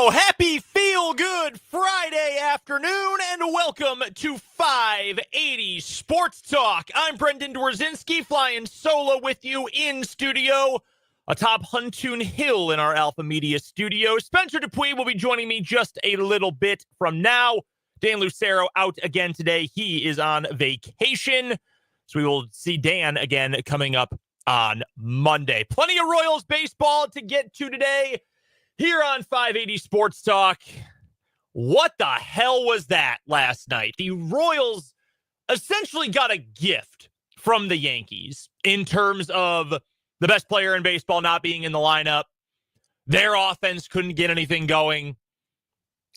Oh, happy feel-good Friday afternoon, and welcome to 580 Sports Talk. I'm Brendan Dworzinski, flying solo with you in studio atop Huntoon Hill in our Alpha Media studio. Spencer Dupuis will be joining me just a little bit from now. Dan Lucero out again today. He is on vacation, so we will see Dan again coming up on Monday. Plenty of Royals baseball to get to today here on 580 Sports Talk. What the hell was that last night? The Royals essentially got a gift from the Yankees in terms of the best player in baseball not being in the lineup. Their offense couldn't get anything going.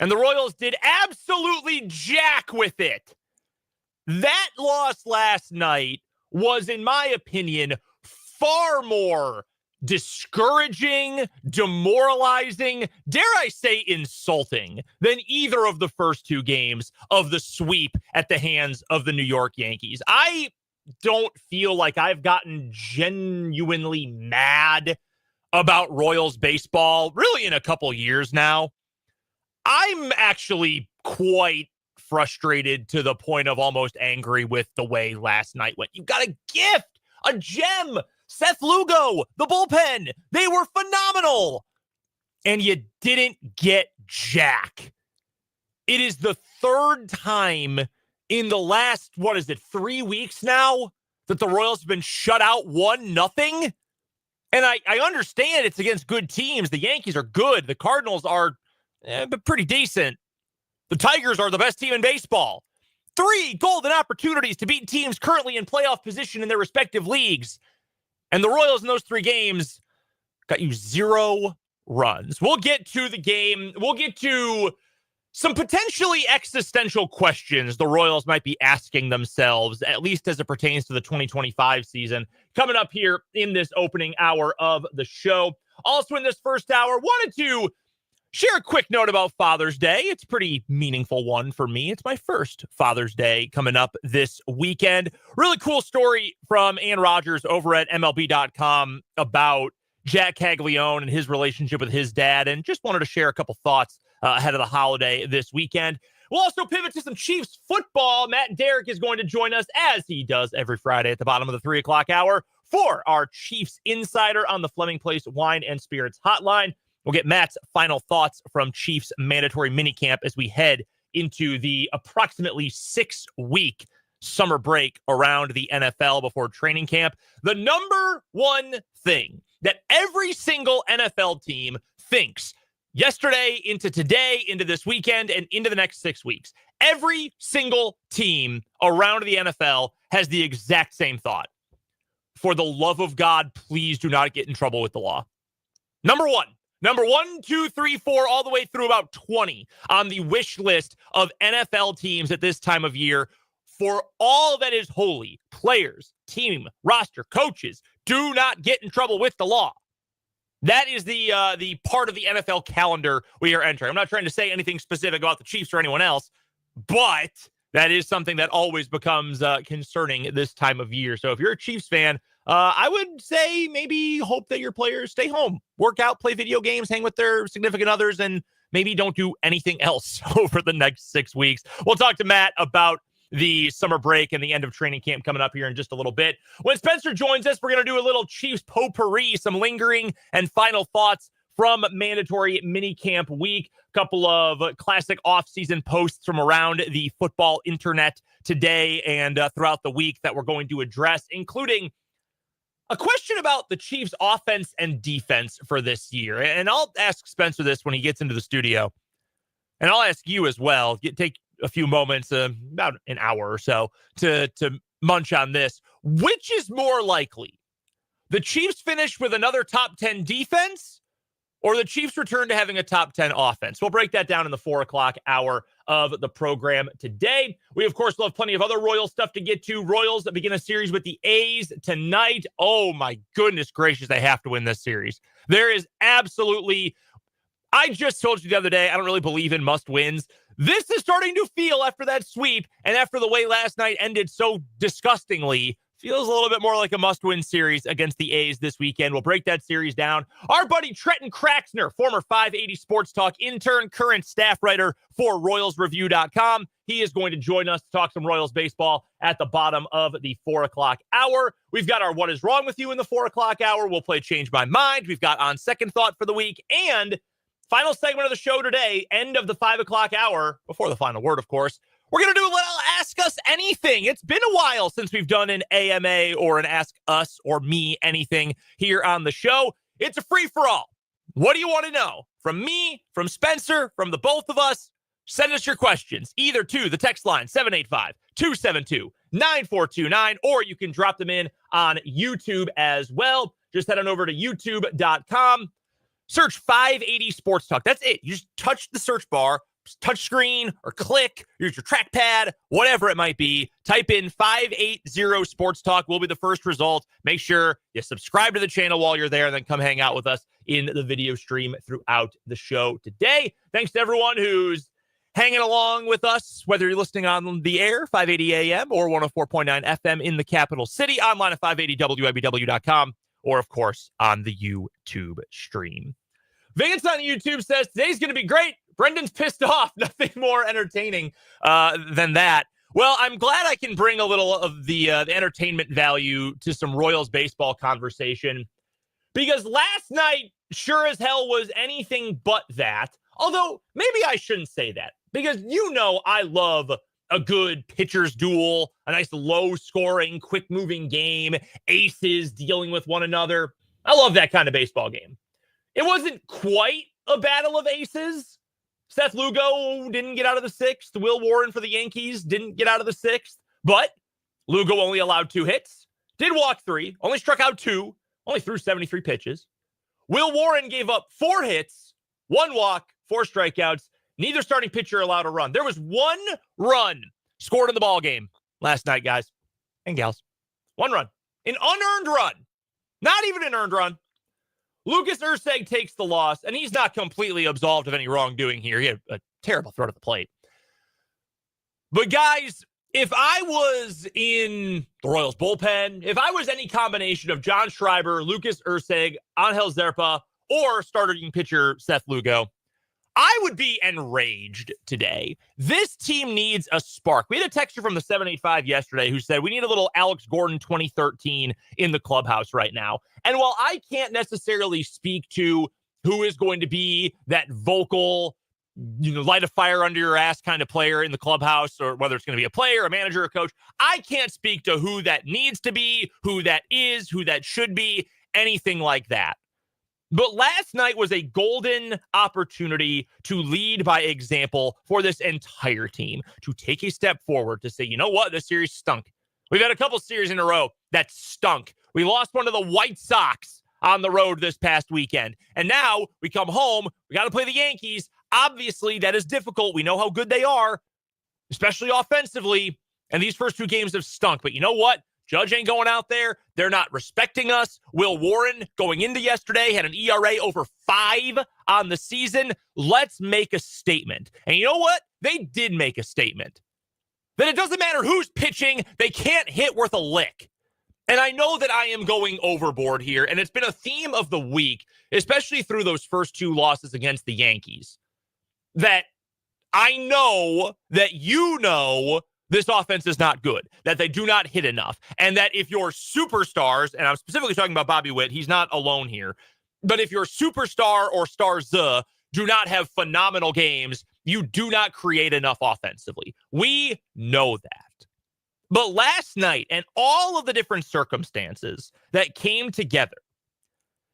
And the Royals did absolutely jack with it. That loss last night was, in my opinion, far more discouraging, demoralizing, dare I say insulting, than either of the first two games of the sweep at the hands of the New York Yankees. I don't feel like I've gotten genuinely mad about Royals baseball really in a couple years now. I'm actually quite frustrated to the point of almost angry with the way last night went. You got a gift, a gem. Seth Lugo, the bullpen, they were phenomenal. And you didn't get jack. It is the third time in the last, 3 weeks now that the Royals have been shut out 1-0. And I understand it's against good teams. The Yankees are good. The Cardinals are pretty decent. The Tigers are the best team in baseball. 3 golden opportunities to beat teams currently in playoff position in their respective leagues. And the Royals in those 3 games got you 0 runs. We'll get to the game. We'll get to some potentially existential questions the Royals might be asking themselves, at least as it pertains to the 2025 season, coming up here in this opening hour of the show. Also in this first hour, wanted to share a quick note about Father's Day. It's a pretty meaningful one for me. It's my first Father's Day coming up this weekend. Really cool story from Ann Rogers over at MLB.com about Jack Caglione and his relationship with his dad, and just wanted to share a couple thoughts ahead of the holiday this weekend. We'll also pivot to some Chiefs football. Matt Derrick is going to join us, as he does every Friday at the bottom of the 3 o'clock hour, for our Chiefs Insider on the Fleming Place Wine and Spirits Hotline. We'll get Matt's final thoughts from Chiefs mandatory minicamp as we head into the approximately 6-week summer break around the NFL before training camp. The number one thing that every single NFL team thinks yesterday into today, into this weekend, and into the next 6 weeks, every single team around the NFL has the exact same thought. For the love of God, please do not get in trouble with the law. Number 1, 2, 3, 4, all the way through about 20 on the wish list of NFL teams at this time of year. For all that is holy, players, team, roster, coaches, do not get in trouble with the law. That is the part of the NFL calendar we are entering. I'm not trying to say anything specific about the Chiefs or anyone else, but that is something that always becomes concerning this time of year. So if you're a Chiefs fan, I would say maybe hope that your players stay home, work out, play video games, hang with their significant others, and maybe don't do anything else over the next 6 weeks. We'll talk to Matt about the summer break and the end of training camp coming up here in just a little bit. When Spencer joins us, we're going to do a little Chiefs potpourri, some lingering and final thoughts from mandatory minicamp week. A couple of classic offseason posts from around the football internet today and throughout the week that we're going to address, including a question about the Chiefs' offense and defense for this year. And I'll ask Spencer this when he gets into the studio. And I'll ask you as well. Take a few moments, about an hour or so, to munch on this. Which is more likely? The Chiefs finish with another top 10 defense, or the Chiefs return to having a top 10 offense? We'll break that down in the 4 o'clock hour of the program today. We, of course, will have plenty of other Royals stuff to get to. Royals that begin a series with the A's tonight. Oh, my goodness gracious, they have to win this series. There is absolutely... I just told you the other day, I don't really believe in must-wins. This is starting to feel, after that sweep and after the way last night ended so disgustingly, feels a little bit more like a must-win series against the A's this weekend. We'll break that series down. Our buddy Trenton Kraxner, former 580 Sports Talk intern, current staff writer for RoyalsReview.com. He is going to join us to talk some Royals baseball at the bottom of the 4 o'clock hour. We've got our What Is Wrong With You in the 4 o'clock hour. We'll play Change My Mind. We've got On Second Thought for the week. And final segment of the show today, end of the 5 o'clock hour, before the final word, of course. We're going to do a little Ask Us Anything. It's been a while since we've done an AMA or an Ask Us or Me Anything here on the show. It's a free-for-all. What do you want to know? From me, from Spencer, from the both of us? Send us your questions either to the text line 785-272-9429, or you can drop them in on YouTube as well. Just head on over to youtube.com. Search 580 Sports Talk. That's it. You just touch the search bar, touch screen, or click, use your trackpad, whatever it might be. Type in 580 Sports Talk will be the first result. Make sure you subscribe to the channel while you're there, and then come hang out with us in the video stream throughout the show today. Thanks to everyone who's hanging along with us, whether you're listening on the air, 580 AM or 104.9 FM in the capital city, online at 580WIBW.com, or, of course, on the YouTube stream. Vance on YouTube says, today's going to be great. Brendan's pissed off. Nothing more entertaining than that. Well, I'm glad I can bring a little of the entertainment value to some Royals baseball conversation, because last night sure as hell was anything but that. Although maybe I shouldn't say that, because I love a good pitcher's duel, a nice low-scoring, quick-moving game, aces dealing with one another. I love that kind of baseball game. It wasn't quite a battle of aces. Seth Lugo didn't get out of the sixth. Will Warren for the Yankees didn't get out of the sixth. But Lugo only allowed 2 hits, did walk 3, only struck out 2, only threw 73 pitches. Will Warren gave up 4 hits, 1 walk, 4 strikeouts. Neither starting pitcher allowed a run. There was 1 run scored in the ball game last night, guys and gals. 1 run. An unearned run. Not even an earned run. Lucas Erceg takes the loss, and he's not completely absolved of any wrongdoing here. He had a terrible throw to the plate. But, guys, if I was in the Royals bullpen, if I was any combination of John Schreiber, Lucas Erceg, Angel Zerpa, or starting pitcher Seth Lugo, I would be enraged today. This team needs a spark. We had a texter from the 785 yesterday who said we need a little Alex Gordon 2013 in the clubhouse right now. And while I can't necessarily speak to who is going to be that vocal, light a fire under your ass kind of player in the clubhouse, or whether it's going to be a player, a manager, a coach, I can't speak to who that needs to be, who that is, who that should be, anything like that. But last night was a golden opportunity to lead by example for this entire team, to take a step forward, to say, you know what, this series stunk. We've had a couple series in a row that stunk. We lost one to the White Sox on the road this past weekend. And now we come home, we got to play the Yankees. Obviously, that is difficult. We know how good they are, especially offensively. And these first 2 games have stunk. But you know what? Judge ain't going out there. They're not respecting us. Will Warren, going into yesterday, had an ERA over 5 on the season. Let's make a statement. And you know what? They did make a statement. That it doesn't matter who's pitching. They can't hit worth a lick. And I know that I am going overboard here, and it's been a theme of the week, especially through those first 2 losses against the Yankees, that I know that this offense is not good, that they do not hit enough, and that if your superstars, and I'm specifically talking about Bobby Witt, he's not alone here, but if your superstar or stars do not have phenomenal games, you do not create enough offensively. We know that. But last night, and all of the different circumstances that came together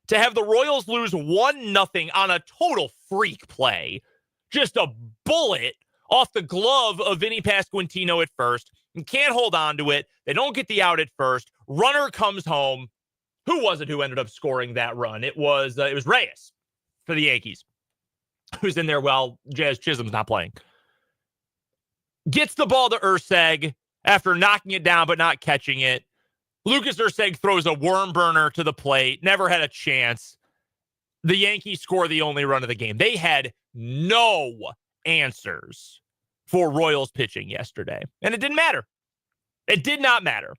to have the Royals lose 1-0 on a total freak play, just a bullet off the glove of Vinny Pasquantino at first, and can't hold on to it. They don't get the out at first. Runner comes home. Who was it who ended up scoring that run? It was Reyes for the Yankees, who's in there while Jazz Chisholm's not playing. Gets the ball to Erceg after knocking it down but not catching it. Lucas Erceg throws a worm burner to the plate. Never had a chance. The Yankees score the only run of the game. They had no answers for Royals pitching yesterday. And it didn't matter. It did not matter.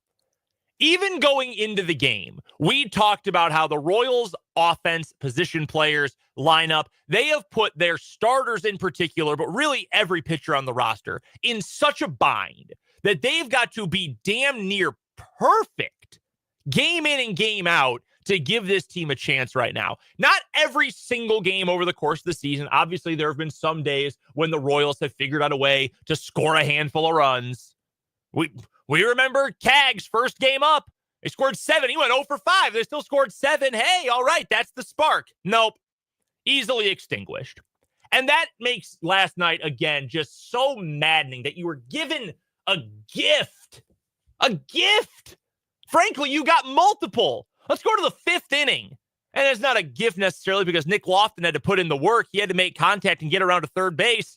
Even going into the game, we talked about how the Royals offense, position players, lineup, they have put their starters in particular, but really every pitcher on the roster, in such a bind that they've got to be damn near perfect game in and game out to give this team a chance right now. Not every single game over the course of the season. Obviously, there have been some days when the Royals have figured out a way to score a handful of runs. We remember Cag's first game up. They scored 7. He went 0 for 5. They still scored 7. Hey, all right, that's the spark. Nope. Easily extinguished. And that makes last night, again, just so maddening that you were given a gift. A gift. Frankly, you got multiple. Let's go to the 5th inning. And it's not a gift necessarily because Nick Lofton had to put in the work. He had to make contact and get around to third base.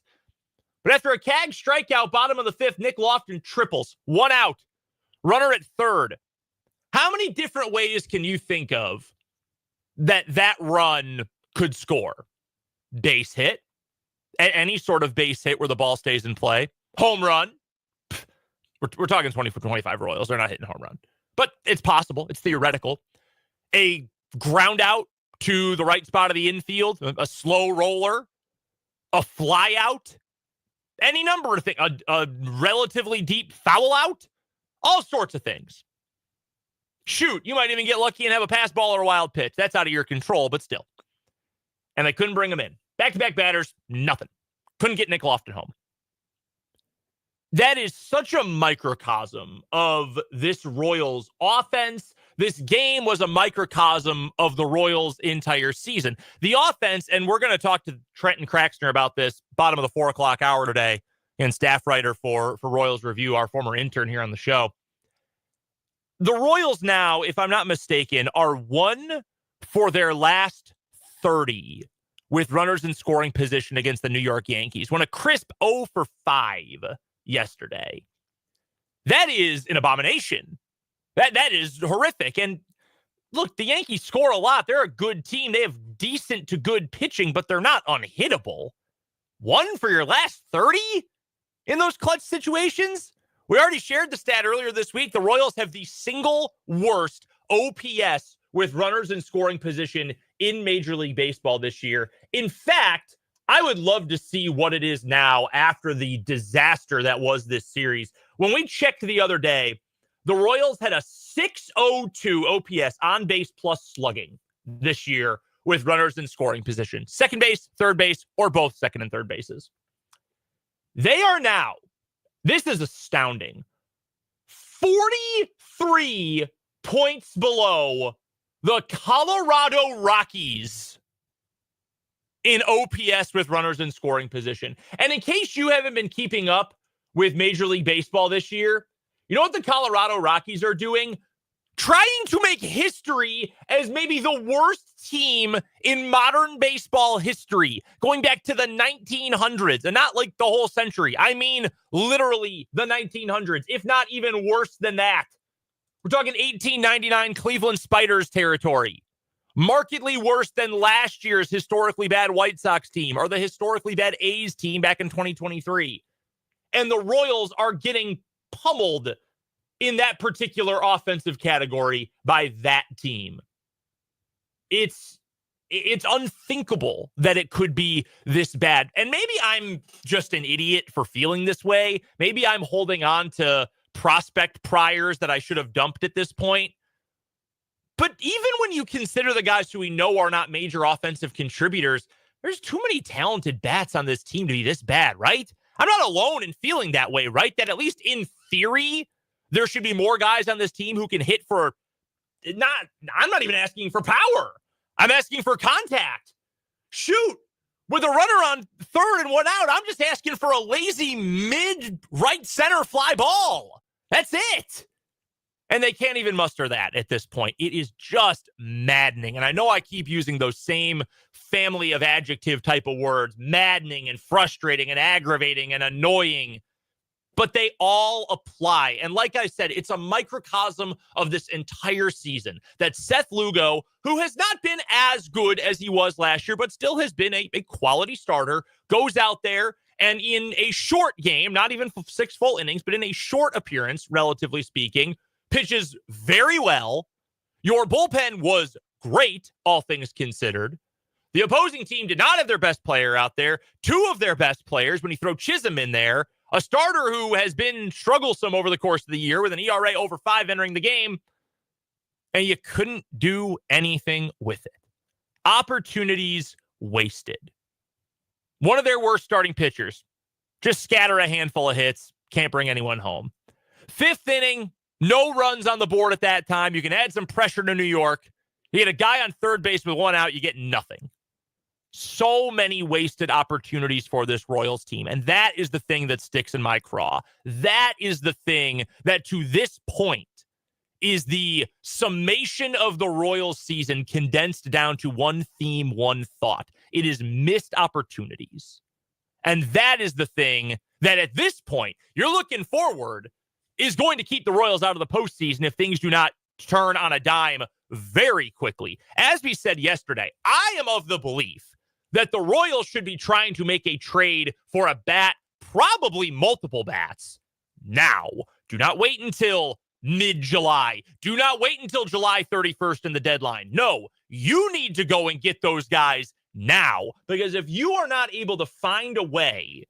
But after a Cag strikeout, bottom of the 5th, Nick Lofton triples. 1 out. Runner at third. How many different ways can you think of that run could score? Base hit. Any sort of base hit where the ball stays in play. Home run. We're talking 20 for 25 Royals. They're not hitting home run. But it's possible. It's theoretical. A ground out to the right spot of the infield. A slow roller. A fly out. Any number of things. A relatively deep foul out. All sorts of things. Shoot, you might even get lucky and have a pass ball or a wild pitch. That's out of your control, but still. And they couldn't bring him in. Back-to-back batters, nothing. Couldn't get Nick Lofton home. That is such a microcosm of this Royals offense. This game was a microcosm of the Royals' entire season. The offense, and we're going to talk to Trenton Kraxner about this bottom of the 4 o'clock hour today, and staff writer for Royals Review, our former intern here on the show. The Royals now, if I'm not mistaken, are 1 for their last 30 with runners in scoring position against the New York Yankees. Went a crisp 0 for 5 yesterday. That is an abomination. That is horrific. And look, the Yankees score a lot. They're a good team. They have decent to good pitching, but they're not unhittable. 1 for your last 30 in those clutch situations? We already shared the stat earlier this week. The Royals have the single worst OPS with runners in scoring position in Major League Baseball this year. In fact, I would love to see what it is now after the disaster that was this series. When we checked the other day, the Royals had a 602 OPS on base plus slugging this year with runners in scoring position. Second base, third base, or both second and third bases. They are now, this is astounding, 43 points below the Colorado Rockies in OPS with runners in scoring position. And in case you haven't been keeping up with Major League Baseball this year, you know what the Colorado Rockies are doing? Trying to make history as maybe the worst team in modern baseball history, going back to the 1900s, and not like the whole century. I mean, literally the 1900s, if not even worse than that. We're talking 1899 Cleveland Spiders territory. Markedly worse than last year's historically bad White Sox team or the historically bad A's team back in 2023. And the Royals are getting pummeled in that particular offensive category by that team. It's unthinkable that it could be this bad. And maybe I'm just an idiot for feeling this way. Maybe I'm holding on to prospect priors that I should have dumped at this point. But even when you consider the guys who we know are not major offensive contributors, there's too many talented bats on this team to be this bad, right? I'm not alone in feeling that way, right? That at least in theory, there should be more guys on this team who can hit for I'm not even asking for power. I'm asking for contact. Shoot, with a runner on third and 1 out, I'm just asking for a lazy mid right center fly ball. That's it. And they can't even muster that at this point. It is just maddening. And I know I keep using those same family of adjective type of words, maddening and frustrating and aggravating and annoying, but they all apply. And like I said, it's a microcosm of this entire season that Seth Lugo, who has not been as good as he was last year, but still has been a quality starter, goes out there and in a short game, not even 6 full innings, but in a short appearance, relatively speaking, pitches very well. Your bullpen was great, all things considered. The opposing team did not have their best player out there. Two of their best players, when you throw Chisholm in there, a starter who has been strugglesome over the course of the year with an ERA over 5 entering the game, and you couldn't do anything with it. Opportunities wasted. One of their worst starting pitchers, just scatter a handful of hits, can't bring anyone home. 5th inning, no runs on the board at that time. You can add some pressure to New York. You get a guy on third base with 1 out, you get nothing. So many wasted opportunities for this Royals team. And that is the thing that sticks in my craw. That is the thing that to this point is the summation of the Royals season condensed down to one theme, one thought. It is missed opportunities. And that is the thing that at this point, you're looking forward, is going to keep the Royals out of the postseason if things do not turn on a dime very quickly. As we said yesterday, I am of the belief that the Royals should be trying to make a trade for a bat, probably multiple bats, now. Do not wait until mid-July. Do not wait until July 31st in the deadline. No, you need to go and get those guys now, because if you are not able to find a way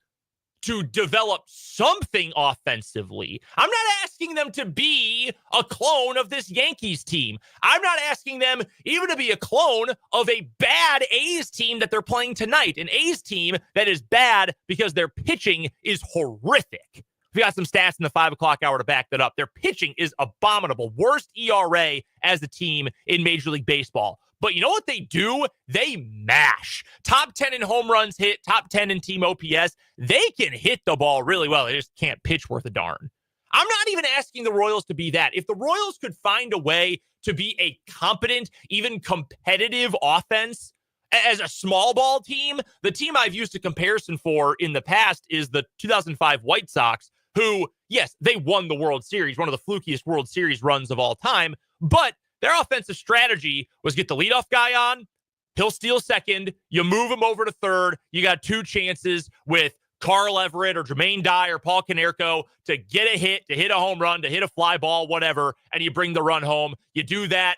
to develop something offensively, I'm not asking them to be a clone of this Yankees team. I'm not asking them even to be a clone of a bad A's team that they're playing tonight, an A's team that is bad because their pitching is horrific. We got some stats in the 5 o'clock hour to back that up. Their pitching is abominable. Worst ERA as a team in Major League Baseball. But you know what they do? They mash. Top 10 in home runs hit, top 10 in team OPS. They can hit the ball really well. They just can't pitch worth a darn. I'm not even asking the Royals to be that. If the Royals could find a way to be a competent, even competitive offense as a small ball team, the team I've used a comparison for in the past is the 2005 White Sox, who, yes, they won the World Series, one of the flukiest World Series runs of all time, but their offensive strategy was get the leadoff guy on, he'll steal second, you move him over to third, you got 2 chances with Carl Everett or Jermaine Dye or Paul Konerko to get a hit, to hit a home run, to hit a fly ball, whatever, and you bring the run home. You do that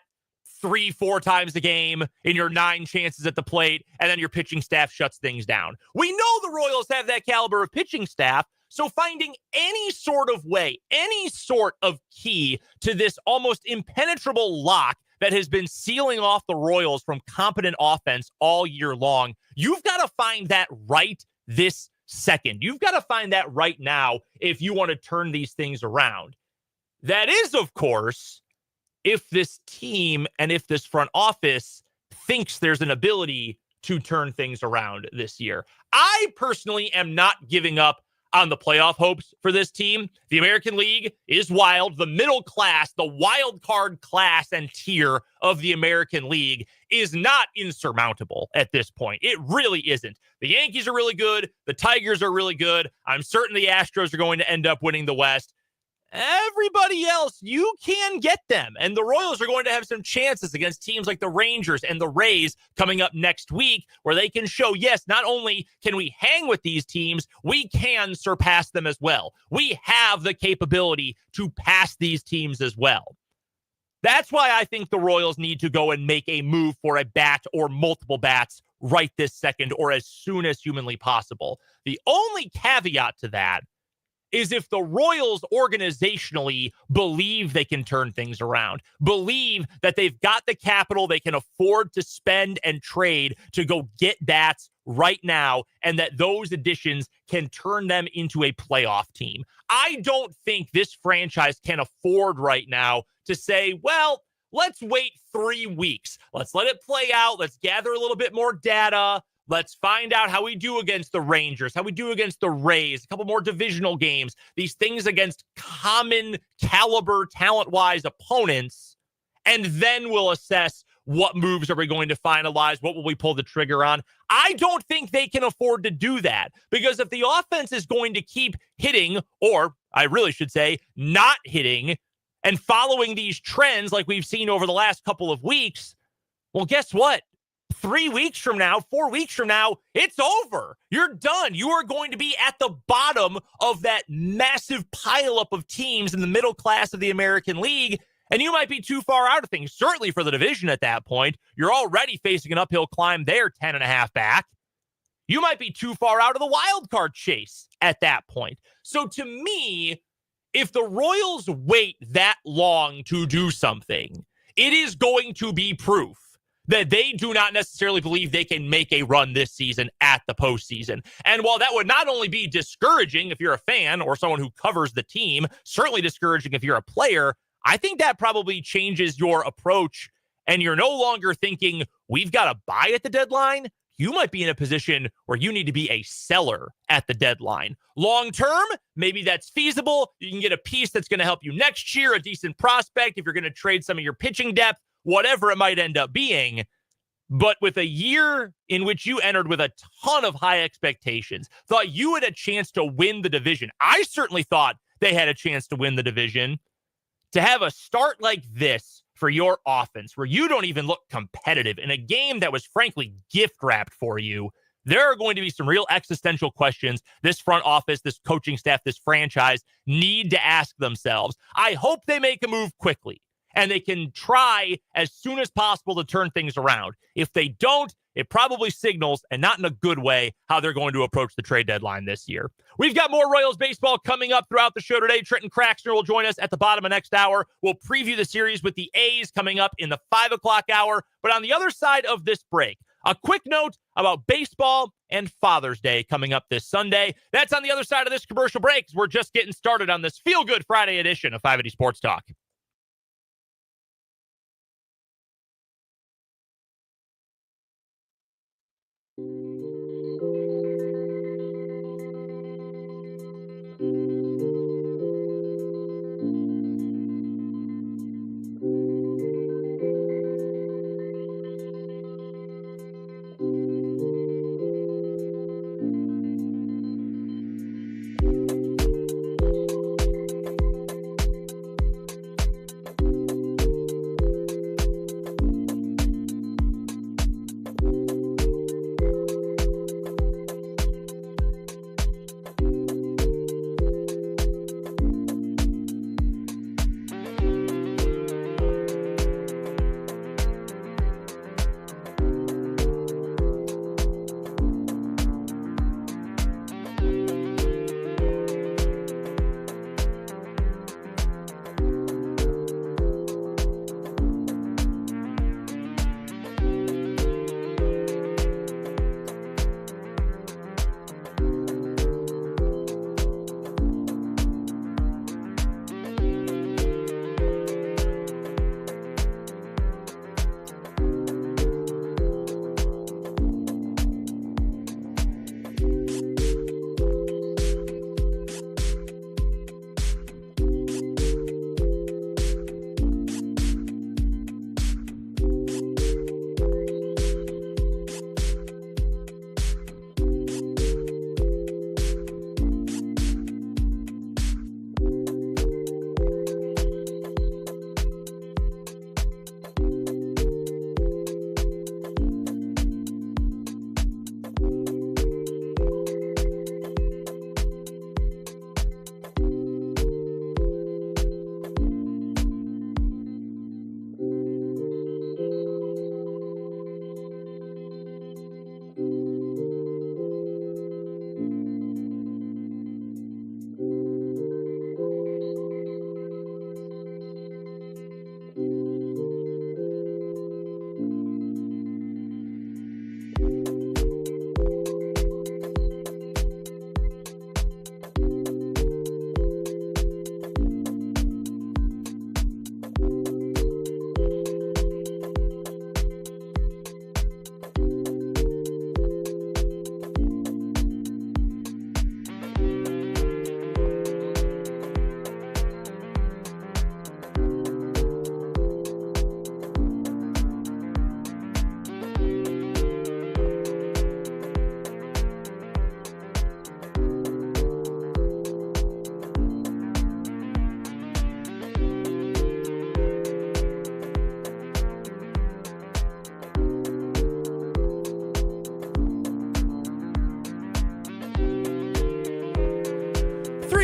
3-4 times a game in your 9 chances at the plate, and then your pitching staff shuts things down. We know the Royals have that caliber of pitching staff, so finding any sort of way, any sort of key to this almost impenetrable lock that has been sealing off the Royals from competent offense all year long, you've got to find that right this second. You've got to find that right now if you want to turn these things around. That is, of course, if this team and if this front office thinks there's an ability to turn things around this year. I personally am not giving up on the playoff hopes for this team. The American League is wild. The middle class, the wild card class and tier of the American League is not insurmountable at this point. It really isn't. The Yankees are really good. The Tigers are really good. I'm certain the Astros are going to end up winning the West. Everybody else, you can get them. And the Royals are going to have some chances against teams like the Rangers and the Rays coming up next week, where they can show, yes, not only can we hang with these teams, we can surpass them as well. We have the capability to pass these teams as well. That's why I think the Royals need to go and make a move for a bat or multiple bats right this second, or as soon as humanly possible. The only caveat to that is if the Royals organizationally believe they can turn things around, believe that they've got the capital they can afford to spend and trade to go get bats right now, and that those additions can turn them into a playoff team. I don't think this franchise can afford right now to say, well, let's wait 3 weeks. Let's let it play out. Let's gather a little bit more data. Let's find out how we do against the Rangers, how we do against the Rays, a couple more divisional games, these things against common caliber, talent-wise opponents, and then we'll assess what moves are we going to finalize, what will we pull the trigger on. I don't think they can afford to do that, because if the offense is going to keep hitting, or I really should say not hitting, and following these trends like we've seen over the last couple of weeks, well, guess what? 3 weeks from now, 4 weeks from now, it's over. You're done. You are going to be at the bottom of that massive pileup of teams in the middle class of the American League, and you might be too far out of things, certainly for the division at that point. You're already facing an uphill climb there, 10.5 back. You might be too far out of the wild card chase at that point. So to me, if the Royals wait that long to do something, it is going to be proof that they do not necessarily believe they can make a run this season at the postseason. And while that would not only be discouraging if you're a fan or someone who covers the team, certainly discouraging if you're a player, I think that probably changes your approach, and you're no longer thinking, we've got to buy at the deadline. You might be in a position where you need to be a seller at the deadline. Long term, maybe that's feasible. You can get a piece that's going to help you next year, a decent prospect if you're going to trade some of your pitching depth, whatever it might end up being. But with a year in which you entered with a ton of high expectations, thought you had a chance to win the division. I certainly thought they had a chance to win the division. To have a start like this for your offense, where you don't even look competitive in a game that was frankly gift wrapped for you, there are going to be some real existential questions this front office, this coaching staff, this franchise need to ask themselves. I hope they make a move quickly and they can try as soon as possible to turn things around. If they don't, it probably signals, and not in a good way, how they're going to approach the trade deadline this year. We've got more Royals baseball coming up throughout the show today. Trenton Kraxner will join us at the bottom of next hour. We'll preview the series with the A's coming up in the 5 o'clock hour. But on the other side of this break, a quick note about baseball and Father's Day coming up this Sunday. That's on the other side of this commercial break. We're just getting started on this feel-good Friday edition of 580 Sports Talk.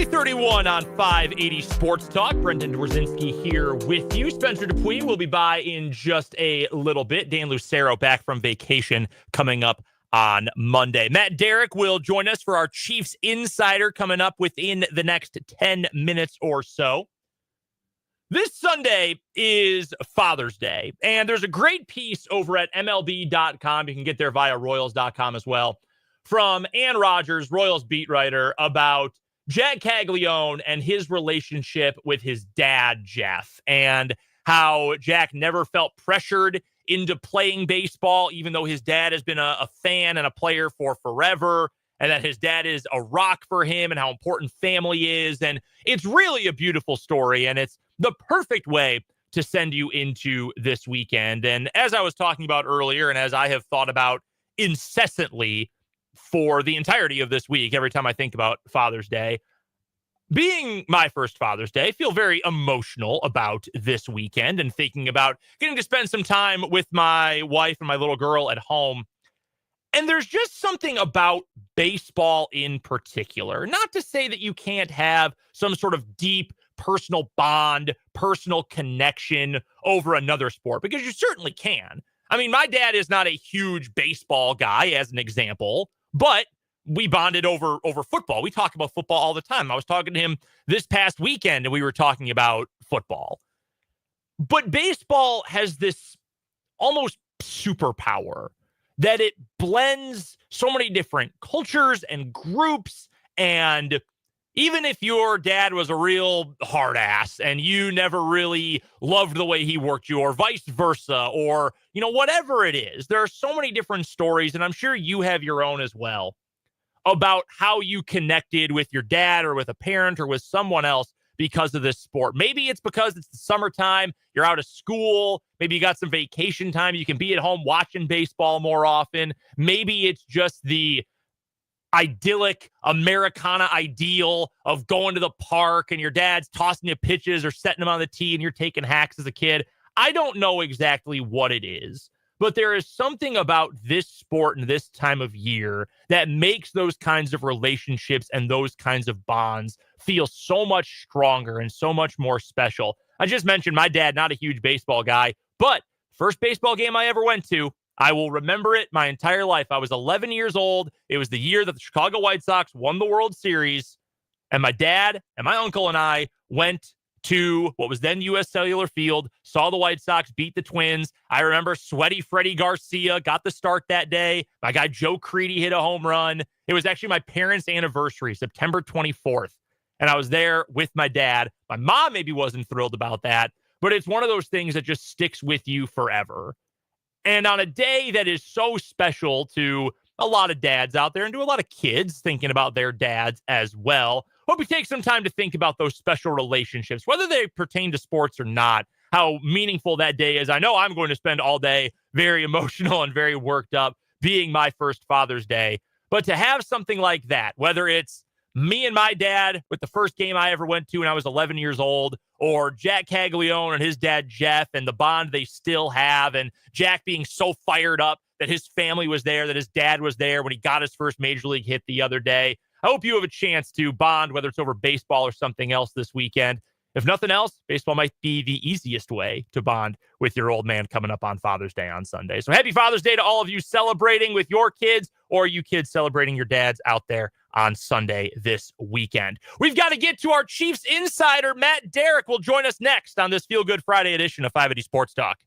3:31 on 580 Sports Talk. Brendan Dworzinski here with you. Spencer Dupuis will be by in just a little bit. Dan Lucero back from vacation coming up on Monday. Matt Derrick will join us for our Chiefs Insider coming up within the next 10 minutes or so. This Sunday is Father's Day, and there's a great piece over at MLB.com. You can get there via Royals.com as well, from Ann Rogers, Royals beat writer, about Jack Caglione and his relationship with his dad, Jeff, and how Jack never felt pressured into playing baseball, even though his dad has been a fan and a player for forever, and that his dad is a rock for him and how important family is. And it's really a beautiful story, and it's the perfect way to send you into this weekend. And as I was talking about earlier, and as I have thought about incessantly for the entirety of this week, every time I think about Father's Day, being my first Father's Day, I feel very emotional about this weekend and thinking about getting to spend some time with my wife and my little girl at home. And there's just something about baseball in particular. Not to say that you can't have some sort of deep personal bond, personal connection over another sport, because you certainly can. I mean, my dad is not a huge baseball guy, as an example, but we bonded over football. We talk about football all the time. I was talking to him this past weekend, and we were talking about football. But baseball has this almost superpower that it blends so many different cultures and groups. And even if your dad was a real hard ass and you never really loved the way he worked you, or vice versa, or, whatever it is, there are so many different stories, and I'm sure you have your own as well, about how you connected with your dad or with a parent or with someone else because of this sport. Maybe it's because it's the summertime, you're out of school, maybe you got some vacation time, you can be at home watching baseball more often. Maybe it's just the idyllic Americana ideal of going to the park and your dad's tossing you pitches or setting them on the tee and you're taking hacks as a kid. I don't know exactly what it is, but there is something about this sport and this time of year that makes those kinds of relationships and those kinds of bonds feel so much stronger and so much more special. I just mentioned my dad, not a huge baseball guy, but first baseball game I ever went to, I will remember it my entire life. I was 11 years old. It was the year that the Chicago White Sox won the World Series, and my dad and my uncle and I went to what was then U.S. Cellular Field, saw the White Sox beat the Twins. I remember sweaty Freddie Garcia got the start that day. My guy Joe Creedy hit a home run. It was actually my parents' anniversary, September 24th, and I was there with my dad. My mom maybe wasn't thrilled about that, but it's one of those things that just sticks with you forever. And on a day that is so special to a lot of dads out there and to a lot of kids thinking about their dads as well, hope you take some time to think about those special relationships, whether they pertain to sports or not, how meaningful that day is. I know I'm going to spend all day very emotional and very worked up being my first Father's Day. But to have something like that, whether it's me and my dad with the first game I ever went to when I was 11 years old, or Jack Caglione and his dad, Jeff, and the bond they still have, and Jack being so fired up that his family was there, that his dad was there when he got his first major league hit the other day. I hope you have a chance to bond, whether it's over baseball or something else this weekend. If nothing else, baseball might be the easiest way to bond with your old man coming up on Father's Day on Sunday. So happy Father's Day to all of you celebrating with your kids, or you kids celebrating your dads out there on Sunday this weekend. We've got to get to our Chiefs insider. Matt Derrick will join us next on this Feel Good Friday edition of 580 Sports Talk.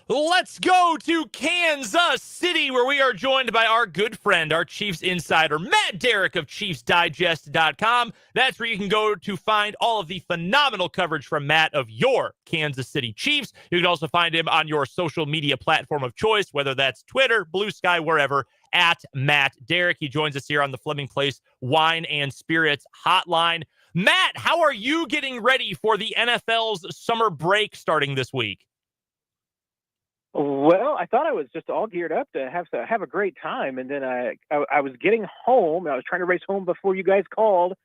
Let's go to Kansas City, where we are joined by our good friend, our Chiefs insider, Matt Derrick of ChiefsDigest.com. That's where you can go to find all of the phenomenal coverage from Matt of your Kansas City Chiefs. You can also find him on your social media platform of choice, whether that's Twitter, Blue Sky, wherever, at Matt Derrick. He joins us here on the Fleming Place Wine and Spirits Hotline. Matt, how are you getting ready for the NFL's summer break starting this week? Well, I thought I was just all geared up to have a great time, and then I was getting home. I was trying to race home before you guys called,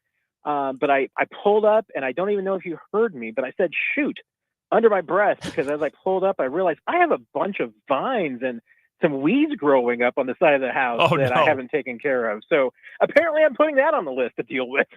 but I pulled up, and I don't even know if you heard me, but I said shoot under my breath because as I pulled up, I realized I have a bunch of vines and some weeds growing up on the side of the house I haven't taken care of. So apparently I'm putting that on the list to deal with.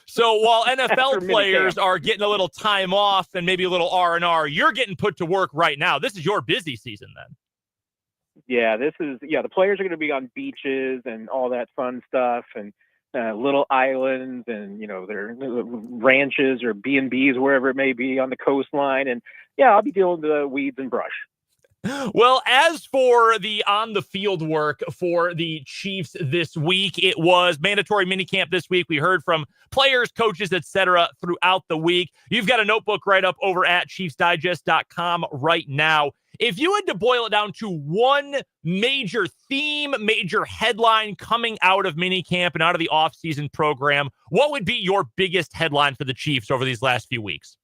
So while NFL players are getting a little time off and maybe a little R&R, you're getting put to work right now. This is your busy season then. Yeah, the players are going to be on beaches and all that fun stuff and little islands and, their ranches or B&Bs, wherever it may be on the coastline. And yeah, I'll be dealing with the weeds and brush. Well, as for the on-the-field work for the Chiefs this week, it was mandatory minicamp this week. We heard from players, coaches, etc. throughout the week. You've got a notebook right up over at ChiefsDigest.com right now. If you had to boil it down to one major theme, major headline coming out of minicamp and out of the offseason program, what would be your biggest headline for the Chiefs over these last few weeks?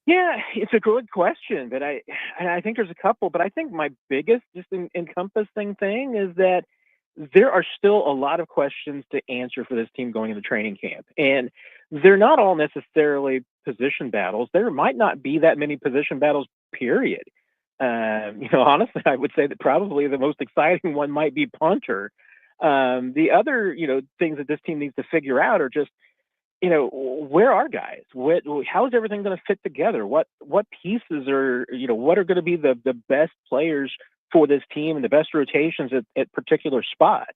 Yeah, it's a good question, but I think there's a couple, but I think my biggest just encompassing thing is that there are still a lot of questions to answer for this team going into training camp. And they're not all necessarily position battles. There might not be that many position battles, period. Honestly, I would say that probably the most exciting one might be punter. The other, things that this team needs to figure out are just, where are guys? How is everything going to fit together? What pieces are, what are going to be the best players for this team and the best rotations at particular spots?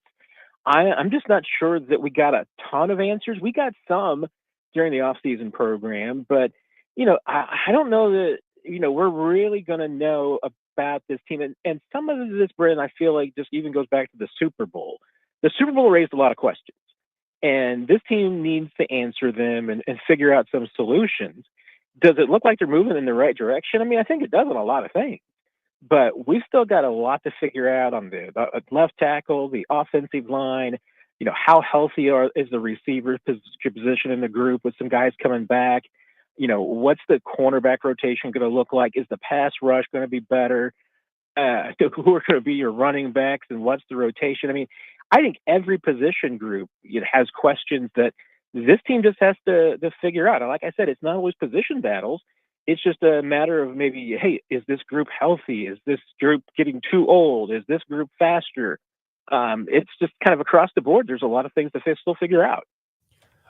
I'm just not sure that we got a ton of answers. We got some during the offseason program, but, I don't know that, we're really going to know about this team. And some of this, Brent, I feel like just even goes back to the Super Bowl. The Super Bowl raised a lot of questions. And this team needs to answer them and figure out some solutions. Does it look like they're moving in the right direction? I mean, I think it does on a lot of things. But we've still got a lot to figure out on the left tackle, the offensive line, how healthy is the receiver position in the group with some guys coming back? What's the cornerback rotation going to look like? Is the pass rush going to be better? Who are going to be your running backs and what's the rotation? I mean, I think every position group has questions that this team just has to figure out. And like I said, it's not always position battles. It's just a matter of maybe, hey, is this group healthy? Is this group getting too old? Is this group faster? It's just kind of across the board. There's a lot of things to still figure out.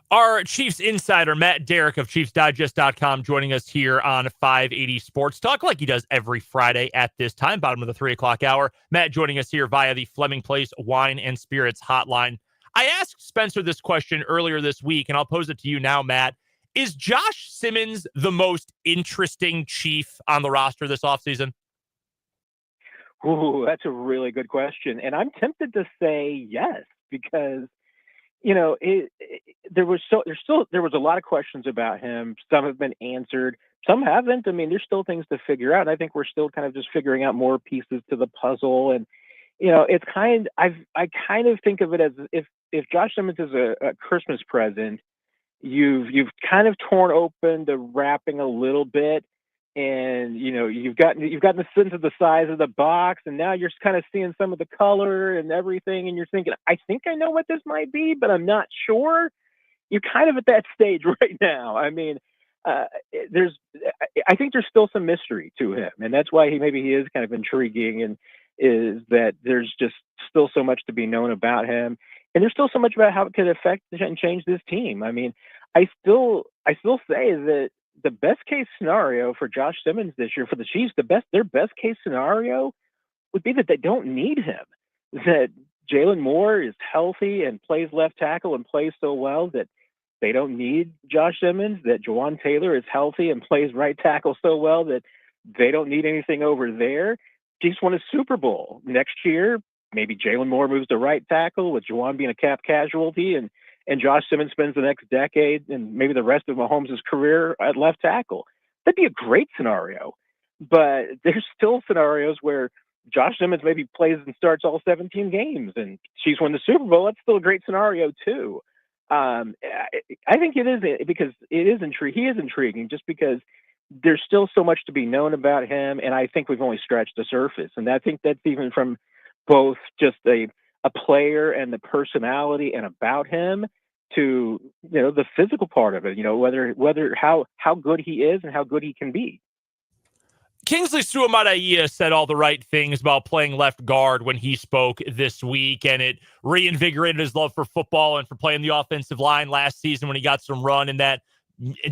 Our Chiefs insider, Matt Derrick of ChiefsDigest.com, joining us here on 580 Sports Talk, like he does every Friday at this time, bottom of the 3 o'clock hour. Matt joining us here via the Fleming Place Wine and Spirits Hotline. I asked Spencer this question earlier this week, and I'll pose it to you now, Matt. Is Josh Simmons the most interesting Chief on the roster this offseason? Ooh, that's a really good question. And I'm tempted to say yes, because there was a lot of questions about him. Some have been answered, some haven't. I mean, there's still things to figure out. And I think we're still kind of just figuring out more pieces to the puzzle. And it's I kind of think of it as if Josh Simmons is a Christmas present, you've kind of torn open the wrapping a little bit. And you've gotten the sense of the size of the box, and now you're kind of seeing some of the color and everything, and you're thinking, I think I know what this might be, but I'm not sure. You're kind of at that stage right now. I mean, I think there's still some mystery to him, and that's why he is kind of intriguing, and is that there's just still so much to be known about him, and there's still so much about how it could affect and change this team. I mean, I still say that the best case scenario for Josh Simmons this year for the Chiefs, their best case scenario would be that they don't need him, that Jalen Moore is healthy and plays left tackle and plays so well that they don't need Josh Simmons, that Jawan Taylor is healthy and plays right tackle so well that They don't need anything over there. Chiefs won a Super Bowl. Next year, maybe Jalen Moore moves to right tackle with Juwan being a cap casualty, and Josh Simmons spends the next decade and maybe the rest of Mahomes' career at left tackle. That'd be a great scenario. But there's still scenarios where Josh Simmons maybe plays and starts all 17 games and Chiefs win the Super Bowl. That's still a great scenario too. I think it is, because it is intriguing. He is intriguing just because there's still so much to be known about him, and I think we've only scratched the surface. And I think that's even from both just a player and the personality and about him to the physical part of it. Whether how good he is and how good he can be. Kingsley Suamataia said all the right things about playing left guard when he spoke this week, and it reinvigorated his love for football and for playing the offensive line last season when he got some run in that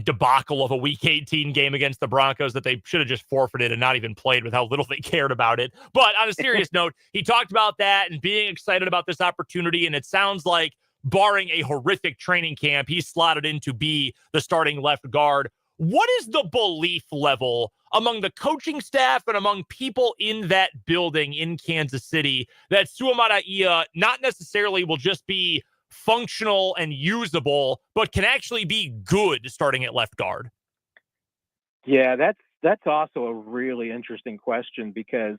debacle of a Week 18 game against the Broncos that they should have just forfeited and not even played with how little they cared about it. But on a serious note, he talked about that and being excited about this opportunity, and it sounds like, barring a horrific training camp, he's slotted in to be the starting left guard. What is the belief level among the coaching staff and among people in that building in Kansas City that Suamataia not necessarily will just be functional and usable, but can actually be good starting at left guard? Yeah, that's also a really interesting question, because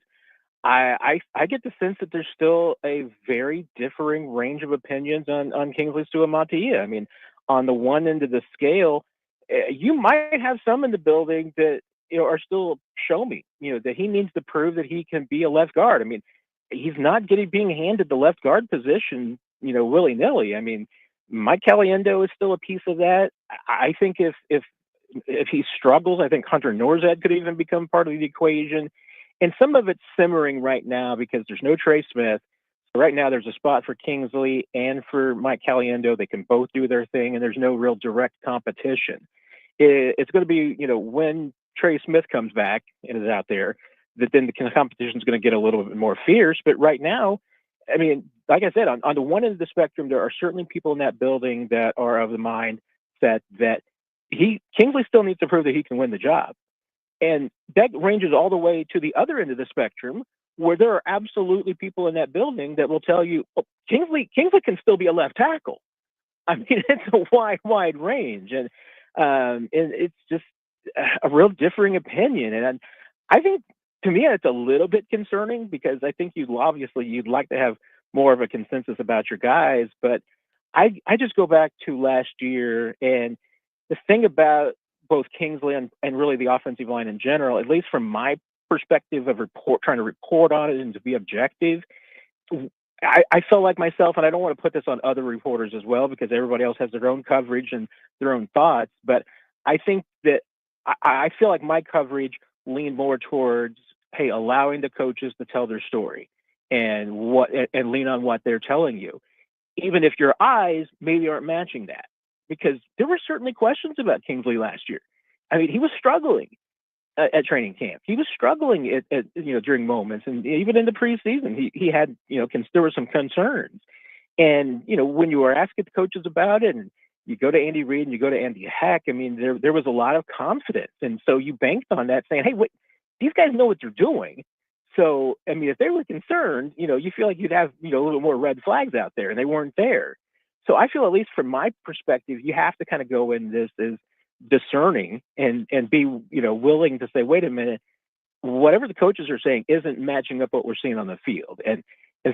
I get the sense that there's still a very differing range of opinions on Kingsley Suamataia. I mean, on the one end of the scale, you might have some in the building that are still show me that he needs to prove that he can be a left guard. I mean, he's not being handed the left guard position willy nilly. I mean, Mike Caliendo is still a piece of that. I think if he struggles, I think Hunter Norzad could even become part of the equation. And some of it's simmering right now because there's no Trey Smith. So right now there's a spot for Kingsley and for Mike Caliendo. They can both do their thing, and there's no real direct competition. It's going to be, when Trey Smith comes back and is out there, that then the competition is going to get a little bit more fierce. But right now, I mean, like I said, on the one end of the spectrum, there are certainly people in that building that are of the mindset that Kingsley still needs to prove that he can win the job. And that ranges all the way to the other end of the spectrum, where there are absolutely people in that building that will tell you, Kingsley can still be a left tackle. I mean, it's a wide range. And it's just a real differing opinion. And I think, to me, it's a little bit concerning, because I think you'd like to have more of a consensus about your guys. But I just go back to last year, and the thing about both Kingsley and really the offensive line in general, at least from my perspective of trying to report on it and to be objective, I felt like myself, and I don't want to put this on other reporters as well, because everybody else has their own coverage and their own thoughts, but I think that I feel like my coverage leaned more towards, hey, allowing the coaches to tell their story and lean on what they're telling you, even if your eyes maybe aren't matching that. Because there were certainly questions about Kingsley last year. I mean, he was struggling at training camp. He was struggling at during moments, and even in the preseason, he had there were some concerns. And when you were asking the coaches about it, and you go to Andy Reid and you go to Andy Heck, I mean, there was a lot of confidence, and so you banked on that, saying, hey, wait, these guys know what they're doing. So I mean, if they were concerned, you feel like you'd have a little more red flags out there, and they weren't there. So I feel, at least from my perspective, you have to kind of go in this as discerning and be willing to say, wait a minute, whatever the coaches are saying isn't matching up what we're seeing on the field. And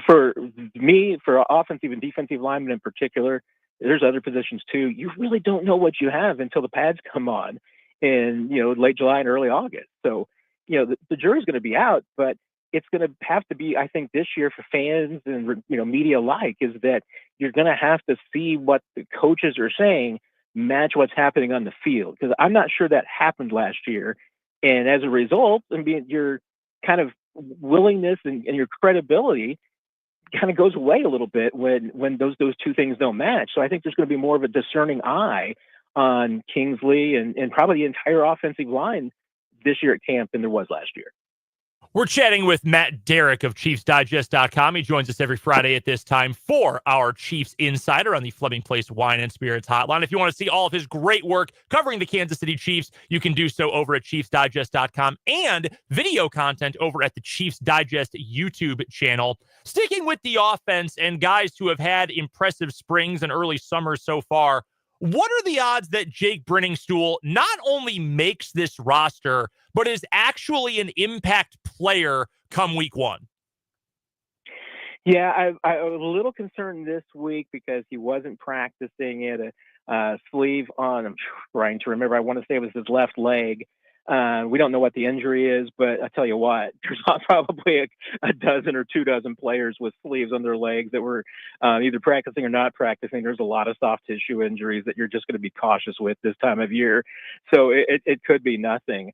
for me, for offensive and defensive linemen in particular, there's other positions too, you really don't know what you have until the pads come on in late July and early August. So the jury's going to be out, but it's going to have to be, I think, this year for fans and media alike, is that you're going to have to see what the coaches are saying match what's happening on the field, because I'm not sure that happened last year. And as a result, I mean, your kind of willingness and your credibility kind of goes away a little bit when those two things don't match. So I think there's going to be more of a discerning eye on Kingsley and probably the entire offensive line this year at camp than there was last year. We're chatting with Matt Derrick of ChiefsDigest.com. He joins us every Friday at this time for our Chiefs Insider on the Fleming Place Wine and Spirits Hotline. If you want to see all of his great work covering the Kansas City Chiefs, you can do so over at ChiefsDigest.com and video content over at the Chiefs Digest YouTube channel. Sticking with the offense and guys who have had impressive springs and early summers so far, what are the odds that Jake Brenningstool not only makes this roster, but is actually an impact player come week one? Yeah, I was a little concerned this week because he wasn't practicing. He had a sleeve on. I'm trying to remember. I want to say it was his left leg. We don't know what the injury is, but I tell you what, there's probably a dozen or 24 players with sleeves on their legs that were either practicing or not practicing. There's a lot of soft tissue injuries that you're just going to be cautious with this time of year. So it could be nothing.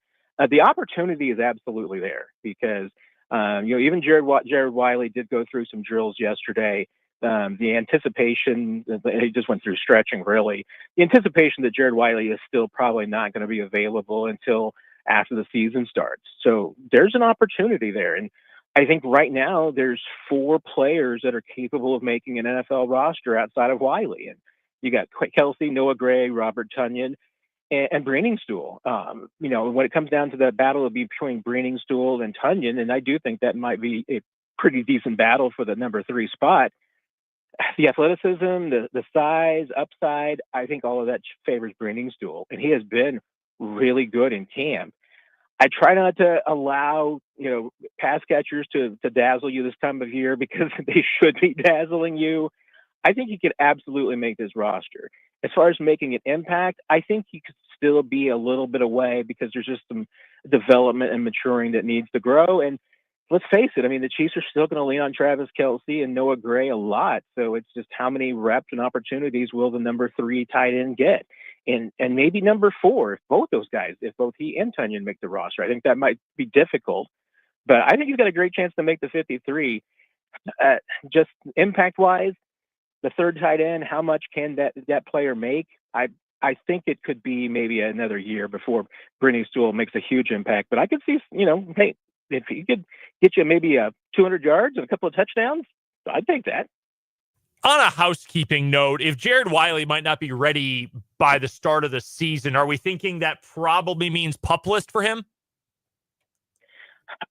The opportunity is absolutely there because, even Jared Wiley did go through some drills yesterday. The anticipation, he just went through stretching really. The anticipation that Jared Wiley is still probably not going to be available until after the season starts. So there's an opportunity there. And I think right now there's 4 players that are capable of making an NFL roster outside of Wiley. And you got Kelsey, Noah Gray, Robert Tonyan, and Brenningstool. When it comes down to that battle, it'll be between Brenningstool and Tonyan. And I do think that might be a pretty decent battle for the number 3 spot. The athleticism, the size, upside, I think all of that favors Brenningstool, and he has been really good in camp. I try not to allow, pass catchers to dazzle you this time of year because they should be dazzling you. I think he could absolutely make this roster. As far as making an impact, I think he could still be a little bit away because there's just some development and maturing that needs to grow. And let's face it, the Chiefs are still going to lean on Travis Kelce and Noah Gray a lot. So it's just how many reps and opportunities will the number 3 tight end get? And maybe number 4, if both he and Tonyan make the roster. I think that might be difficult. But I think he's got a great chance to make the 53. Just impact-wise, the 3rd tight end, how much can that player make? I think it could be maybe another year before Brenningstool makes a huge impact. But I could see, hey, if he could get you maybe 200 yards and a couple of touchdowns, I'd take that. On a housekeeping note, if Jared Wiley might not be ready by the start of the season, are we thinking that probably means PUP list for him?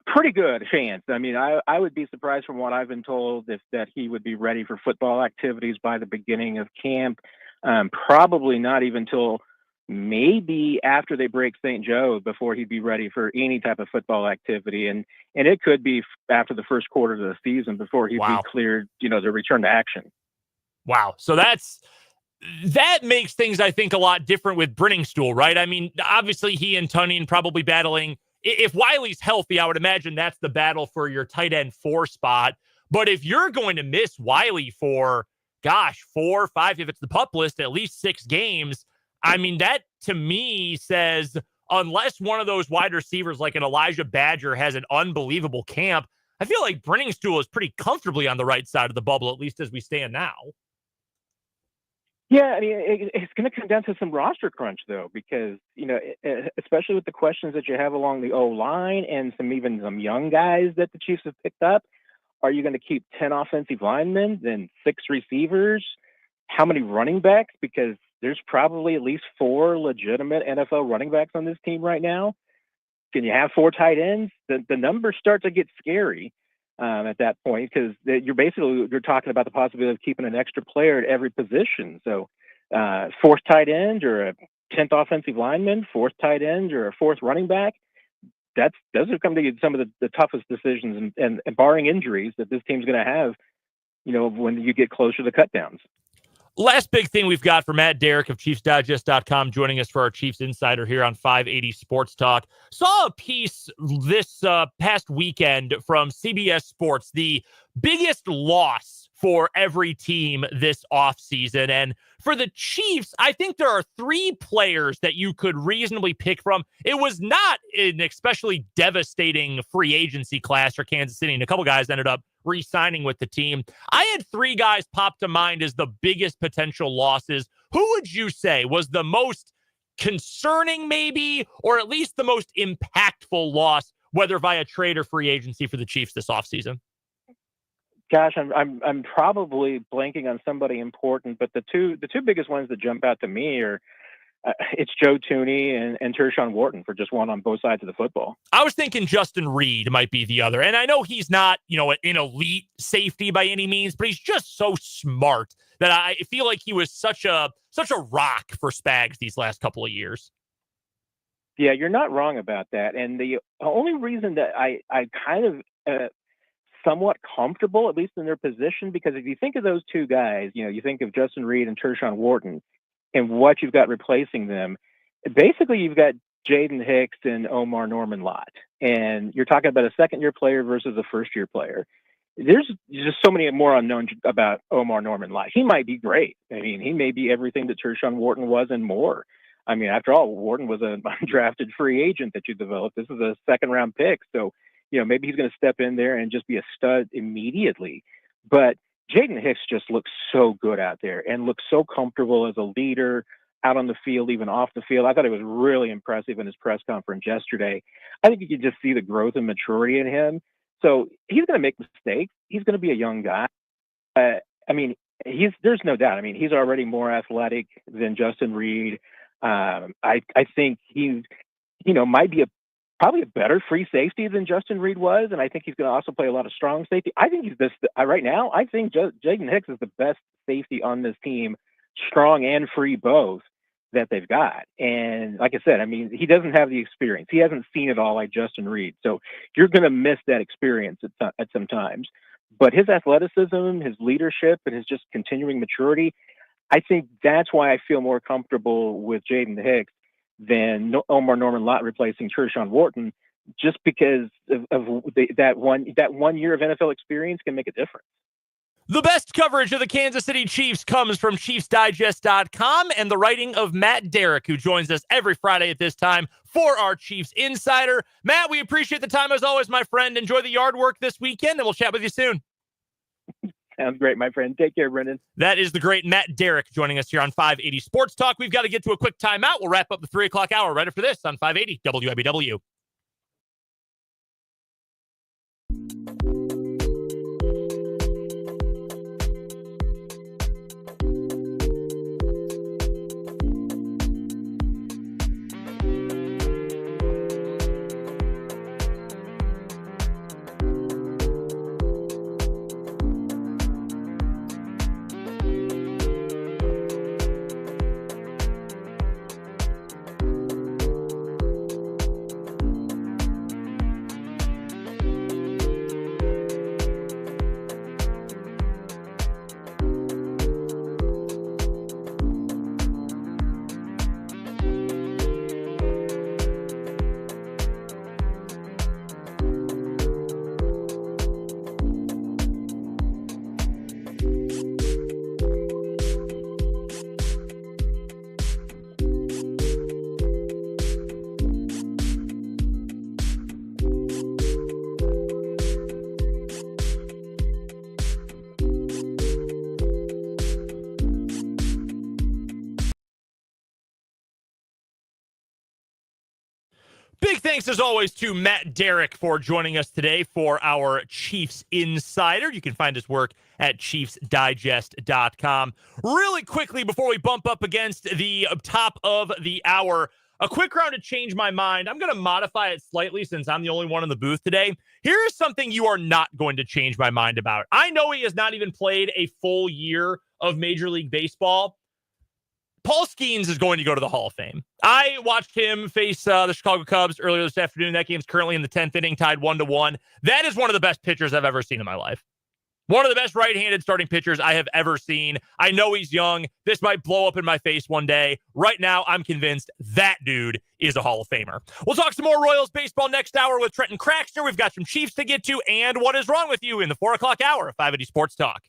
Pretty good chance. I would be surprised from what I've been told that he would be ready for football activities by the beginning of camp. Probably not even till maybe after they break St. Joe before he'd be ready for any type of football activity. And it could be after the first quarter of the season before he'd be cleared, to return to action. Wow. So that makes things, I think, a lot different with Brenningstool, right? Obviously he and Tonyan probably battling. If Wiley's healthy, I would imagine that's the battle for your tight end 4 spot. But if you're going to miss Wiley for, 4, 5, if it's the PUP list, at least 6 games, that to me says, unless one of those wide receivers like an Elijah Badger has an unbelievable camp, I feel like Brenningstool is pretty comfortably on the right side of the bubble, at least as we stand now. Yeah, it's going to come down to some roster crunch, though, because, especially with the questions that you have along the O-line and some young guys that the Chiefs have picked up, are you going to keep 10 offensive linemen, then 6 receivers? How many running backs? Because there's probably at least 4 legitimate NFL running backs on this team right now. Can you have 4 tight ends? The numbers start to get scary at that point because you're talking about the possibility of keeping an extra player at every position. So 4th tight end or a 10th offensive lineman, 4th tight end or a 4th running back. Those are going to be some of the toughest decisions and barring injuries that this team's going to have, when you get closer to cutdowns. Last big thing we've got for Matt Derrick of ChiefsDigest.com joining us for our Chiefs Insider here on 580 Sports Talk. Saw a piece this past weekend from CBS Sports, the biggest loss for every team this offseason. And for the Chiefs, I think there are 3 players that you could reasonably pick from. It was not an especially devastating free agency class for Kansas City, and a couple guys ended up re-signing with the team. I had 3 guys pop to mind as the biggest potential losses. Who would you say was the most concerning maybe, or at least the most impactful loss whether via trade or free agency for the Chiefs this offseason? Gosh, I'm probably blanking on somebody important, but the two biggest ones that jump out to me are it's Joe Tooney and Tershawn Wharton for just one on both sides of the football. I was thinking Justin Reed might be the other. And I know he's not, an elite safety by any means, but he's just so smart that I feel like he was such a rock for Spags these last couple of years. Yeah, you're not wrong about that. And the only reason that I kind of somewhat comfortable, at least in their position, because if you think of those two guys, you think of Justin Reed and Tershawn Wharton and what you've got replacing them. Basically, you've got Jaden Hicks and Omar Norman Lott, and you're talking about a second-year player versus a first-year player. There's just so many more unknowns about Omar Norman Lott. He might be great. I mean, he may be everything that Tershawn Wharton was and more. I mean, after all, Wharton was an undrafted free agent that you developed. This is a second-round pick, so maybe he's going to step in there and just be a stud immediately. But Jaden Hicks just looks so good out there and looks so comfortable as a leader out on the field, even off the field. I thought it was really impressive in his press conference yesterday. I think you could just see the growth and maturity in him. So he's going to make mistakes. He's going to be a young guy. I mean, there's no doubt. I mean, he's already more athletic than Justin Reed. I think he, might be probably a better free safety than Justin Reed was, and I think he's going to also play a lot of strong safety. I think he's right now. I think Jaden Hicks is the best safety on this team, strong and free both, that they've got. And like I said, I mean, he doesn't have the experience. He hasn't seen it all like Justin Reed, so you're going to miss that experience at some times. But his athleticism, his leadership, and his just continuing maturity, I think that's why I feel more comfortable with Jaden Hicks than Omar Norman Lott replacing Tershawn Wharton, just because of that 1 year of NFL experience can make a difference. The best coverage of the Kansas City Chiefs comes from ChiefsDigest.com and the writing of Matt Derrick, who joins us every Friday at this time for our Chiefs Insider. Matt, we appreciate the time as always, my friend. Enjoy the yard work this weekend, and we'll chat with you soon. Sounds great, my friend. Take care, Brendan. That is the great Matt Derrick joining us here on 580 Sports Talk. We've got to get to a quick timeout. We'll wrap up the 3 o'clock hour right after this on 580 WIBW. Big thanks, as always, to Matt Derrick for joining us today for our Chiefs Insider. You can find his work at ChiefsDigest.com. Really quickly, before we bump up against the top of the hour, a quick round to change my mind. I'm going to modify it slightly since I'm the only one in the booth today. Here is something you are not going to change my mind about. I know he has not even played a full year of Major League Baseball. Paul Skeens is going to go to the Hall of Fame. I watched him face the Chicago Cubs earlier this afternoon. That game's currently in the 10th inning, tied 1-1. That is one of the best pitchers I've ever seen in my life. One of the best right-handed starting pitchers I have ever seen. I know he's young. This might blow up in my face one day. Right now, I'm convinced that dude is a Hall of Famer. We'll talk some more Royals baseball next hour with Trenton Kraxner. We've got some Chiefs to get to, and what is wrong with you in the 4 o'clock hour of 580 Sports Talk.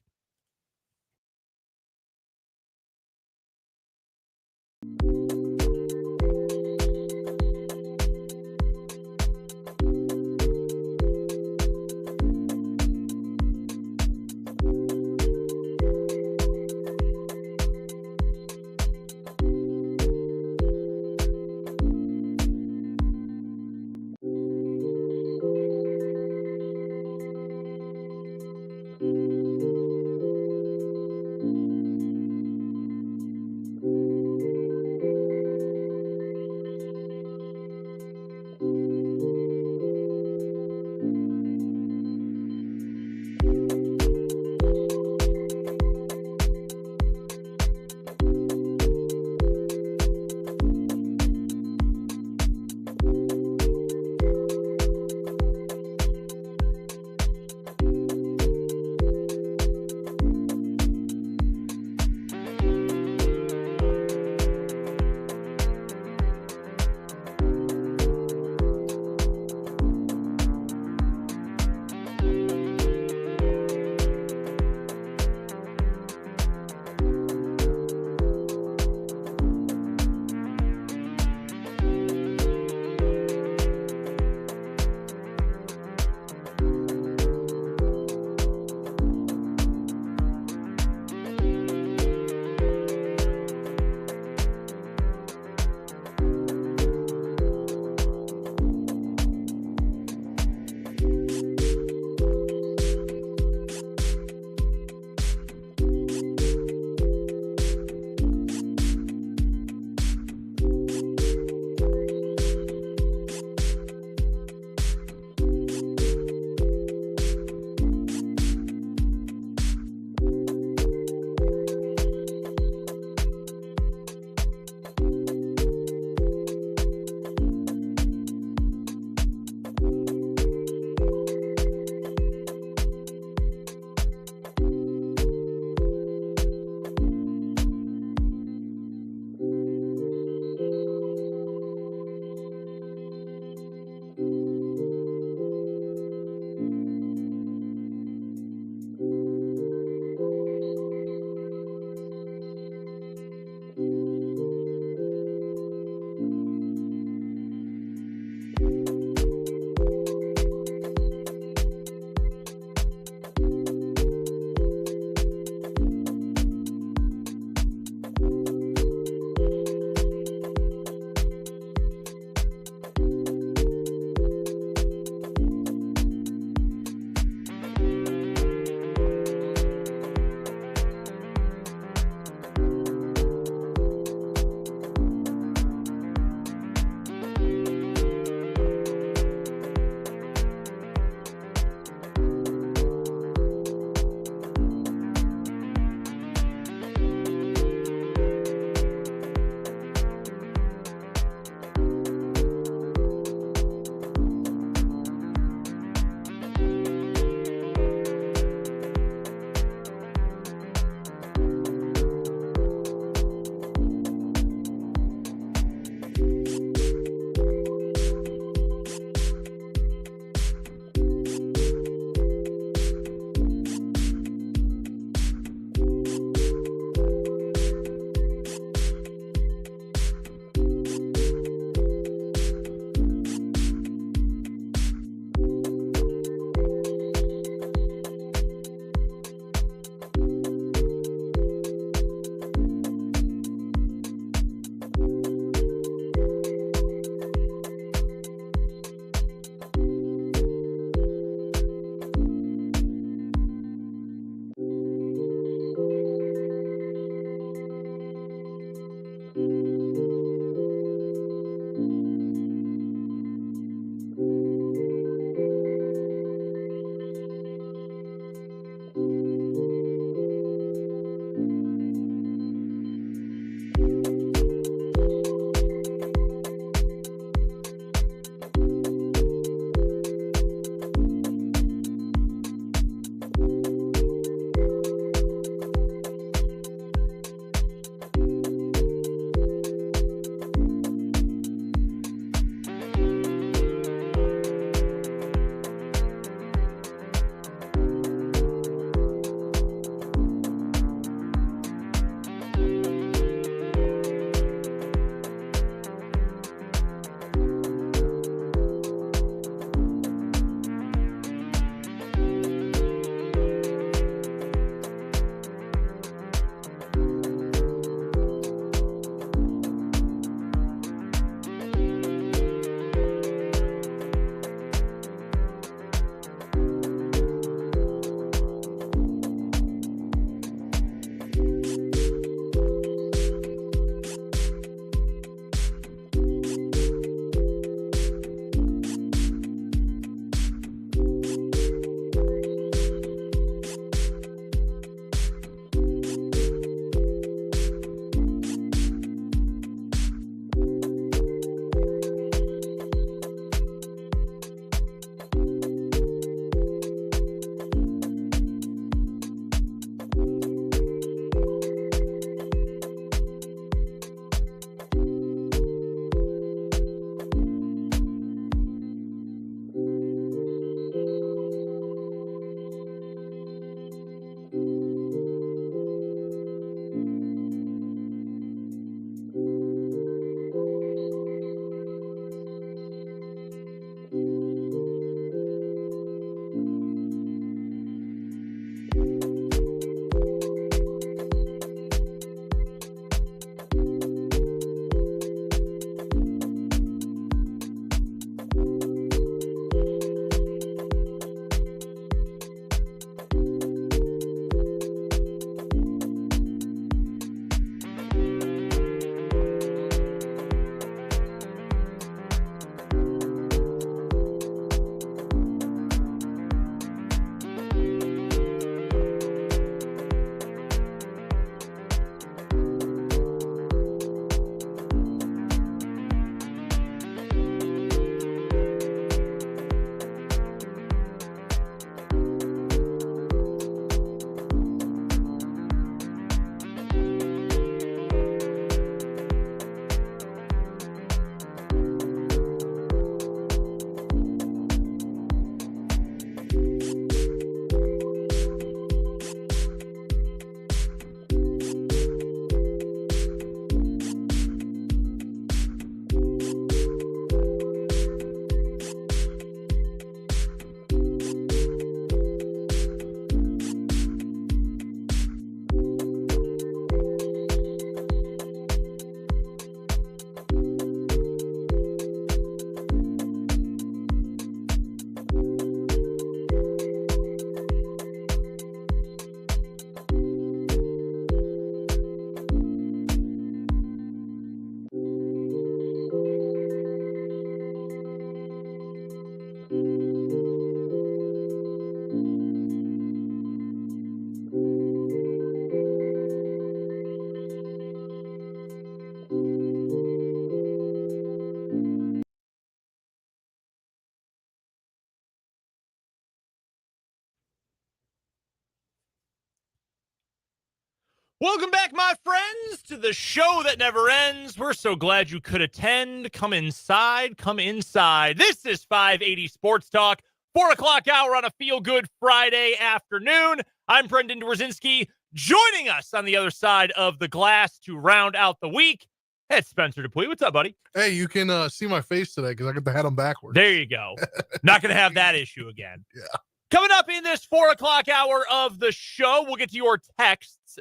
Welcome back, my friends, to the show that never ends. We're so glad you could attend. Come inside. Come inside. This is 580 Sports Talk, 4 o'clock hour on a feel-good Friday afternoon. I'm Brendan Dworzinski. Joining us on the other side of the glass to round out the week, it's Spencer Dupuis. What's up, buddy? Hey, you can see my face today because I got the hat on backwards. There you go. Not going to have that issue again. Yeah. Coming up in this 4 o'clock hour of the show, we'll get to your texts,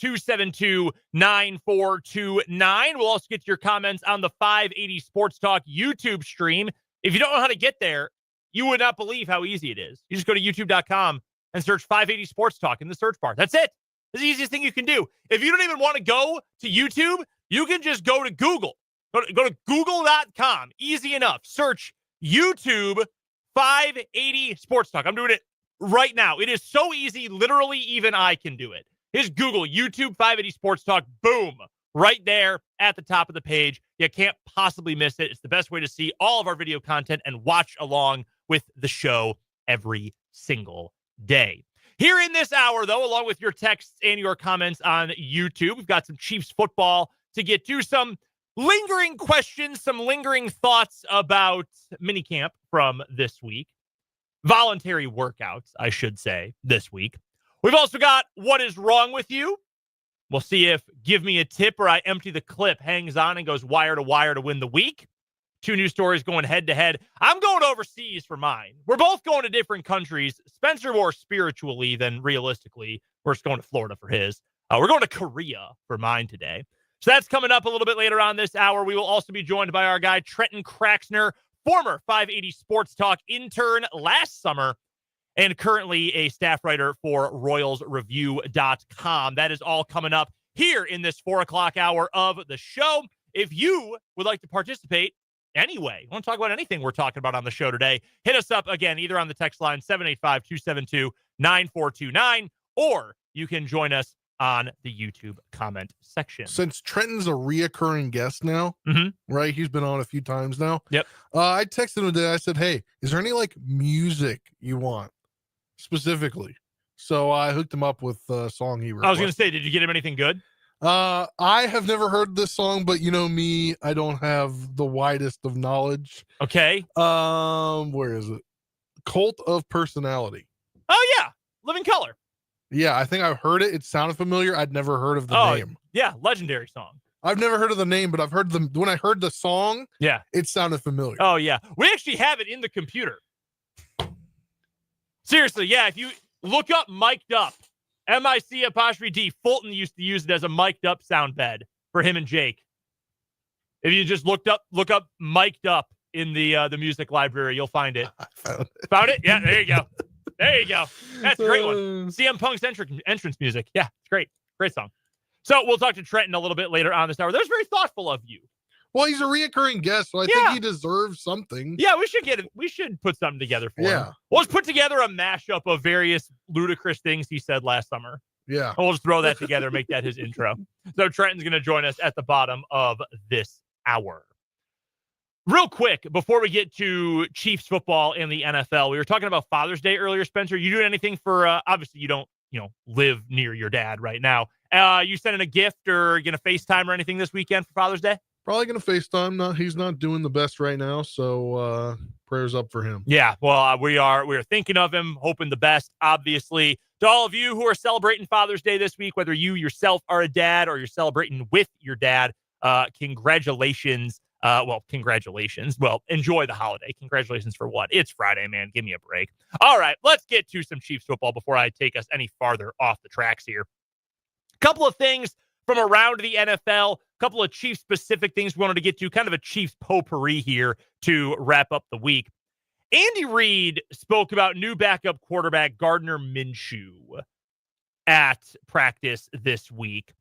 785-272-9429. We'll also get to your comments on the 580 Sports Talk YouTube stream. If you don't know how to get there, you would not believe how easy it is. You just go to youtube.com and search 580 Sports Talk in the search bar. That's it. It's the easiest thing you can do. If you don't even want to go to YouTube, you can just go to Google. Go to google.com. Easy enough. Search YouTube 580 Sports Talk. I'm doing it right now. It is so easy. Literally, even I can do it. Here's Google YouTube 580 Sports Talk. Boom. Right there at the top of the page. You can't possibly miss it. It's the best way to see all of our video content and watch along with the show every single day. Here in this hour, though, along with your texts and your comments on YouTube, we've got some Chiefs football to get to, some lingering questions, some lingering thoughts about minicamp from this week. Voluntary workouts, I should say, this week. We've also got What Is Wrong With You? We'll see if Give Me a Tip or I Empty the Clip hangs on and goes wire to win the week. 2 new stories going head-to-head. I'm going overseas for mine. We're both going to different countries. Spencer more spiritually than realistically. We're just going to Florida for his. We're going to Korea for mine today. So that's coming up a little bit later on this hour. We will also be joined by our guy, Trenton Kraxner, former 580 Sports Talk intern last summer and currently a staff writer for RoyalsReview.com. That is all coming up here in this 4 o'clock hour of the show. If you would like to participate anyway, want to talk about anything we're talking about on the show today, hit us up again, either on the text line 785-272-9429, or you can join us on the YouTube comment section. Since Trenton's a reoccurring guest now, right? He's been on a few times now. Yep. I texted him today. I said, hey, is there any like music you want specifically? So I hooked him up with a song he requested. I was going to say, did you get him anything good? I have never heard this song, but you know me, I don't have the widest of knowledge. Okay. Where is it? Cult of Personality. Oh, yeah. Living Color. Yeah, I think I've heard it. It sounded familiar. I'd never heard of the name. Yeah, legendary song. I've never heard of the name, but I've heard them. When I heard the song, yeah, it sounded familiar. Oh, yeah. We actually have it in the computer. Seriously, yeah, if you look up Mic'd Up, MIC''D, Fulton used to use it as a mic'd up sound bed for him and Jake. If you just look up Mic'd Up in the music library, you'll find it. Found it? Yeah, there you go. There you go. That's a great one. CM Punk's entrance music. Yeah, it's great. Great song. So we'll talk to Trenton a little bit later on this hour. That was very thoughtful of you. Well, he's a reoccurring guest, so I think he deserves something. Yeah, we should put something together for him. We'll just put together a mashup of various ludicrous things he said last summer. Yeah. We'll just throw that together and make that his intro. So Trenton's going to join us at the bottom of this hour. Real quick, before we get to Chiefs football and the NFL, we were talking about Father's Day earlier, Spencer. You doing anything for, obviously you don't, live near your dad right now. You sending a gift or going to FaceTime or anything this weekend for Father's Day? Probably going to FaceTime. He's not doing the best right now, so prayers up for him. Yeah, well, we are thinking of him, hoping the best, obviously. To all of you who are celebrating Father's Day this week, whether you yourself are a dad or you're celebrating with your dad, congratulations. Congratulations. Well, enjoy the holiday. Congratulations for what? It's Friday, man. Give me a break. All right, let's get to some Chiefs football before I take us any farther off the tracks here. Couple of things from around the NFL, couple of Chiefs-specific things we wanted to get to, kind of a Chiefs potpourri here to wrap up the week. Andy Reid spoke about new backup quarterback Gardner Minshew at practice this week.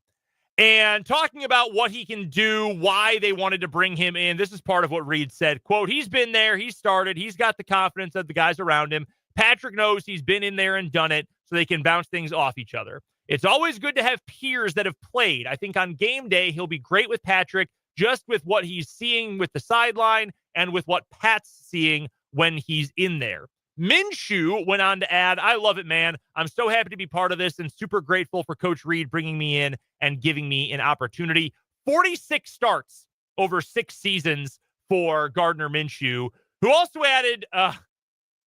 And talking about what he can do, why they wanted to bring him in. This is part of what Reid said. Quote, he's been there, he's started, he's got the confidence of the guys around him. Patrick knows he's been in there and done it, so they can bounce things off each other. It's always good to have peers that have played. I think on game day, he'll be great with Patrick, just with what he's seeing with the sideline and with what Pat's seeing when he's in there. Minshew went on to add, I love it, man. I'm so happy to be part of this and super grateful for Coach Reed bringing me in and giving me an opportunity. 46 starts over 6 seasons for Gardner Minshew, who also added,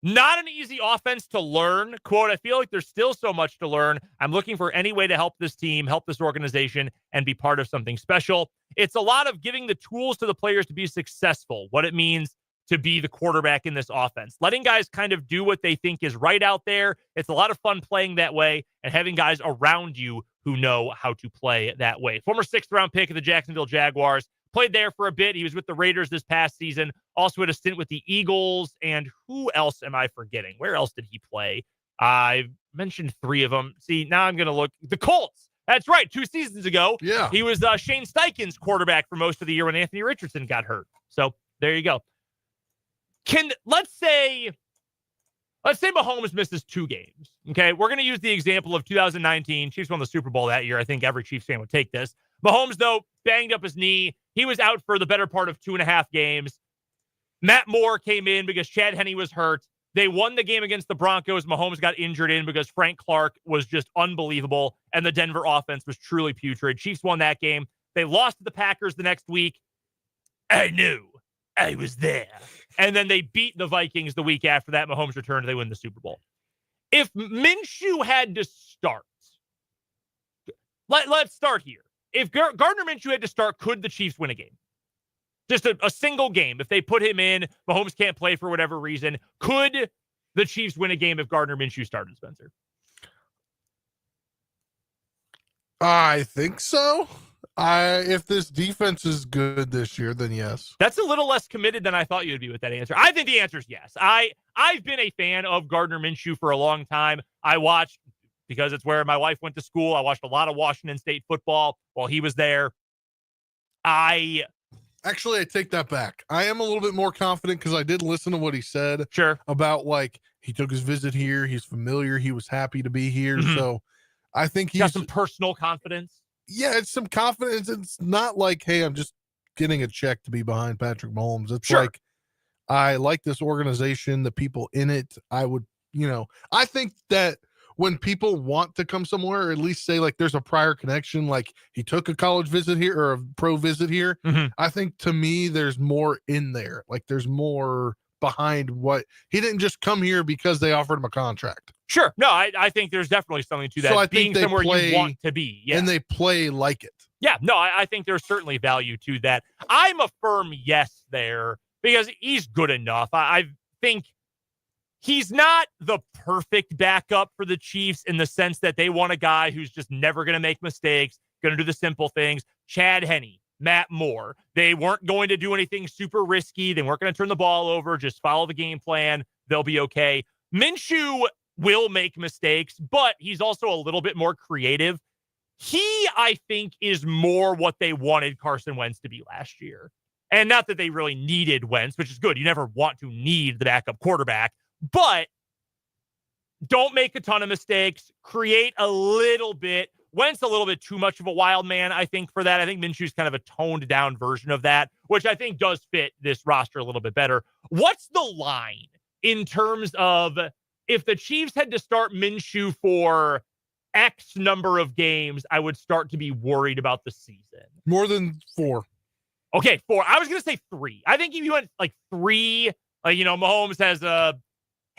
not an easy offense to learn. Quote, I feel like there's still so much to learn. I'm looking for any way to help this team, help this organization, and be part of something special. It's a lot of giving the tools to the players to be successful, what it means to be the quarterback in this offense. Letting guys kind of do what they think is right out there. It's a lot of fun playing that way and having guys around you who know how to play that way. Former 6th-round pick of the Jacksonville Jaguars. Played there for a bit. He was with the Raiders this past season. Also had a stint with the Eagles. And who else am I forgetting? Where else did he play? I mentioned 3 of them. See, now I'm going to look. The Colts. That's right. 2 seasons ago. Yeah. He was Shane Steichen's quarterback for most of the year when Anthony Richardson got hurt. So there you go. Let's say Mahomes misses 2 games. Okay. We're going to use the example of 2019. Chiefs won the Super Bowl that year. I think every Chiefs fan would take this. Mahomes, though, banged up his knee. He was out for the better part of 2.5 games. Matt Moore came in because Chad Henne was hurt. They won the game against the Broncos. Mahomes got injured in because Frank Clark was just unbelievable, and the Denver offense was truly putrid. Chiefs won that game. They lost to the Packers the next week. I knew. I was there. And then they beat the Vikings the week after that. Mahomes returned. They win the Super Bowl. If Minshew had to start, let's start here. If Gardner Minshew had to start, could the Chiefs win a game? Just a single game. If they put him in, Mahomes can't play for whatever reason. Could the Chiefs win a game if Gardner Minshew started, Spencer? I think so. If this defense is good this year, then yes. That's a little less committed than I thought you'd be with that answer. I think the answer is yes. I've been a fan of Gardner Minshew for a long time. I watched, because it's where my wife went to school, I watched a lot of Washington State football while he was there. Actually, I take that back. I am a little bit more confident because I did listen to what he said. Sure. About, like, he took his visit here. He's familiar. He was happy to be here. Mm-hmm. So I think he's got some personal confidence. Yeah, it's some confidence. It's not like, hey, I'm just getting a check to be behind Patrick Mahomes. It's sure. like, I like this organization, the people in it. I would, I think that when people want to come somewhere, or at least say like there's a prior connection, like he took a college visit here or a pro visit here. Mm-hmm. I think to me, there's more in there. Like there's more behind what he didn't just come here because they offered him a contract. Sure. No, I think there's definitely something to that. So I being think somewhere play, you want to be. Yeah. And they play like it. Yeah. No, I think there's certainly value to that. I'm a firm yes there because he's good enough. I think he's not the perfect backup for the Chiefs in the sense that they want a guy who's just never going to make mistakes, going to do the simple things. Chad Henne, Matt Moore. They weren't going to do anything super risky. They weren't going to turn the ball over. Just follow the game plan. They'll be okay. Minshew will make mistakes, but he's also a little bit more creative. He, I think, is more what they wanted Carson Wentz to be last year. And not that they really needed Wentz, which is good. You never want to need the backup quarterback, but don't make a ton of mistakes. Create a little bit. Wentz a little bit too much of a wild man, I think, for that. I think Minshew's kind of a toned down version of that, which I think does fit this roster a little bit better. What's the line in terms of if the Chiefs had to start Minshew for X number of games, I would start to be worried about the season? More than 4. Okay, 4. I was going to say 3. I think if you went like 3, Mahomes has a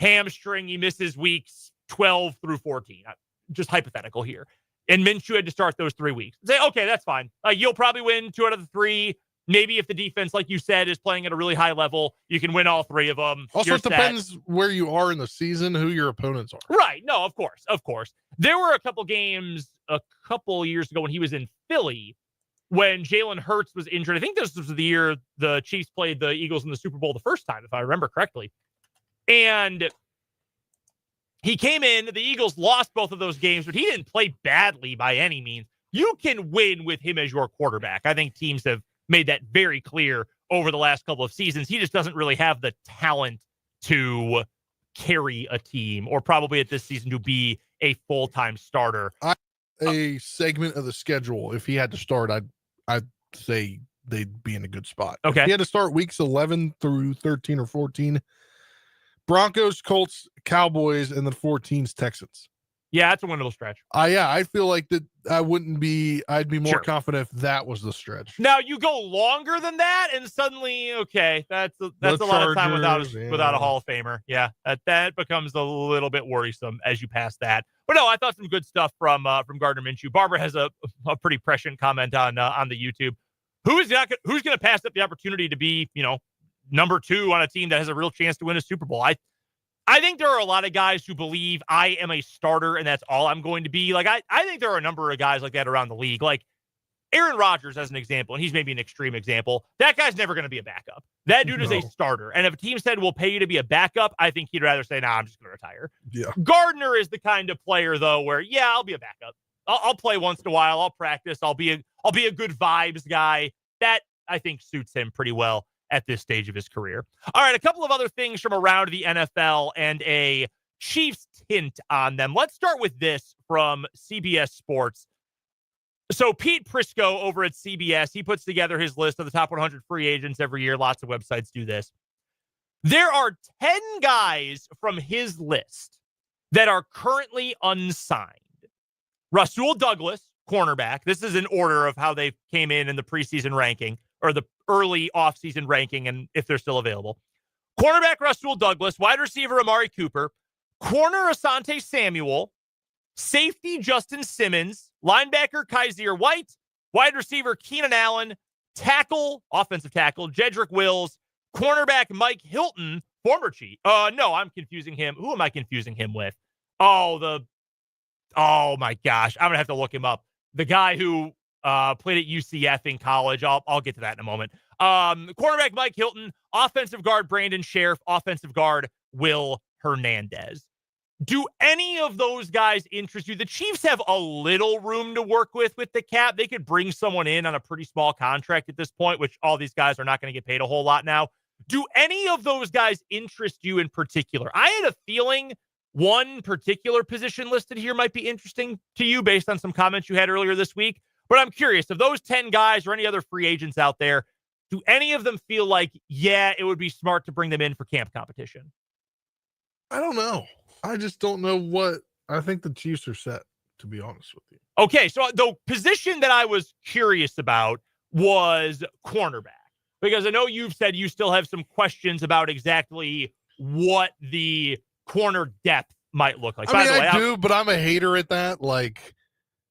hamstring. He misses weeks 12 through 14. Just hypothetical here. And Minshew had to start those 3 weeks. Say, okay, that's fine. You'll probably win 2 out of the 3. Maybe if the defense, like you said, is playing at a really high level, you can win all 3 of them. Also, it depends where you are in the season, who your opponents are. Right. No, of course. Of course. There were a couple games a couple years ago when he was in Philly when Jalen Hurts was injured. I think this was the year the Chiefs played the Eagles in the Super Bowl the first time, if I remember correctly. And he came in, the Eagles lost both of those games, but he didn't play badly by any means. You can win with him as your quarterback. I think teams have made that very clear over the last couple of seasons. He just doesn't really have the talent to carry a team, or probably at this season to be a full-time starter. A segment of the schedule, if he had to start, I'd say they'd be in a good spot. Okay. If he had to start weeks 11 through 13 or 14, Broncos, Colts, Cowboys, and then 4 teams, Texans. Yeah, that's a winnable stretch. Yeah, I feel like that I'd be more Sure. confident if that was the stretch. Now you go longer than that, and suddenly, okay, that's a lot of time without a Hall of Famer. Yeah, that becomes a little bit worrisome as you pass that. But no, I thought some good stuff from Gardner Minshew. Barbara has a pretty prescient comment on the YouTube. Who's going to pass up the opportunity to be, number 2 on a team that has a real chance to win a Super Bowl? I think there are a lot of guys who believe I am a starter and that's all I'm going to be. Like, I think there are a number of guys like that around the league. Like Aaron Rodgers, as an example, and he's maybe an extreme example. That guy's never going to be a backup. That dude is a starter. And if a team said, we'll pay you to be a backup, I think he'd rather say, nah, I'm just going to retire. Yeah. Gardner is the kind of player, though, where, yeah, I'll be a backup. I'll play once in a while. I'll practice. I'll be a good vibes guy. That, I think, suits him pretty well at this stage of his career. All right, a couple of other things from around the NFL and a Chiefs tint on them. Let's start with this from CBS Sports. So Pete Prisco over at CBS, he puts together his list of the top 100 free agents every year. Lots of websites do this. There are 10 guys from his list that are currently unsigned. Rasul Douglas, cornerback. This is in order of how they came in the preseason ranking, or the early offseason ranking, and if they're still available. Cornerback Rasul Douglas, wide receiver Amari Cooper, corner Asante Samuel, safety Justin Simmons, linebacker Kaiser White, wide receiver Keenan Allen, offensive tackle Jedrick Wills, cornerback Mike Hilton, former Chief. No, I'm confusing him. Who am I confusing him with? Oh my gosh, I'm gonna have to look him up. The guy who played at UCF in college. I'll get to that in a moment. Cornerback Mike Hilton, offensive guard Brandon Sheriff, offensive guard Will Hernandez. Do any of those guys interest you? The Chiefs have a little room to work with the cap. They could bring someone in on a pretty small contract at this point, which all these guys are not going to get paid a whole lot now. Do any of those guys interest you in particular? I had a feeling one particular position listed here might be interesting to you based on some comments you had earlier this week. But I'm curious, of those 10 guys or any other free agents out there, do any of them feel like, yeah, it would be smart to bring them in for camp competition? I don't know. I just don't know what I think the Chiefs are set, to be honest with you. Okay, so the position that I was curious about was cornerback, because I know you've said you still have some questions about exactly what the corner depth might look like. I do, but I'm a hater at that. Like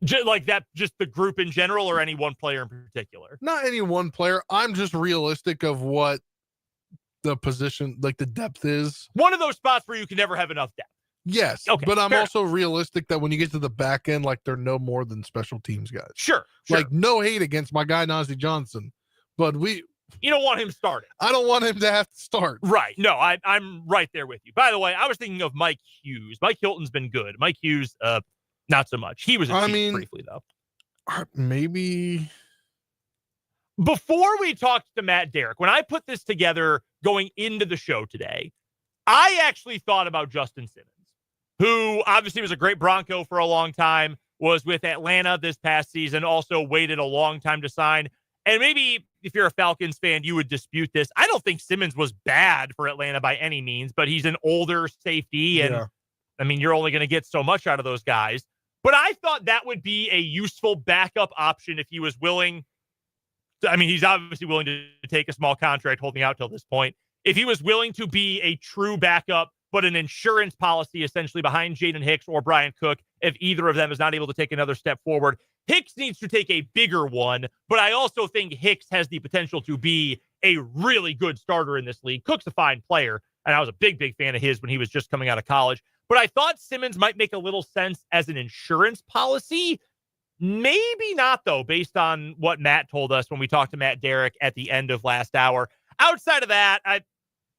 that, just the group in general, or any one player in particular? Not any one player. I'm just realistic of what the position, like the depth is. One of those spots where you can never have enough depth. Yes, okay, but I'm also realistic that when you get to the back end, like they're no more than special teams guys. Sure. Like no hate against my guy Najee Johnson, but you don't want him starting. I don't want him to have to start. Right. No, I'm right there with you. By the way, I was thinking of Mike Hughes. Mike Hilton's been good. Mike Hughes, not so much. He was a Chief briefly, though. Maybe. Before we talked to Matt Derrick, when I put this together going into the show today, I actually thought about Justin Simmons, who obviously was a great Bronco for a long time, was with Atlanta this past season, also waited a long time to sign. And maybe if you're a Falcons fan, you would dispute this. I don't think Simmons was bad for Atlanta by any means, but he's an older safety. And I mean, you're only going to get so much out of those guys. But I thought that would be a useful backup option if he was willing. I mean, he's obviously willing to take a small contract holding out till this point. If he was willing to be a true backup, but an insurance policy essentially behind Jaden Hicks or Brian Cook, if either of them is not able to take another step forward. Hicks needs to take a bigger one, but I also think Hicks has the potential to be a really good starter in this league. Cook's a fine player, and I was a big fan of his when he was just coming out of college. But I thought Simmons might make a little sense as an insurance policy. Maybe not, though, based on what Matt told us when we talked to Matt Derrick at the end of last hour. Outside of that,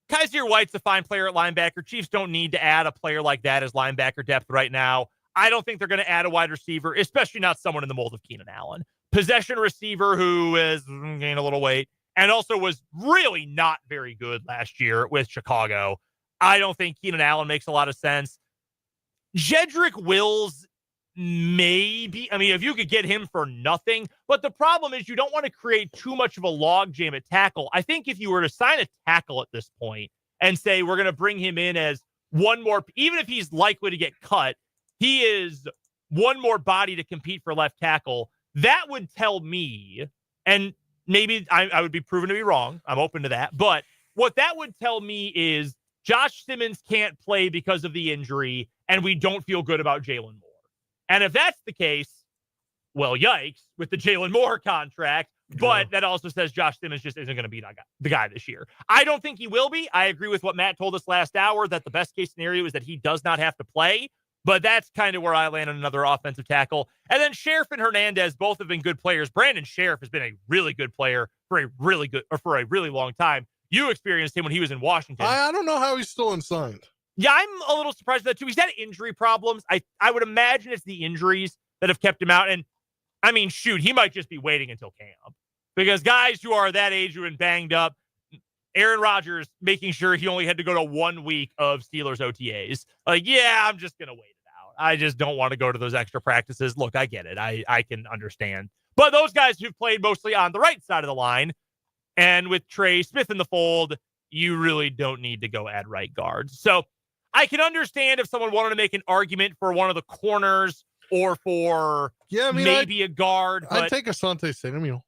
Kaiser White's a fine player at linebacker. Chiefs don't need to add a player like that as linebacker depth right now. I don't think they're going to add a wide receiver, especially not someone in the mold of Keenan Allen. Possession receiver who has gained a little weight and also was really not very good last year with Chicago. I don't think Keenan Allen makes a lot of sense. Jedrick Wills, maybe. I mean, if you could get him for nothing. But the problem is you don't want to create too much of a logjam at tackle. I think if you were to sign a tackle at this point, and say we're going to bring him in as one more, even if he's likely to get cut, he is one more body to compete for left tackle. That would tell me, and maybe I would be proven to be wrong. I'm open to that. But what that would tell me is Josh Simmons can't play because of the injury, and we don't feel good about Jalen Moore. And if that's the case, well, yikes with the Jalen Moore contract. But that also says Josh Simmons just isn't going to be the guy this year. I don't think he will be. I agree with what Matt told us last hour, that the best case scenario is that he does not have to play. But that's kind of where I land on another offensive tackle. And then Sheriff and Hernandez both have been good players. Brandon Sheriff has been a really good player for a really long time. You experienced him when he was in Washington. I don't know how he's still unsigned. Yeah, I'm a little surprised with that too. He's had injury problems. I would imagine it's the injuries that have kept him out. And I mean, shoot, he might just be waiting until camp, because guys who are that age who have been banged up, Aaron Rodgers making sure he only had to go to 1 week of Steelers OTAs. Like, yeah, I'm just going to wait it out. I just don't want to go to those extra practices. Look, I get it. I can understand. But those guys who've played mostly on the right side of the line, and with Trey Smith in the fold, you really don't need to go add right guards. So I can understand if someone wanted to make an argument for one of the corners or for maybe a guard. I'd take Asante Samuel.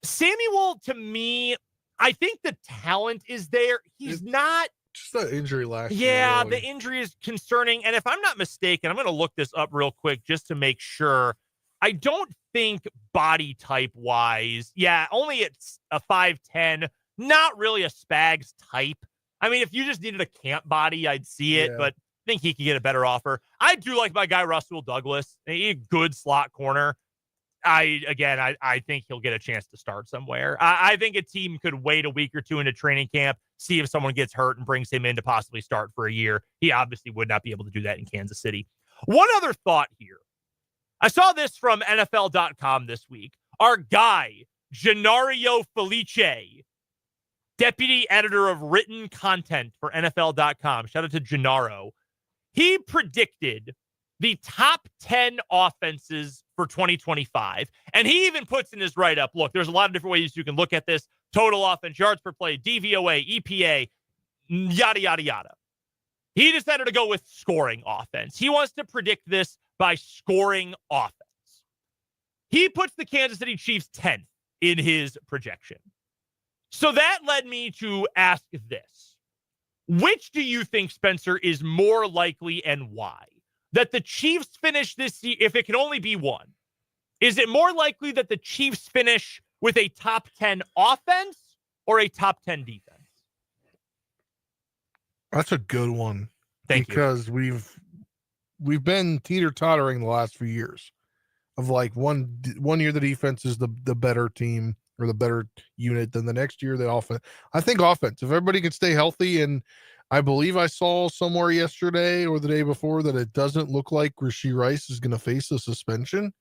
Samuel, to me, I think the talent is there. He's not. Just that injury last year. Yeah, really. The injury is concerning. And if I'm not mistaken, I'm going to look this up real quick just to make sure. I don't think body type wise. Yeah, only it's a 5'10", not really a Spags type. I mean, if you just needed a camp body, I'd see it, but I think he could get a better offer. I do like my guy, Russell Douglas, a good slot corner. I think he'll get a chance to start somewhere. I think a team could wait a week or two into training camp, see if someone gets hurt and brings him in to possibly start for a year. He obviously would not be able to do that in Kansas City. One other thought here. I saw this from NFL.com this week. Our guy, Gennario Felice, deputy editor of written content for NFL.com. Shout out to Gennaro. He predicted the top 10 offenses for 2025. And he even puts in his write-up, look, there's a lot of different ways you can look at this. Total offense, yards per play, DVOA, EPA, yada, yada, yada. He decided to go with scoring offense. He wants to predict this by scoring offense. He puts the Kansas City Chiefs 10th in his projection. So that led me to ask this. Which do you think, Spencer, is more likely and why? That the Chiefs finish this year, if it can only be one, is it more likely that the Chiefs finish with a top 10 offense or a top 10 defense? That's a good one. Thank you. Because we've been teeter-tottering the last few years of like one year the defense is the better team or the better unit, than the next year the offense. I think offense, if everybody can stay healthy, and I believe I saw somewhere yesterday or the day before that it doesn't look like Rashee Rice is going to face a suspension.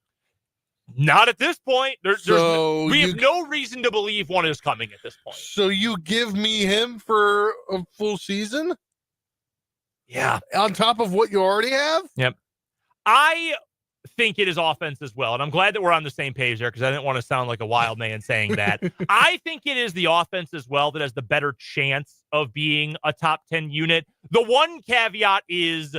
Not at this point. We have no reason to believe one is coming at this point. So you give me him for a full season? Yeah. On top of what you already have? Yep. I think it is offense as well. And I'm glad that we're on the same page there, because I didn't want to sound like a wild man saying that. I think it is the offense as well that has the better chance of being a top 10 unit. The one caveat is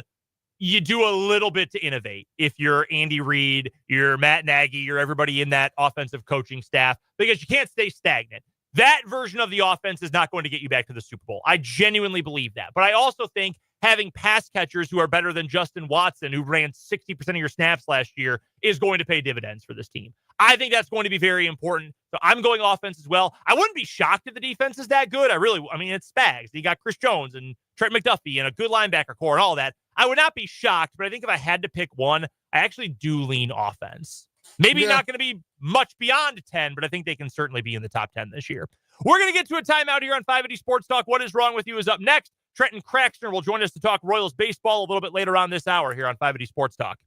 you do a little bit to innovate. If you're Andy Reid, you're Matt Nagy, you're everybody in that offensive coaching staff, because you can't stay stagnant. That version of the offense is not going to get you back to the Super Bowl. I genuinely believe that. But I also think having pass catchers who are better than Justin Watson, who ran 60% of your snaps last year, is going to pay dividends for this team. I think that's going to be very important. So I'm going offense as well. I wouldn't be shocked if the defense is that good. I mean, it's Spags. You got Chris Jones and Trent McDuffie and a good linebacker core and all that. I would not be shocked, but I think if I had to pick one, I actually do lean offense. Maybe not going to be much beyond 10, but I think they can certainly be in the top 10 this year. We're going to get to a timeout here on 580 Sports Talk. What is Wrong With You is up next. Trenton Kraxner will join us to talk Royals baseball a little bit later on this hour here on 580 Sports Talk.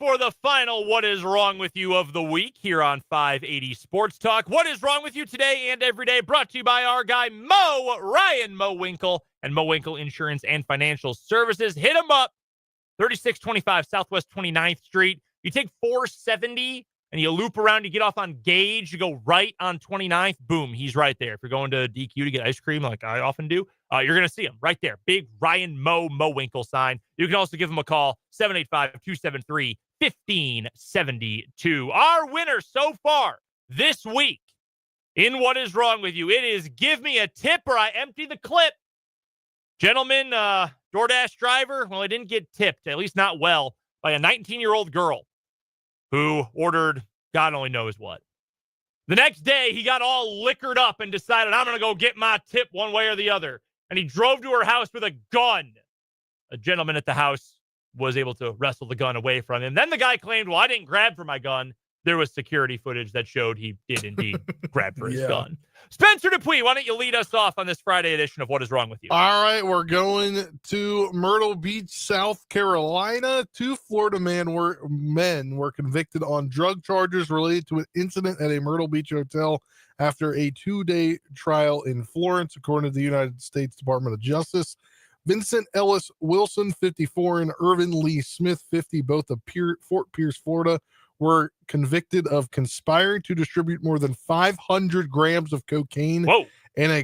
for the final What Is Wrong With You of the week here on 580 Sports Talk. What is wrong with you today and every day? Brought to you by our guy Ryan Winkle, and Mo Winkle Insurance and Financial Services. Hit him up, 3625 Southwest 29th Street. You take 470 and you loop around, you get off on Gage, you go right on 29th, boom, he's right there. If you're going to DQ to get ice cream like I often do, you're going to see him right there. Big Ryan Mo Winkle sign. You can also give him a call, 785-273-1572. Our winner so far this week in What Is Wrong With You, it is Give Me a Tip or I Empty the Clip. Gentleman, DoorDash driver, well, he didn't get tipped, at least not well, by a 19-year-old girl who ordered God only knows what. The next day, he got all liquored up and decided, I'm going to go get my tip one way or the other. And he drove to her house with a gun. A gentleman at the house was able to wrestle the gun away from him. Then the guy claimed, well, I didn't grab for my gun. There was security footage that showed he did indeed grab for his gun. Spencer Dupuis, why don't you lead us off on this Friday edition of What Is Wrong With You? All right, we're going to Myrtle Beach, South Carolina. Two Florida men were convicted on drug charges related to an incident at a Myrtle Beach hotel after a 2-day trial in Florence, according to the United States Department of Justice. Vincent Ellis Wilson, 54, and Irvin Lee Smith, 50, both of Fort Pierce, Florida, were convicted of conspiring to distribute more than 500 grams of cocaine and a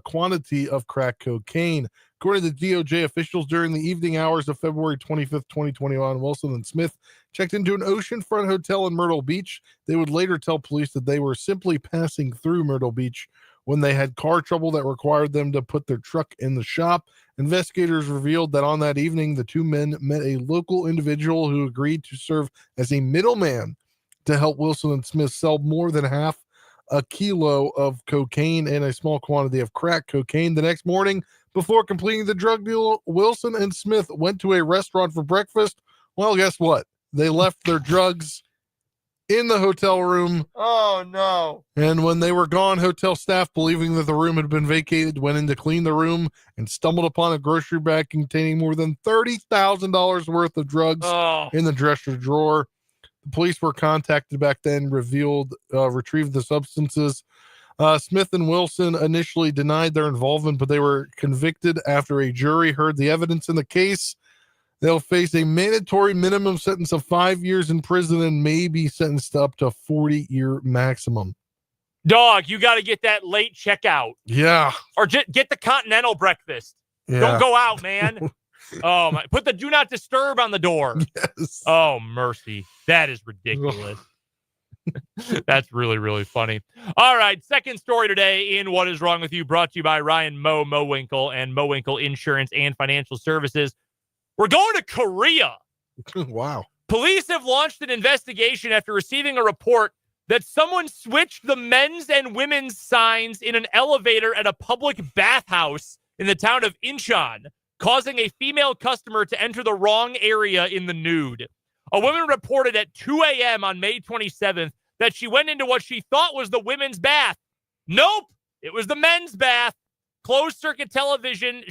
quantity of crack cocaine. According to DOJ officials, during the evening hours of February 25th, 2021, Wilson and Smith checked into an oceanfront hotel in Myrtle Beach. They would later tell police that they were simply passing through Myrtle Beach when they had car trouble that required them to put their truck in the shop. Investigators revealed that on that evening, the two men met a local individual who agreed to serve as a middleman to help Wilson and Smith sell more than half a kilo of cocaine and a small quantity of crack cocaine. The next morning, before completing the drug deal, Wilson and Smith went to a restaurant for breakfast. Well, guess what? They left their drugs in the hotel room. Oh, no. And when they were gone, hotel staff, believing that the room had been vacated, went in to clean the room and stumbled upon a grocery bag containing more than $30,000 worth of drugs in the dresser drawer. The police were contacted back then, retrieved the substances. Smith and Wilson initially denied their involvement, but they were convicted after a jury heard the evidence in the case. They'll face a mandatory minimum sentence of 5 years in prison and may be sentenced up to 40-year maximum. Dog, you got to get that late checkout. Yeah. Or get the continental breakfast. Yeah. Don't go out, man. Oh, my. Put the do not disturb on the door. Yes. Oh, mercy. That is ridiculous. That's really, really funny. All right. Second story today in What Is Wrong With You, brought to you by Ryan Mo Winkle and Mo Winkle Insurance and Financial Services. We're going to Korea. Wow. Police have launched an investigation after receiving a report that someone switched the men's and women's signs in an elevator at a public bathhouse in the town of Incheon, causing a female customer to enter the wrong area in the nude. A woman reported at 2 a.m. on May 27th that she went into what she thought was the women's bath. Nope, it was the men's bath. Closed-circuit television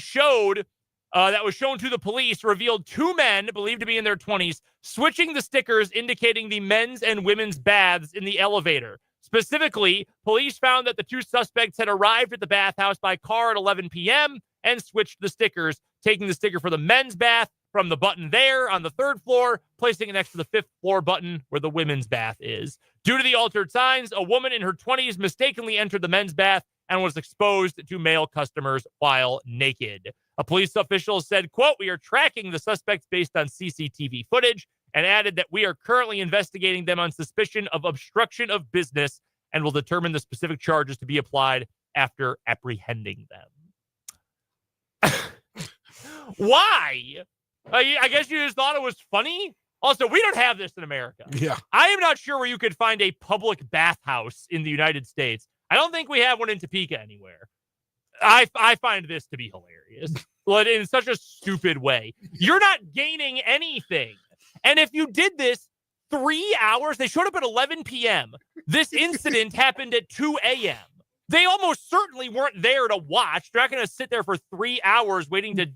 that was shown to the police revealed two men, believed to be in their 20s, switching the stickers indicating the men's and women's baths in the elevator. Specifically, police found that the two suspects had arrived at the bathhouse by car at 11 p.m. and switched the stickers, taking the sticker for the men's bath from the button there on the 3rd floor, placing it next to the 5th floor button where the women's bath is. Due to the altered signs, a woman in her 20s mistakenly entered the men's bath and was exposed to male customers while naked. A police official said, quote, "We are tracking the suspects based on CCTV footage," and added that we are currently investigating them on suspicion of obstruction of business and will determine the specific charges to be applied after apprehending them. Why? I guess you just thought it was funny? Also, we don't have this in America. Yeah. I am not sure where you could find a public bathhouse in the United States. I don't think we have one in Topeka anywhere. I find this to be hilarious, but in such a stupid way. You're not gaining anything. And if you did this 3 hours, they showed up at 11 p.m. This incident happened at 2 a.m. They almost certainly weren't there to watch. They're not going to sit there for 3 hours waiting to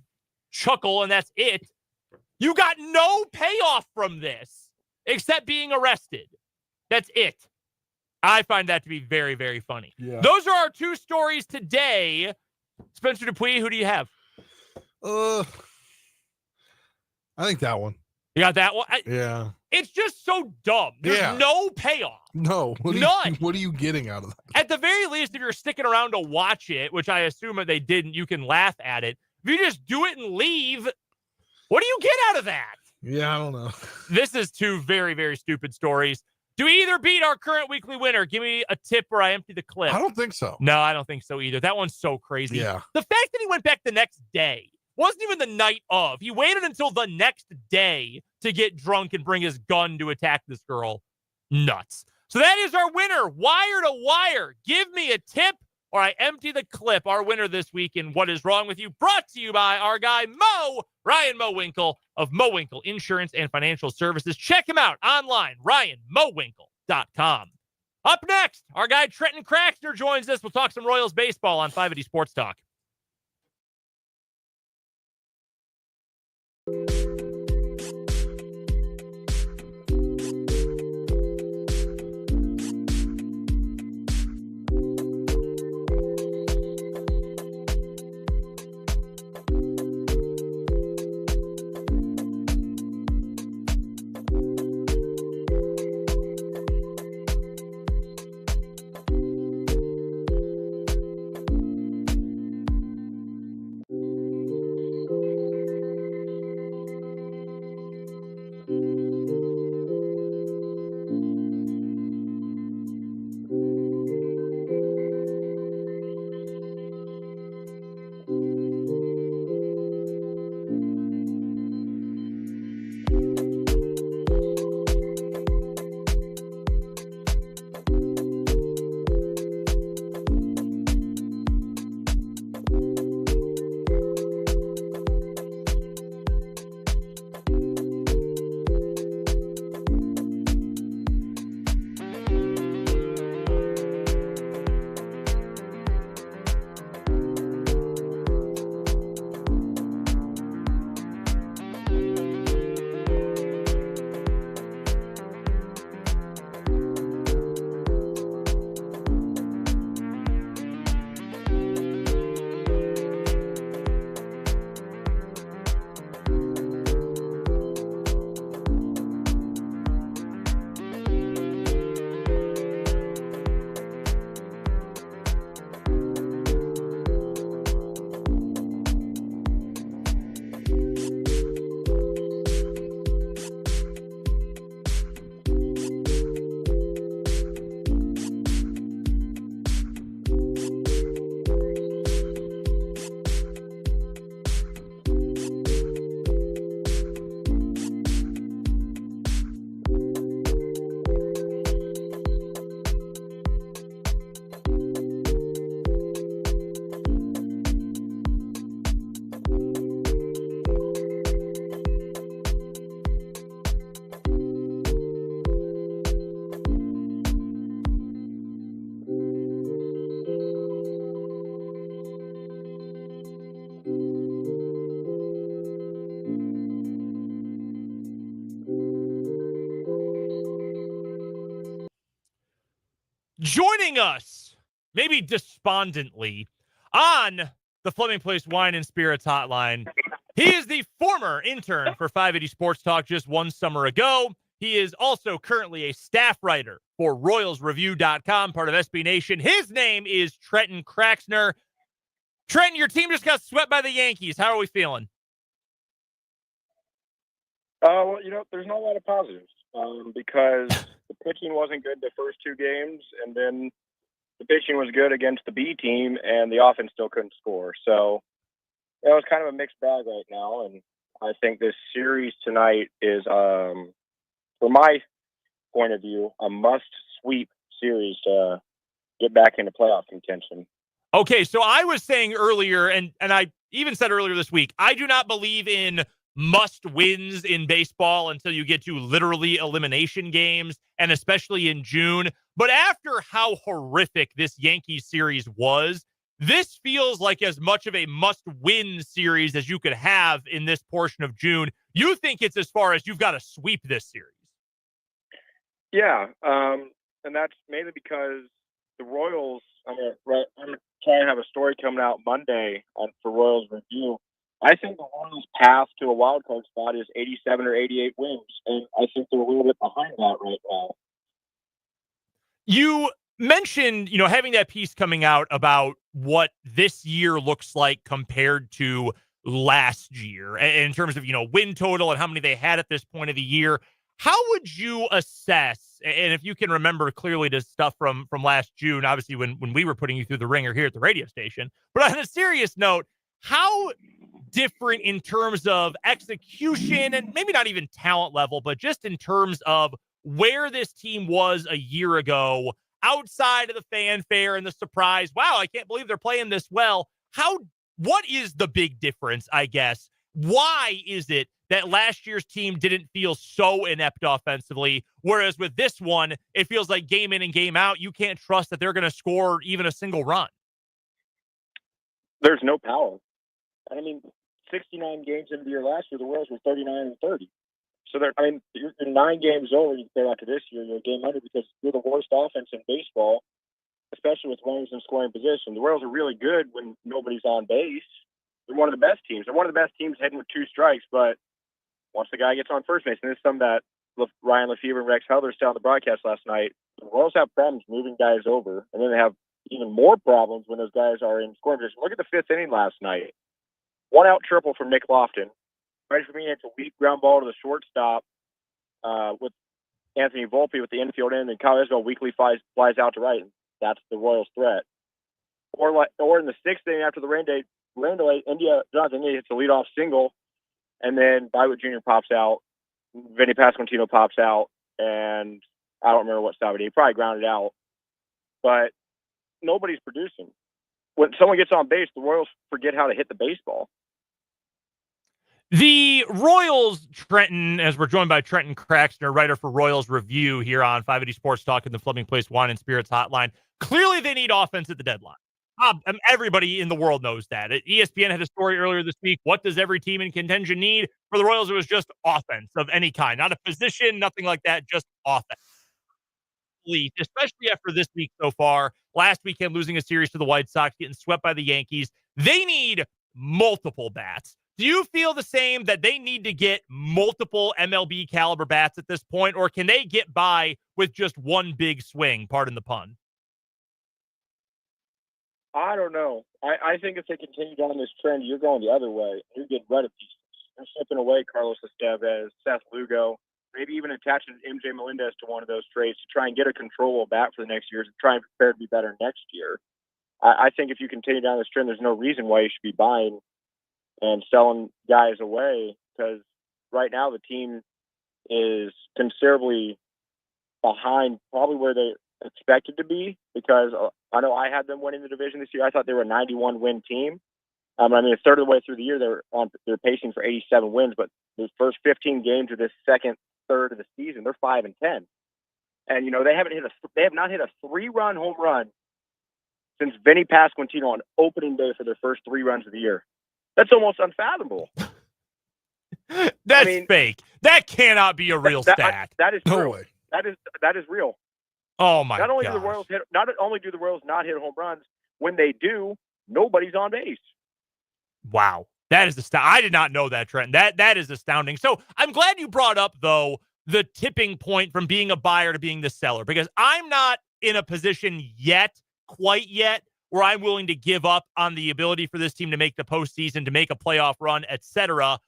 chuckle, and that's it. You got no payoff from this except being arrested. That's it. I find that to be very, very funny. Yeah. Those are our two stories today. Spencer Dupuis, who do you have? I think that one. You got that one? Yeah. It's just so dumb. There's no payoff. No. None. What are you getting out of that? At the very least, if you're sticking around to watch it, which I assume if they didn't, you can laugh at it. If you just do it and leave, what do you get out of that? Yeah, I don't know. This is two very, very stupid stories. Do we either beat our current weekly winner? Give me a tip or I empty the clip. I don't think so. No, I don't think so either. That one's so crazy. Yeah. The fact that he went back the next day wasn't even the night of. He waited until the next day to get drunk and bring his gun to attack this girl. Nuts. So that is our winner, wire to wire. Give me a tip or I empty the clip. Our winner this week in What Is Wrong With You, brought to you by our guy Ryan Mowinkle of Mowinkle Insurance and Financial Services. Check him out online, RyanMowinkle.com. Up next, our guy Trenton Kraxner joins us. We'll talk some Royals baseball on 580 Sports Talk. Joining us, maybe despondently, on the Fleming Place Wine and Spirits hotline, he is the former intern for 580 Sports Talk just one summer ago. He is also currently a staff writer for RoyalsReview.com, part of SB Nation. His name is Trenton Kraxner. Trenton, your team just got swept by the Yankees. How are we feeling? Well, there's not a lot of positives because the pitching wasn't good the first two games, and then the pitching was good against the B team, and the offense still couldn't score. So it was kind of a mixed bag right now, and I think this series tonight is, from my point of view, a must-sweep series to get back into playoff contention. Okay, so I was saying earlier, and I even said earlier this week, I do not believe in must-wins in baseball until you get to literally elimination games, and especially in June. But after how horrific this Yankees series was, this feels like as much of a must-win series as you could have in this portion of June. You think it's as far as you've got to sweep this series. Yeah, and that's mainly because the Royals. I'm trying to have a story coming out Monday for Royals Review. I think the Royals' path to a wild card spot is 87 or 88 wins, and I think they're a little bit behind that right now. You mentioned, having that piece coming out about what this year looks like compared to last year in terms of, win total and how many they had at this point of the year. How would you assess, and if you can remember clearly the stuff from last June, obviously when we were putting you through the ringer here at the radio station, but on a serious note, how different in terms of execution and maybe not even talent level, but just in terms of where this team was a year ago, outside of the fanfare and the surprise, wow, I can't believe they're playing this well. What is the big difference, I guess? Why is it that last year's team didn't feel so inept offensively, whereas with this one, it feels like game in and game out, you can't trust that they're going to score even a single run? There's no power. And 69 games into the year last year, the Royals were 39-30. So you're 9 games over. You compare that to this year, you're a game under because you're the worst offense in baseball, especially with runners in scoring position. The Royals are really good when nobody's on base. They're one of the best teams. They're one of the best teams heading with 2 strikes, but once the guy gets on first base, and this is something that Ryan Lefebvre and Rex Hellers said on the broadcast last night, the Royals have problems moving guys over, and then they have even more problems when those guys are in scoring position. Look at the 5th inning last night. 1-out triple from Nick Lofton. Right for me, it's a weak ground ball to the shortstop with Anthony Volpe with the infield in, and Kyle Isbell weakly flies out to right. And that's the Royals' threat. Or in the 6th inning after the rain delay, Jonathan India hits a leadoff single, and then Bywood Jr. pops out, Vinny Pasquantino pops out, and I don't remember what stop it. He probably grounded out, but nobody's producing. When someone gets on base, the Royals forget how to hit the baseball. The Royals, Trenton, as we're joined by Trenton Kraxner, writer for Royals Review here on 580 Sports Talk and the Fleming Place Wine and Spirits Hotline. Clearly, they need offense at the deadline. Everybody in the world knows that. ESPN had a story earlier this week. What does every team in contention need? For the Royals, it was just offense of any kind. Not a position, nothing like that, just offense. Especially after this week so far. Last weekend, losing a series to the White Sox, getting swept by the Yankees. They need multiple bats. Do you feel the same that they need to get multiple MLB caliber bats at this point, or can they get by with just one big swing? Pardon the pun. I don't know. I think if they continue down this trend, you're going the other way. You're getting rid of pieces. You're slipping away Carlos Estevez, Seth Lugo, maybe even attaching MJ Melendez to one of those trades to try and get a controllable bat for the next year to try and prepare to be better next year. I think if you continue down this trend, there's no reason why you should be buying and selling guys away, because right now the team is considerably behind probably where they expected to be, because I know I had them winning the division this year. I thought they were a 91 win team. A third of the way through the year, they're pacing for 87 wins, but the first 15 games of this second third of the season, they're 5-10. And they have not hit a 3-run home run since Vinny Pasquantino on opening day for their first 3 runs of the year. That's almost unfathomable. That's fake. That cannot be a real stat. That is no true. way. That is real. Oh my! Not only do the Royals not hit home runs, when they do, nobody's on base. Wow, that is I did not know that, Trent. That is astounding. So I'm glad you brought up though the tipping point from being a buyer to being the seller, because I'm not in a position quite yet, where I'm willing to give up on the ability for this team to make the postseason, to make a playoff run, etc.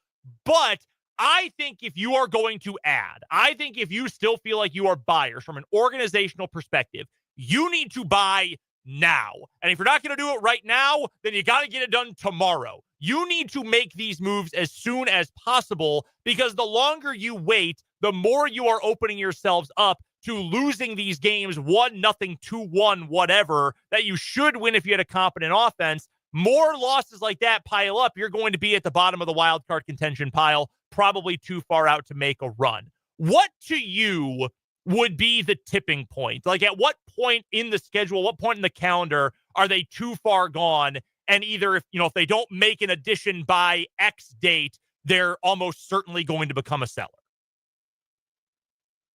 But I think if you are going to add, I think if you still feel like you are buyers from an organizational perspective, you need to buy now. And if you're not going to do it right now, then you got to get it done tomorrow. You need to make these moves as soon as possible, because the longer you wait, the more you are opening yourselves up to losing these games 1-0, 2-1, whatever, that you should win if you had a competent offense. More losses like that pile up, you're going to be at the bottom of the wild card contention pile, probably too far out to make a run. What to you would be the tipping point? Like, at what point in the schedule, what point in the calendar are they too far gone? And either if they don't make an addition by X date, they're almost certainly going to become a seller?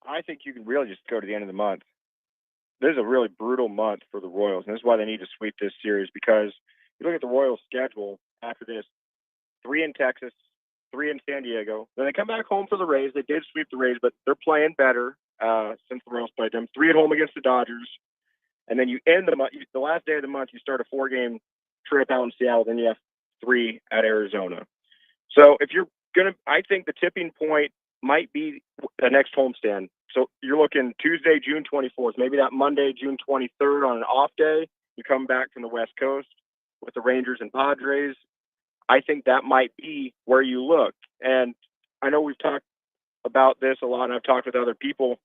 I think you can really just go to the end of the month. This is a really brutal month for the Royals, and this is why they need to sweep this series, because you look at the Royals' schedule after this: 3 in Texas, 3 in San Diego. Then they come back home for the Rays. They did sweep the Rays, but they're playing better since the Royals played them. 3 at home against the Dodgers. And then you end the month, the last day of the month, you start a 4-game trip out in Seattle. Then you have 3 at Arizona. So if you're going to, I think the tipping point might be the next homestand. So you're looking Tuesday, June 24th, maybe that Monday, June 23rd on an off day. You come back from the West Coast with the Rangers and Padres. I think that might be where you look. And I know we've talked about this a lot, and I've talked with other people.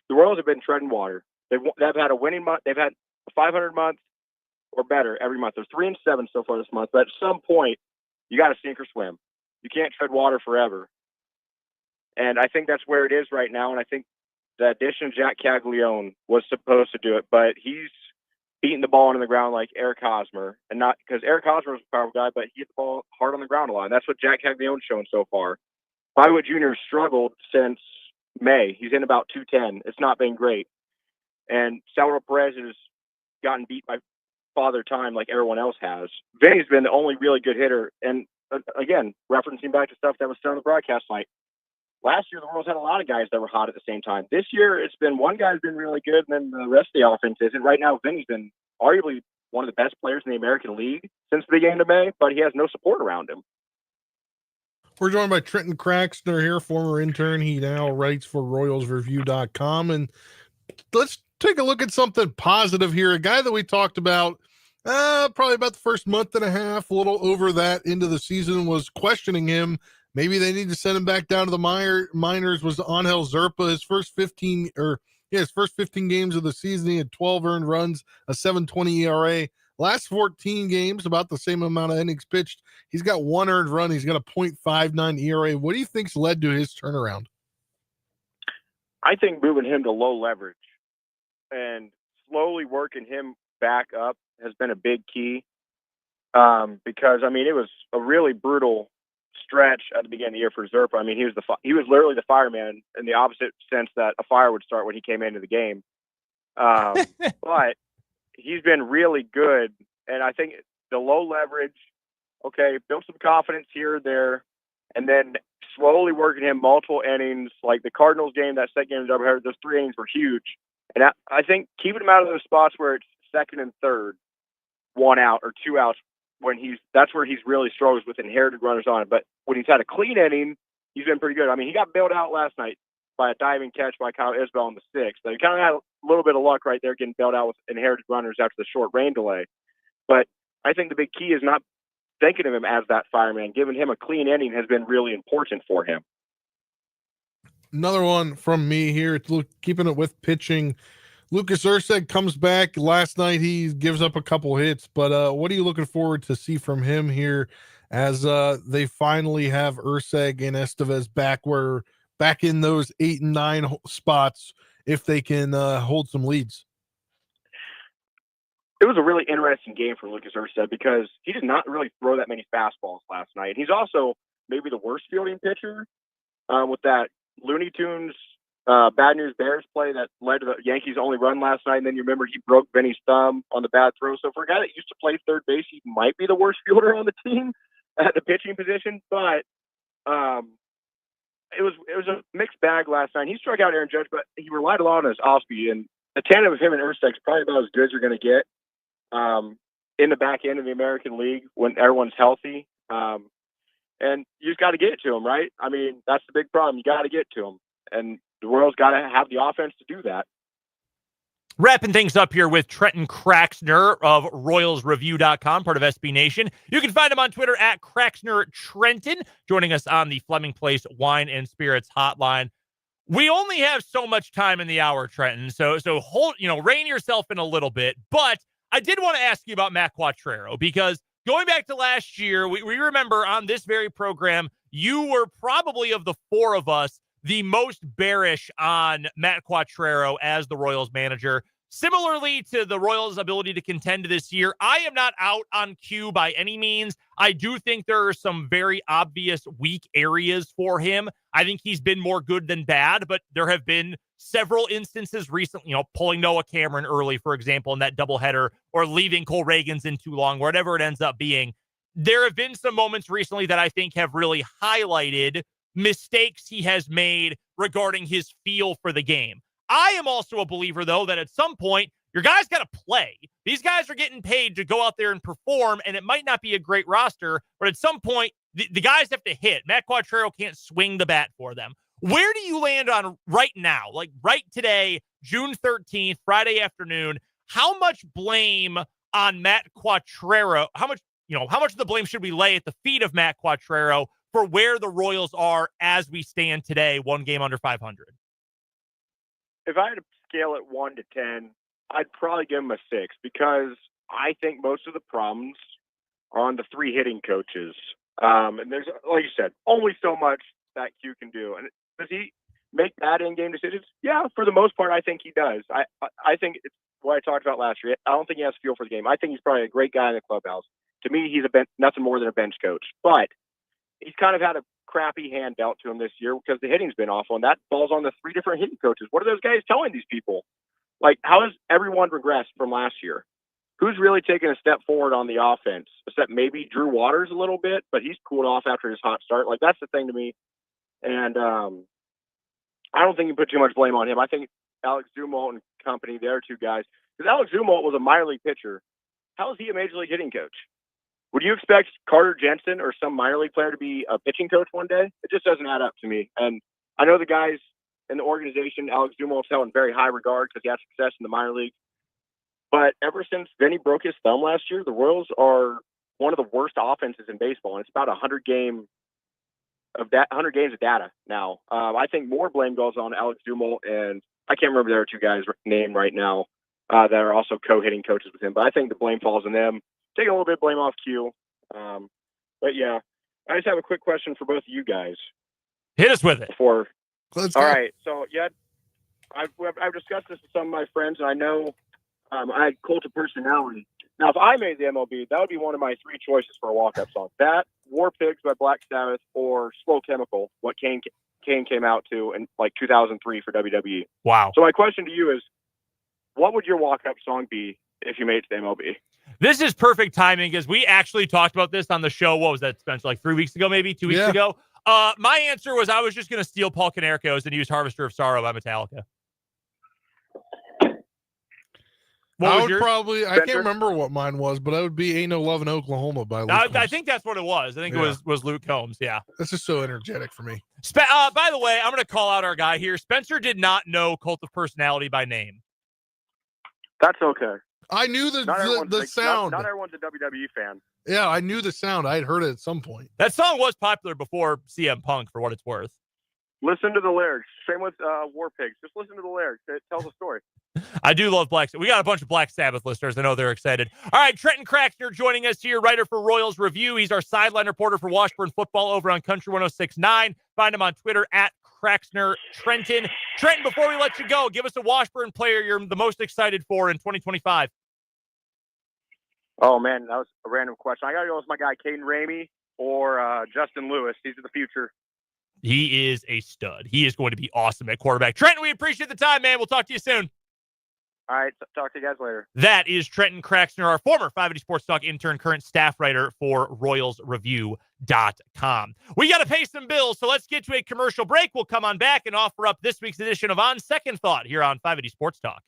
The Royals have been treading water. They've had a winning month. They've had a 500 month or better every month. They're 3-7 so far this month. But at some point, you got to sink or swim. You can't tread water forever. And I think that's where it is right now. And I think the addition of Jack Caglione was supposed to do it, but he's beating the ball into the ground like Eric Hosmer, and not because Eric Hosmer was a powerful guy, but he hit the ball hard on the ground a lot. And that's what Jack Caglione's shown so far. Bobby Witt Jr. struggled since May. He's in about 210. It's not been great. And Salvador Perez has gotten beat by Father Time like everyone else has. Vinny's been the only really good hitter. And again, referencing back to stuff that was said on the broadcast night, last year the Royals had a lot of guys that were hot at the same time. This year it's been one guy's been really good, and then the rest of the offense isn't. Right now, Vinny's been arguably one of the best players in the American League since the beginning of May, but he has no support around him. We're joined by Trenton Kraxner here, former intern. He now writes for RoyalsReview.com. And let's take a look at something positive here. A guy that we talked about probably about the first month and a half, a little over that into the season, was questioning him. Maybe they need to send him back down to the minors. Was Angel Zerpa. His first 15 games of the season, he had 12 earned runs, a 7.20 ERA. Last 14 games, about the same amount of innings pitched. He's got 1 earned run. He's got a .59 ERA. What do you think's led to his turnaround? I think moving him to low leverage and slowly working him back up has been a big key. Because I mean, it was a really brutal stretch at the beginning of the year for Zerpa. I mean, he was literally the fireman in the opposite sense that a fire would start when he came into the game. But he's been really good. And I think the low leverage, okay, built some confidence here or there, and then slowly working him multiple innings, like the Cardinals game, that second game in doubleheader, those 3 innings were huge. And I think keeping him out of those spots where it's second and third, 1 out or 2 outs, that's where he's really struggles with inherited runners on it. But when he's had a clean inning, he's been pretty good. I mean, he got bailed out last night by a diving catch by Kyle Isbell in the 6th. So he kind of had a little bit of luck right there getting bailed out with inherited runners after the short rain delay. But I think the big key is not thinking of him as that fireman. Giving him a clean inning has been really important for him. Another one from me here. It's keeping it with pitching. Lucas Erceg comes back. Last night he gives up a couple hits, but what are you looking forward to see from him here as they finally have Erceg and Estevez back in those 8 and 9 spots if they can hold some leads? It was a really interesting game for Lucas Erceg because he did not really throw that many fastballs last night. He's also maybe the worst fielding pitcher with that Looney Tunes Bad News Bears play that led to the Yankees' only run last night. And then you remember he broke Benny's thumb on the bad throw. So for a guy that used to play third base, he might be the worst fielder on the team at the pitching position. But it was a mixed bag last night. He struck out Aaron Judge, but he relied a lot on his off speed. And the tandem of him and Erceg is probably about as good as you're going to get in the back end of the American League when everyone's healthy. And you just got to get it to him, right? I mean, that's the big problem. You got to get to him. And the Royals got to have the offense to do that. Wrapping things up here with Trenton Kraxner of RoyalsReview.com, part of SB Nation. You can find him on Twitter at Kraxner Trenton, joining us on the Fleming Place Wine and Spirits Hotline. We only have so much time in the hour, Trenton, so hold, rein yourself in a little bit. But I did want to ask you about Matt Quatraro, because going back to last year, we remember on this very program, you were probably, of the 4 of us, the most bearish on Matt Quatraro as the Royals manager. Similarly to the Royals' ability to contend this year, I am not out on Q by any means. I do think there are some very obvious weak areas for him. I think he's been more good than bad, but there have been several instances recently, pulling Noah Cameron early, for example, in that doubleheader, or leaving Cole Reagans in too long, whatever it ends up being. There have been some moments recently that I think have really highlighted mistakes he has made regarding his feel for the game. I am also a believer, though, that at some point, your guys got to play. These guys are getting paid to go out there and perform, and it might not be a great roster, but at some point, the guys have to hit. Matt Quatrero can't swing the bat for them. Where do you land on right now, like right today, June 13th, Friday afternoon? How much blame on Matt Quatrero? How much of the blame should we lay at the feet of Matt Quatrero for where the Royals are as we stand today, one game under 500? If I had to scale it 1 to 10, I'd probably give him a 6 because I think most of the problems are on the 3 hitting coaches. And there's, like you said, only so much that Q can do. And does he make bad in-game decisions? Yeah, for the most part, I think he does. I think it's what I talked about last year. I don't think he has feel for the game. I think he's probably a great guy in the clubhouse. To me, he's nothing more than a bench coach. But he's kind of had a crappy hand dealt to him this year because the hitting's been awful, and that falls on the 3 different hitting coaches. What are those guys telling these people? Like, how has everyone regressed from last year? Who's really taken a step forward on the offense, except maybe Drew Waters a little bit, but he's cooled off after his hot start. Like, that's the thing to me. And I don't think you put too much blame on him. I think Alex Zumwalt and company, they're 2 guys. Because Alex Zumwalt was a minor league pitcher. How is he a major league hitting coach? Would you expect Carter Jensen or some minor league player to be a pitching coach one day? It just doesn't add up to me. And I know the guys in the organization, Alex Zumwalt's held in very high regard because he had success in the minor league. But ever since Vinny broke his thumb last year, the Royals are one of the worst offenses in baseball, and it's about 100 games of data now. I think more blame goes on Alex Zumwalt, and I can't remember their 2 guys' name right now that are also co-hitting coaches with him. But I think the blame falls on them. Take a little bit of blame off Q. But yeah, I just have a quick question for both of you guys. Hit us with it. All right. So yeah, I've discussed this with some of my friends, and I know I had cult of personality. Now, if I made the MLB, that would be one of my 3 choices for a walk-up song. That, War Pigs by Black Sabbath, or Slow Chemical, what Kane came out to in like 2003 for WWE. Wow. So my question to you is, what would your walk-up song be if you made it to the MLB? This is perfect timing because we actually talked about this on the show. What was that, Spencer? Like 3 weeks ago, maybe 2 weeks ago. My answer was I was just going to steal Paul Konerko's and use Harvester of Sorrow by Metallica. I can't remember what mine was, but it would be Ain't No Love in Oklahoma by Luke Combs. I think that's what it was. I think it was Luke Combs. Yeah. That's just so energetic for me. By the way, I'm going to call out our guy here. Spencer did not know Cult of Personality by name. That's okay. I knew the sound. Not everyone's a WWE fan. Yeah, I knew the sound. I had heard it at some point. That song was popular before CM Punk, for what it's worth. Listen to the lyrics. Same with War Pigs. Just listen to the lyrics. It tells a story. I do love Black Sabbath. We got a bunch of Black Sabbath listeners. I know they're excited. All right, Trenton Kraxner joining us here, writer for Royals Review. He's our sideline reporter for Washburn Football over on Country 106.9. Find him on Twitter at Kraxner Trenton. Trenton, before we let you go, give us a Washburn player you're the most excited for in 2025. Oh, man, that was a random question. I got to go with my guy, Caden Ramey or Justin Lewis. These are the future. He is a stud. He is going to be awesome at quarterback. Trenton, we appreciate the time, man. We'll talk to you soon. All right, talk to you guys later. That is Trenton Kraxner, our former 580 Sports Talk intern, current staff writer for RoyalsReview.com. We got to pay some bills, so let's get to a commercial break. We'll come on back and offer up this week's edition of On Second Thought here on 580 Sports Talk.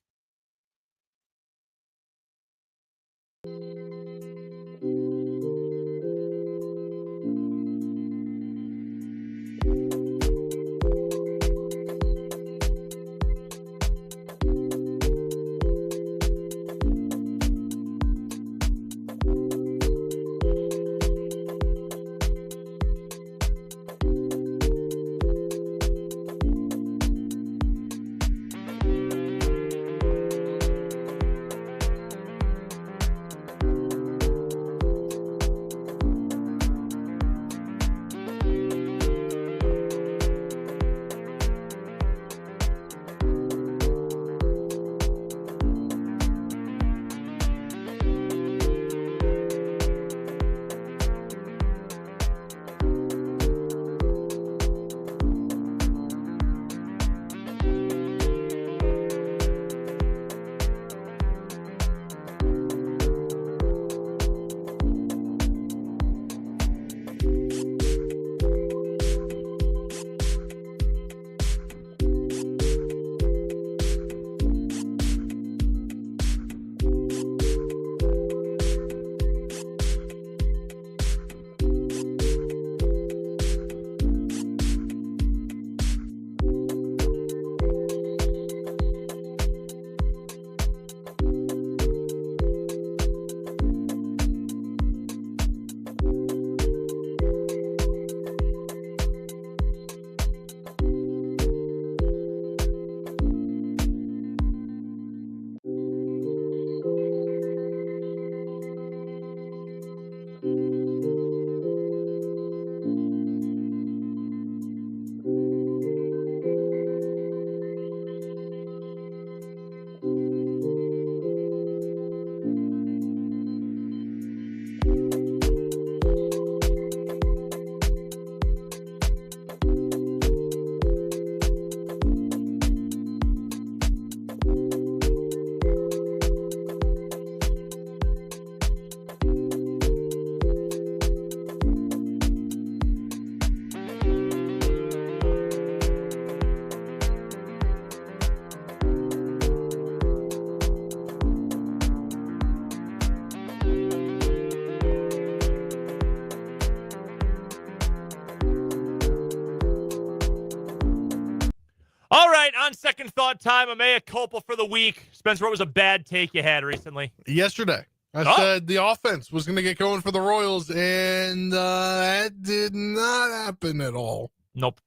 All right, on second thought time, a mea culpa for the week. Spencer, what was a bad take you had recently? Yesterday, I said the offense was going to get going for the Royals, and that did not happen at all. Nope.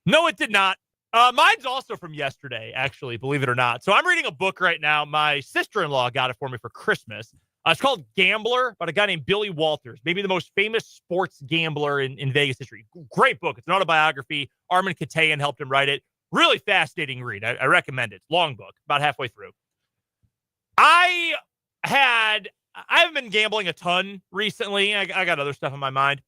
No, it did not. Mine's also from yesterday, actually, believe it or not. So I'm reading a book right now. My sister-in-law got it for me for Christmas. It's called Gambler, by a guy named Billy Walters, maybe the most famous sports gambler in Vegas history. Great book. It's an autobiography. Armin Katayan helped him write it. Really fascinating read. I recommend it. Long book, about halfway through. I haven't been gambling a ton recently. I got other stuff in my mind.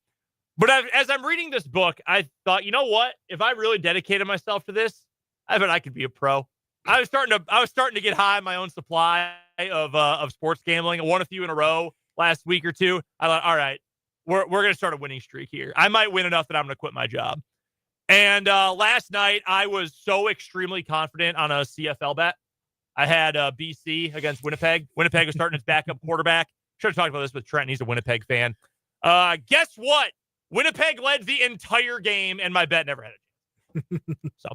But as I'm reading this book, I thought, you know what? If I really dedicated myself to this, I bet I could be a pro. I was starting to get high in my own supply of sports gambling. I won a few in a row last week or two. I thought, all right, we're going to start a winning streak here. I might win enough that I'm going to quit my job. And last night, I was so extremely confident on a CFL bet. I had BC against Winnipeg. Winnipeg was starting its backup quarterback. Should have talked about this with Trenton. He's a Winnipeg fan. Guess what? Winnipeg led the entire game, and my bet never had a chance. So,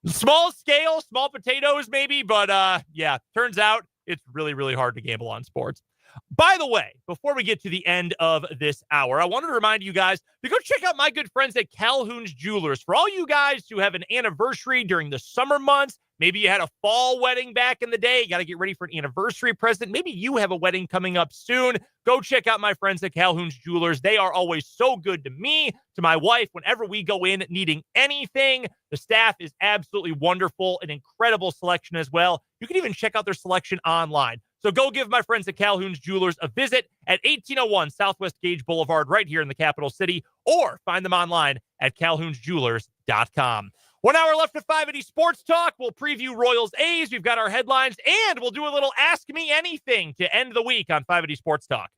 small scale, small potatoes maybe, but yeah, turns out it's really, really hard to gamble on sports. By the way, before we get to the end of this hour, I wanted to remind you guys to go check out my good friends at Calhoun's Jewelers. For all you guys who have an anniversary during the summer months, maybe you had a fall wedding back in the day, you got to get ready for an anniversary present. Maybe you have a wedding coming up soon. Go check out my friends at Calhoun's Jewelers. They are always so good to me, to my wife, whenever we go in needing anything. The staff is absolutely wonderful, an incredible selection as well. You can even check out their selection online. So go give my friends at Calhoun's Jewelers a visit at 1801 Southwest Gage Boulevard right here in the capital city, or find them online at calhounsjewelers.com. 1 hour left of 580 Sports Talk. We'll preview Royals A's. We've got our headlines, and we'll do a little Ask Me Anything to end the week on 580 Sports Talk.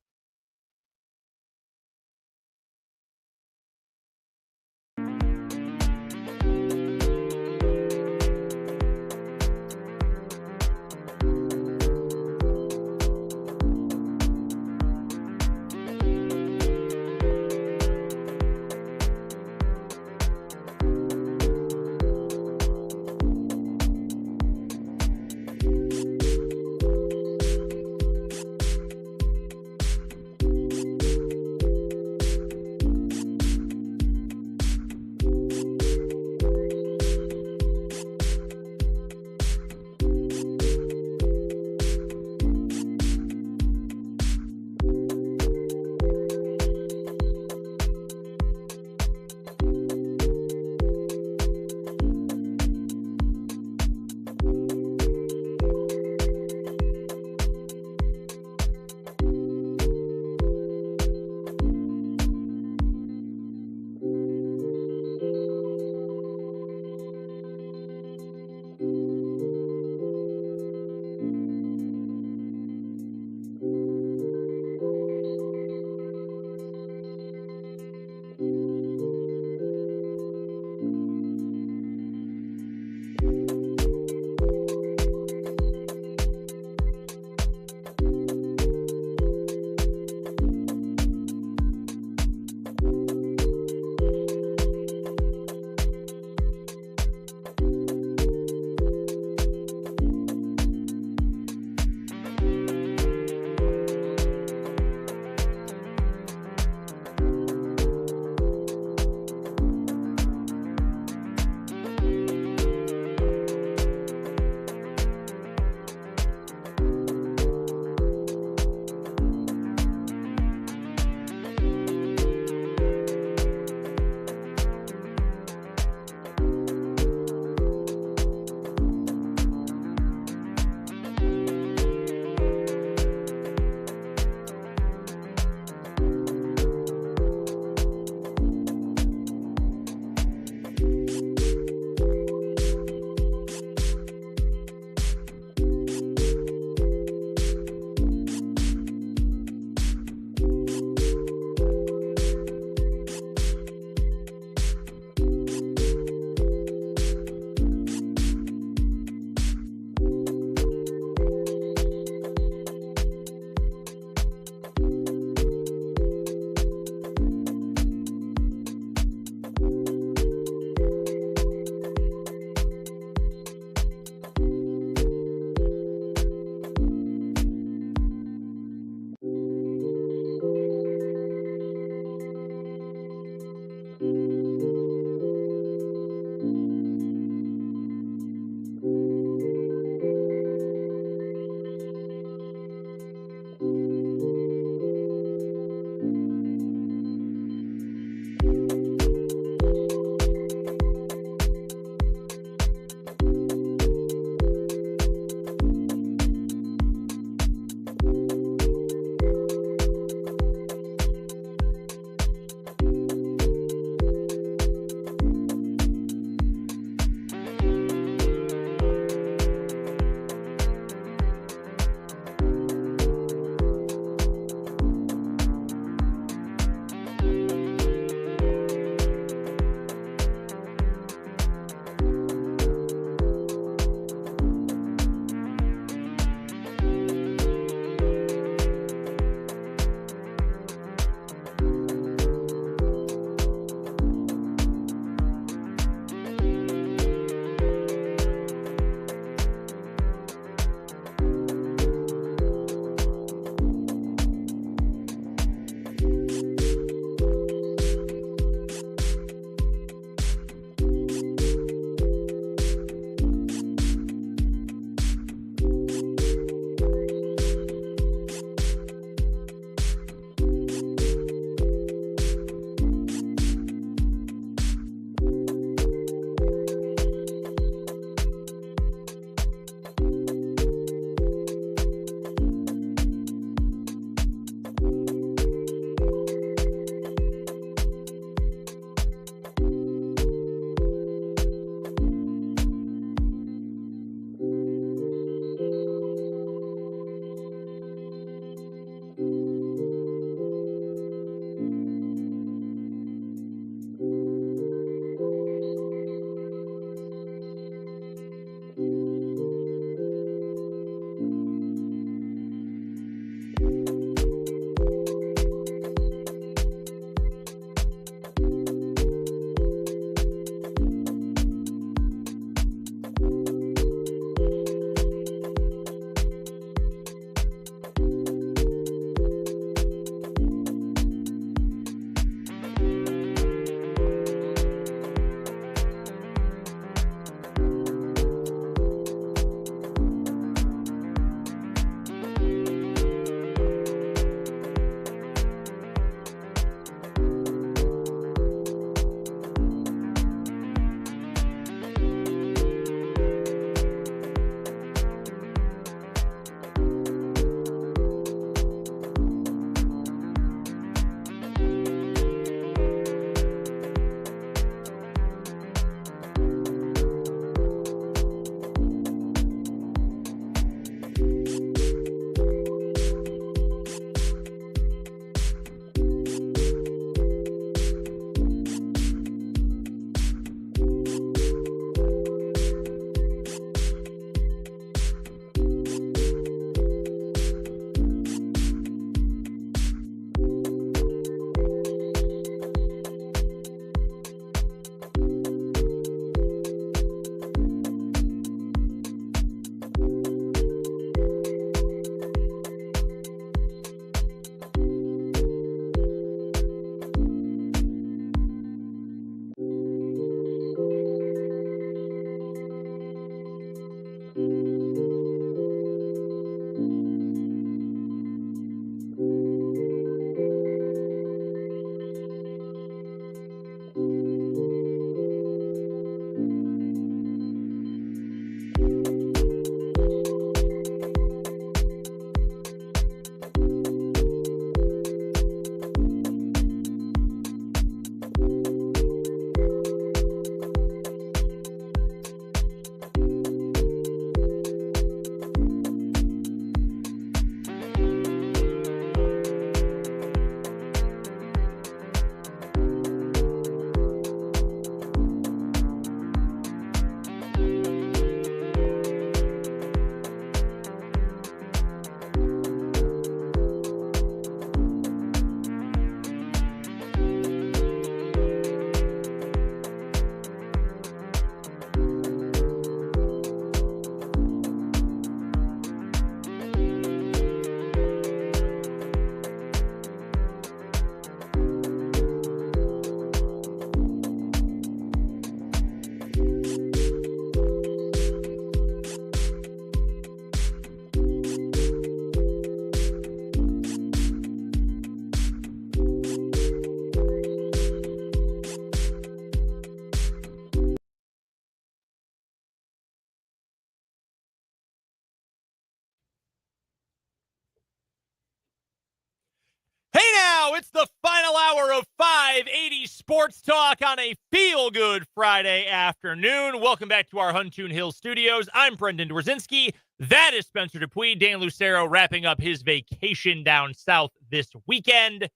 go. It's the final hour of 580 Sports Talk on a feel-good Friday afternoon. Welcome back to our Huntoon Hill studios. I'm Brendan Dworzinski. That is Spencer Dupuis. Dan Lucero wrapping up his vacation down south this weekend.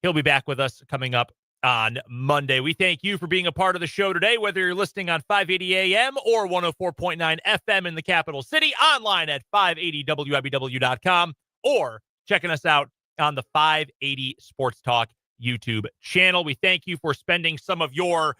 He'll be back with us coming up on Monday. We thank you for being a part of the show today, whether you're listening on 580 AM or 104.9 FM in the capital city, online at 580wibw.com, or checking us out on the 580 Sports Talk YouTube channel. We thank you for spending some of your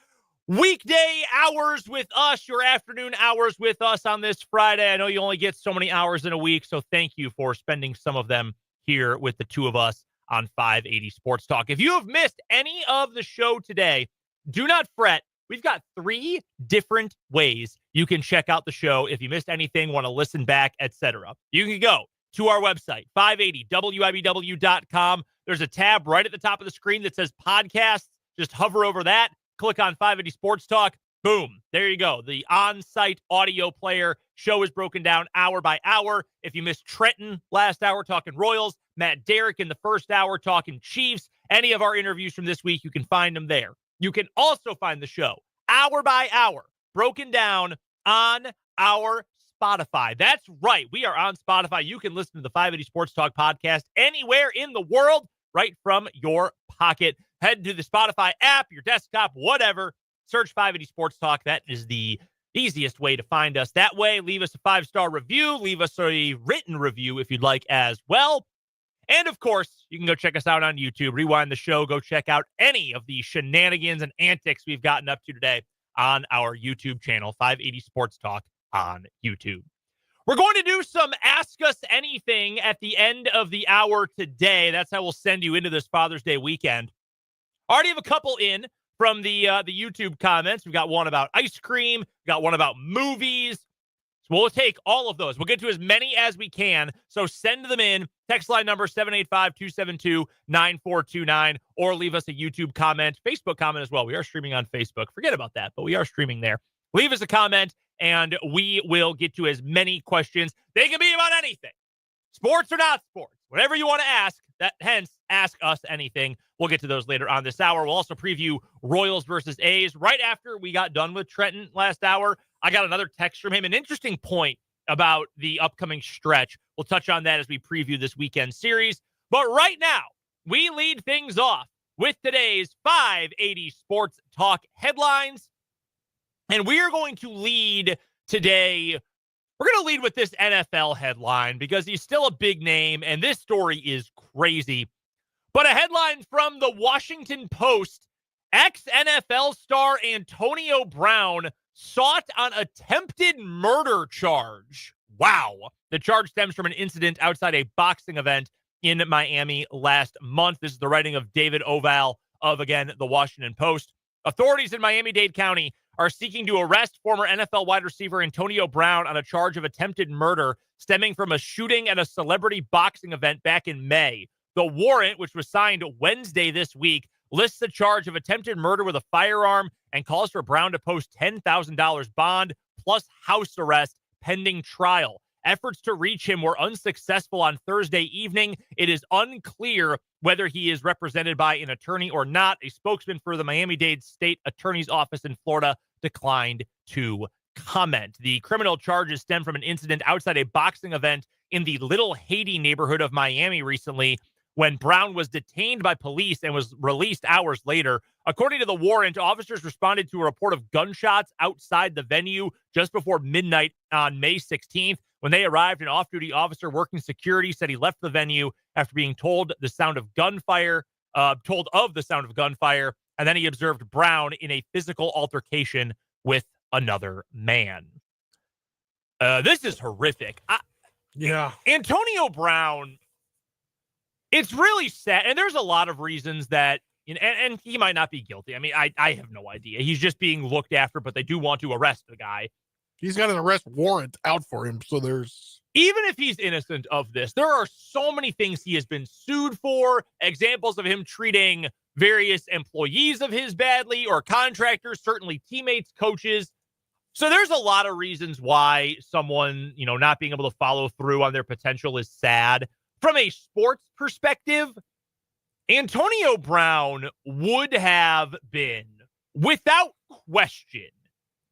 weekday hours with us, your afternoon hours with us on this Friday. I know you only get so many hours in a week, so thank you for spending some of them here with the two of us on 580 Sports Talk. If you have missed any of the show today, do not fret. We've got 3 different ways you can check out the show. If you missed anything, want to listen back, etc., you can go to our website, 580wibw.com. There's a tab right at the top of the screen that says podcasts. Just hover over that, click on 580 Sports Talk. Boom. There you go. The on-site audio player. Show is broken down hour by hour. If you missed Trenton last hour talking Royals, Matt Derrick in the first hour talking Chiefs, any of our interviews from this week, you can find them there. You can also find the show hour by hour broken down on our Spotify. That's right. We are on Spotify. You can listen to the 580 Sports Talk podcast anywhere in the world, right from your pocket. Head to the Spotify app, your desktop, whatever. Search 580 Sports Talk. That is the easiest way to find us. That way, leave us a 5-star review. Leave us a written review if you'd like as well. And, of course, you can go check us out on YouTube. Rewind the show. Go check out any of the shenanigans and antics we've gotten up to today on our YouTube channel, 580 Sports Talk on YouTube. We're going to do some Ask Us Anything at the end of the hour today. That's how we'll send you into this Father's Day weekend. Already have a couple in from the YouTube comments. We've got one about ice cream. We've got one about movies. So we'll take all of those. We'll get to as many as we can. So send them in. Text line number 785-272-9429, or leave us a YouTube comment, Facebook comment as well. We are streaming on Facebook. Forget about that, but we are streaming there. Leave us a comment, and we will get to as many questions. They can be about anything, sports or not sports, whatever you want to ask. Hence, ask us anything. We'll get to those later on this hour. We'll also preview Royals versus A's right after we got done with Trenton last hour. I got another text from him, an interesting point about the upcoming stretch. We'll touch on that as we preview this weekend series. But right now, we lead things off with today's 580 Sports Talk headlines. And we are going to lead today. We're going to lead with this NFL headline because he's still a big name, and this story is crazy. But a headline from the Washington Post, ex-NFL star Antonio Brown sought on attempted murder charge. Wow. The charge stems from an incident outside a boxing event in Miami last month. This is the writing of David Oval of, again, the Washington Post. Authorities in Miami-Dade County are seeking to arrest former NFL wide receiver Antonio Brown on a charge of attempted murder stemming from a shooting at a celebrity boxing event back in May. The warrant, which was signed Wednesday this week, lists the charge of attempted murder with a firearm and calls for Brown to post $10,000 bond plus house arrest pending trial. Efforts to reach him were unsuccessful on Thursday evening. It is unclear whether he is represented by an attorney or not. A spokesman for the Miami-Dade State Attorney's Office in Florida declined to comment. The criminal charges stem from an incident outside a boxing event in the Little Haiti neighborhood of Miami recently, when Brown was detained by police and was released hours later. According to the warrant, officers responded to a report of gunshots outside the venue just before midnight on May 16th. When they arrived, an off-duty officer working security said he left the venue after being told of the sound of gunfire, and then he observed Brown in a physical altercation with another man. This is horrific. Antonio Brown, it's really sad, and there's a lot of reasons that, and he might not be guilty. I mean, I have no idea. He's just being looked after, but they do want to arrest the guy. He's got an arrest warrant out for him, so there's... Even if he's innocent of this, there are so many things he has been sued for, examples of him treating various employees of his badly or contractors, certainly teammates, coaches. So there's a lot of reasons why someone, not being able to follow through on their potential is sad. From a sports perspective, Antonio Brown would have been, without question,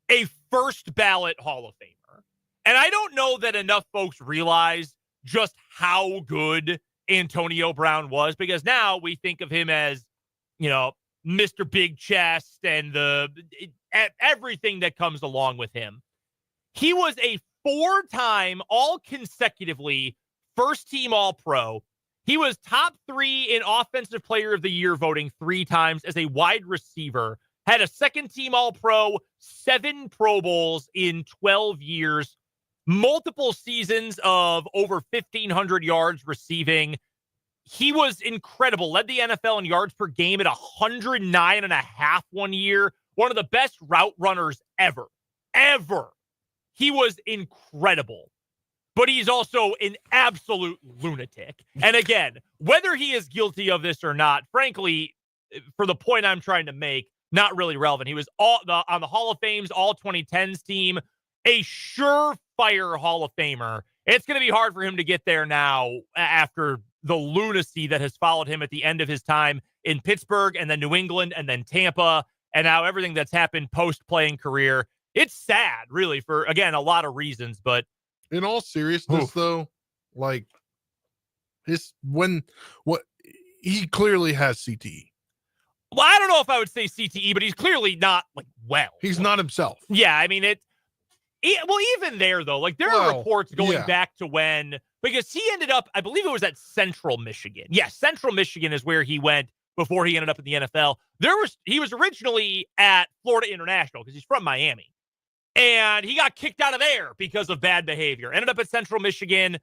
a first ballot Hall of Famer. And I don't know that enough folks realize just how good Antonio Brown was, because now we think of him as, Mr. Big Chest and everything that comes along with him. He was a 4-time, all consecutively, first-team All-Pro. He was top 3 in Offensive Player of the Year voting 3 times as a wide receiver. Had a second-team All-Pro, 7 Pro Bowls in 12 years, multiple seasons of over 1,500 yards receiving. He was incredible. Led the NFL in yards per game at 109.5 one year. One of the best route runners ever. He was incredible. But he's also an absolute lunatic. And again, whether he is guilty of this or not, frankly, for the point I'm trying to make, not really relevant. He was on the Hall of Fame's All 2010s team, a surefire Hall of Famer. It's going to be hard for him to get there now after the lunacy that has followed him at the end of his time in Pittsburgh and then New England and then Tampa, and now everything that's happened post-playing career. It's sad, really, for, again, a lot of reasons, but in all seriousness, though, like he clearly has CTE. Well, I don't know if I would say CTE, but he's clearly not well. He's not himself. Yeah, I mean even there though, there are reports going back to when, because he ended up, I believe it was at Central Michigan. Yes, Central Michigan is where he went before he ended up in the NFL. He was originally at Florida International because he's from Miami. And he got kicked out of there because of bad behavior. Ended up at Central Michigan,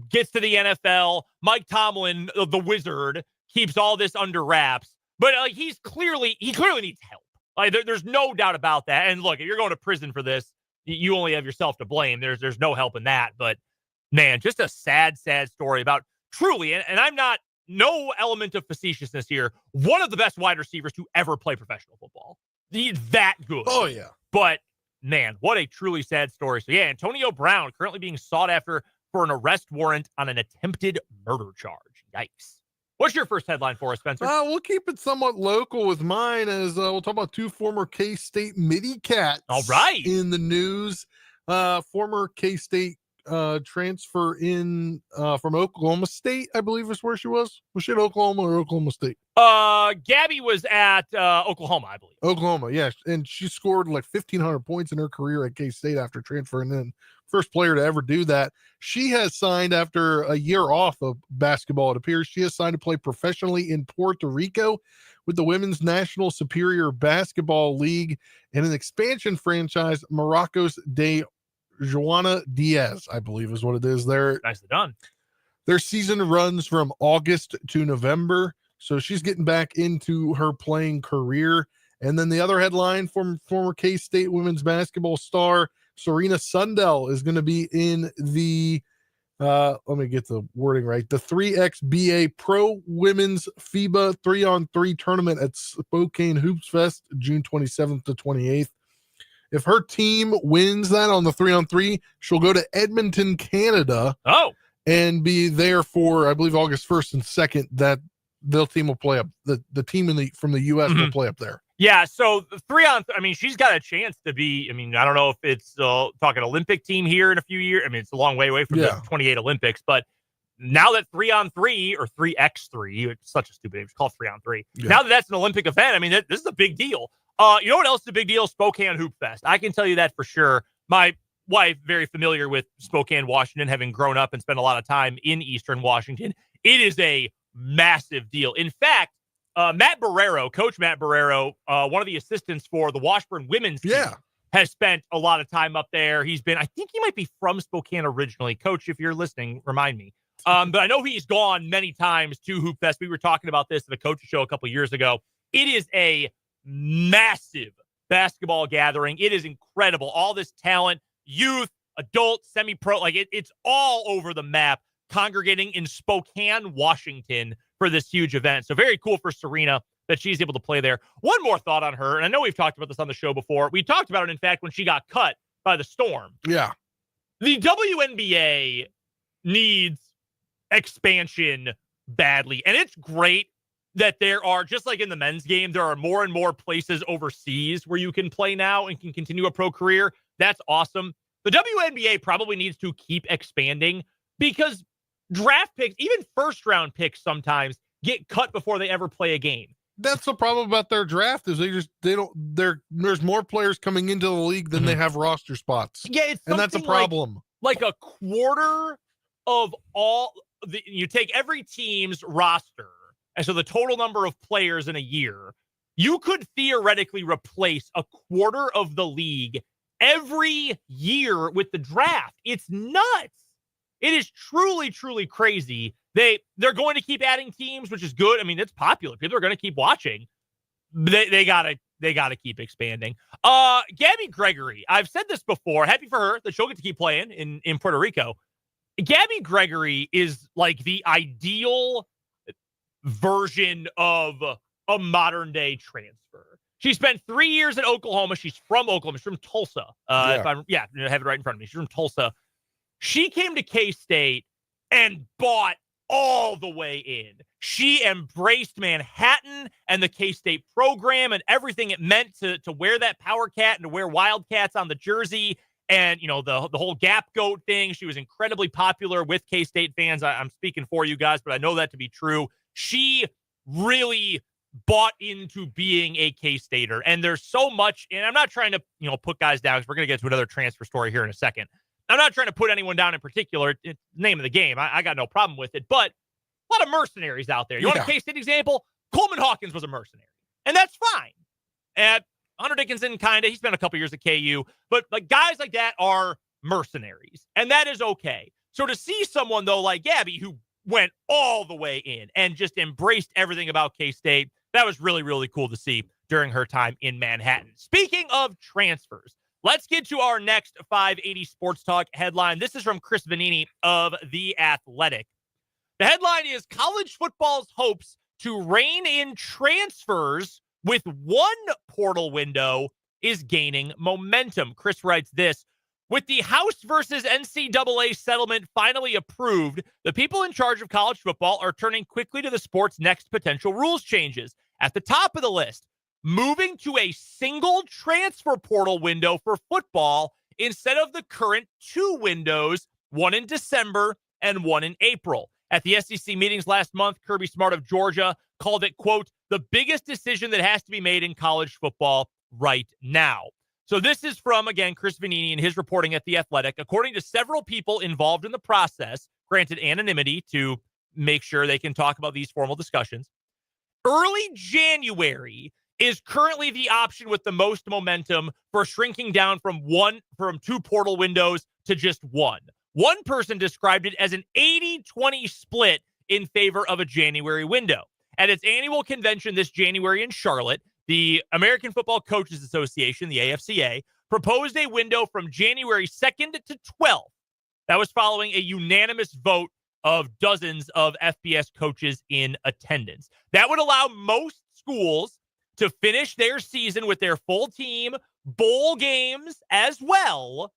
gets to the NFL. Mike Tomlin, the wizard, keeps all this under wraps. But he clearly needs help. There's no doubt about that. And look, if you're going to prison for this, you only have yourself to blame. There's no help in that. But man, just a sad, sad story about truly, and I'm not, no element of facetiousness here, one of the best wide receivers to ever play professional football. He's that good. Oh, yeah. But man, what a truly sad story. So yeah, Antonio Brown currently being sought after for an arrest warrant on an attempted murder charge. Yikes. What's your first headline for us, Spencer? We'll keep it somewhat local with mine, as we'll talk about 2 former K-State midi cats. All right. In the news, former K-State transfer in from Oklahoma State, I believe is where she was. Was she at Oklahoma or Oklahoma State? Gabby was at Oklahoma, I believe. Oklahoma, yeah. And she scored 1,500 points in her career at K-State after transferring in. First player to ever do that. She has signed, after a year off of basketball, it appears, she has signed to play professionally in Puerto Rico with the Women's National Superior Basketball League and an expansion franchise, Morocco's de Joana Diaz, I believe is what it is. Nicely done. Their season runs from August to November, so she's getting back into her playing career. And then the other headline from former K-State women's basketball star Serena Sundell is going to be in the let me get the wording right, the 3XBA Pro Women's FIBA 3-on-3 tournament at Spokane Hoops Fest, June 27th to 28th. If her team wins that on the 3-on-3, she'll go to Edmonton, Canada. Oh. And be there for, I believe, August 1st and 2nd. That the team will play up. The team from the U.S. will play up there. Yeah, so the 3-on-3, I mean, she's got a chance to be, I mean, I don't know if it's talking Olympic team here in a few years. I mean, it's a long way away from the 28 Olympics, but now that 3-on-3 or 3x3, it's such a stupid name, it's called 3-on-3. Yeah. Now that that's an Olympic event, I mean, this is a big deal. You know what else is a big deal? Spokane Hoop Fest. I can tell you that for sure. My wife, very familiar with Spokane, Washington, having grown up and spent a lot of time in Eastern Washington. It is a massive deal. In fact, Coach Matt Barrero, one of the assistants for the Washburn women's team, has spent a lot of time up there. I think he might be from Spokane originally. Coach, if you're listening, remind me. But I know he's gone many times to Hoop Fest. We were talking about this at the coach's show a couple years ago. It is a massive basketball gathering. It is incredible. All this talent, youth, adult, semi-pro, it's all over the map, congregating in Spokane, Washington for this huge event. So very cool for Serena that she's able to play there. One more thought on her, and I know we've talked about this on the show before. We talked about it, in fact, when she got cut by the Storm. Yeah. The WNBA needs expansion badly. And it's great that there are, just like in the men's game, there are more and more places overseas where you can play now and can continue a pro career. That's awesome. The WNBA probably needs to keep expanding because draft picks, even first-round picks sometimes, get cut before they ever play a game. That's the problem about their draft is there's more players coming into the league than they have roster spots. Yeah, and that's a problem. Like a quarter of you take every team's roster, and so the total number of players in a year, you could theoretically replace a quarter of the league every year with the draft. It's nuts. It is truly, truly crazy. They're going to keep adding teams, which is good. I mean, it's popular. People are going to keep watching. They gotta keep expanding. Gabby Gregory, I've said this before. Happy for her that she'll get to keep playing in Puerto Rico. Gabby Gregory is like the ideal version of a modern day transfer. She spent 3 years at Oklahoma. She's from Oklahoma. She's from Tulsa. I have it right in front of me. She's from Tulsa. She came to K-State and bought all the way in. She embraced Manhattan and the K-State program and everything it meant to wear that Power Cat and to wear Wildcats on the jersey and, you know, the whole Gap Goat thing. She was incredibly popular with K-State fans. I'm speaking for you guys, but I know that to be true. She really bought into being a K-Stater, and there's so much, and I'm not trying to, you know, put guys down because we're going to get to another transfer story here in a second. I'm not trying to put anyone down in particular. It's the name of the game. I got no problem with it, but a lot of mercenaries out there. You want a K-State example? Coleman Hawkins was a mercenary, and that's fine. And Hunter Dickinson, kind of, he spent a couple years at KU, but like guys like that are mercenaries, and that is okay. So to see someone, though, like Gabby, who went all the way in and just embraced everything about K-State, that was really, really cool to see during her time in Manhattan. Speaking of transfers, let's get to our next 580 Sports Talk headline. This is from Chris Vanini of The Athletic. The headline is college football's hopes to rein in transfers with one portal window is gaining momentum. Chris writes this: with the House versus NCAA settlement finally approved, the people in charge of college football are turning quickly to the sport's next potential rules changes. At the top of the list, moving to a single transfer portal window for football instead of the current two windows, one in December and one in April. At the SEC meetings last month, Kirby Smart of Georgia called it, quote, the biggest decision that has to be made in college football right now. So this is from, again, Chris Vanini and his reporting at The Athletic. According to several people involved in the process, granted anonymity to make sure they can talk about these formal discussions, early January is currently the option with the most momentum for shrinking down from two portal windows to just one. One person described it as an 80-20 split in favor of a January window. At its annual convention this January in Charlotte, the American Football Coaches Association, the AFCA, proposed a window from January 2nd to 12th. That was following a unanimous vote of dozens of FBS coaches in attendance. That would allow most schools to finish their season with their full team, bowl games as well.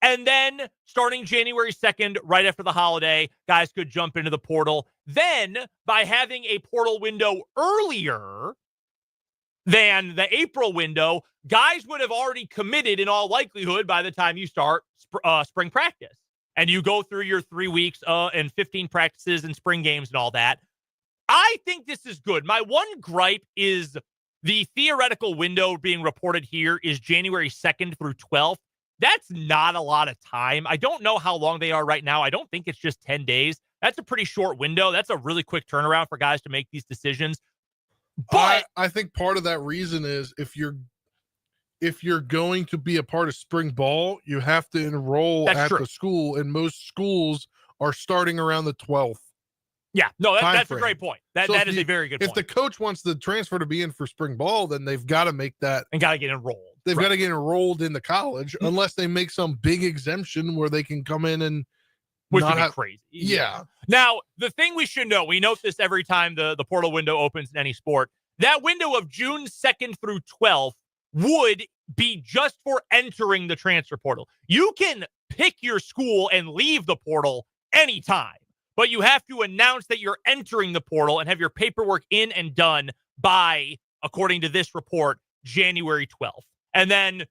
And then starting January 2nd, right after the holiday, guys could jump into the portal. Then by having a portal window earlier than the April window, guys would have already committed in all likelihood by the time you start spring practice. And you go through your 3 weeks and 15 practices and spring games and all that. I think this is good. My one gripe is the theoretical window being reported here is January 2nd through 12th. That's not a lot of time. I don't know how long they are right now. I don't think it's just 10 days. That's a pretty short window. That's a really quick turnaround for guys to make these decisions. But I think part of that reason is if you're going to be a part of spring ball, you have to enroll at the school, and most schools are starting around the 12th. Yeah, no, that's a great point. That is a very good point. If the coach wants the transfer to be in for spring ball, then they've got to make that and got to get enrolled. They've got to get enrolled in the college, unless they make some big exemption where they can come in and which would be crazy. Yeah. Now, the thing we should know, we note this every time the portal window opens in any sport, that window of June 2nd through 12th would be just for entering the transfer portal. You can pick your school and leave the portal anytime. but you have to announce that you're entering the portal and have your paperwork in and done by, according to this report, January 12th. And then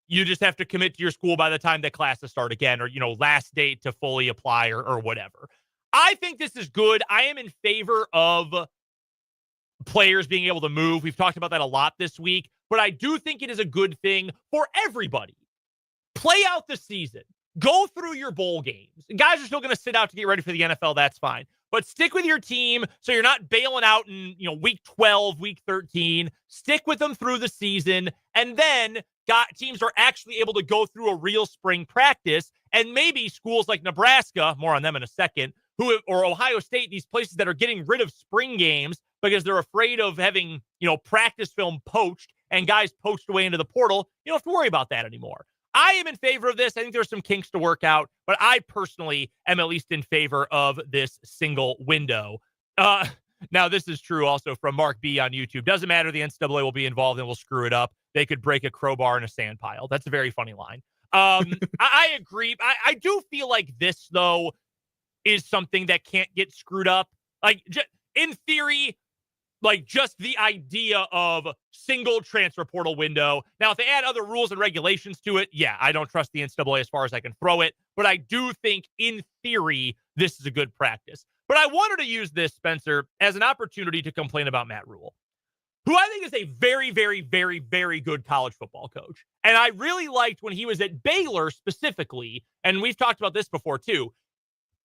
you just have to commit to your school by the time the classes start again, or, last date to fully apply or whatever. I think this is good. I am in favor of players being able to move. We've talked about that a lot this week, but I do think it is a good thing for everybody. Play out the season. Go through your bowl games. Guys are still going to sit out to get ready for the NFL. That's fine. But stick with your team so you're not bailing out in, week 12, week 13. Stick with them through the season. And then teams are actually able to go through a real spring practice. And maybe schools like Nebraska, more on them in a second, or Ohio State, these places that are getting rid of spring games because they're afraid of having, practice film poached and guys poached away into the portal. You don't have to worry about that anymore. I am in favor of this. I think there's some kinks to work out, but I personally am at least in favor of this single window. Now, this is true also from Mark B on YouTube. Doesn't matter. The NCAA will be involved and will screw it up. They could break a crowbar in a sand pile. That's a very funny line. I agree. I do feel like this, though, is something that can't get screwed up. Like, in theory, like just the idea of single transfer portal window. Now, if they add other rules and regulations to it, yeah, I don't trust the NCAA as far as I can throw it. But I do think, in theory, this is a good practice. But I wanted to use this, Spencer, as an opportunity to complain about Matt Rule, who I think is a very, very, very, very good college football coach. And I really liked when he was at Baylor specifically, and we've talked about this before too,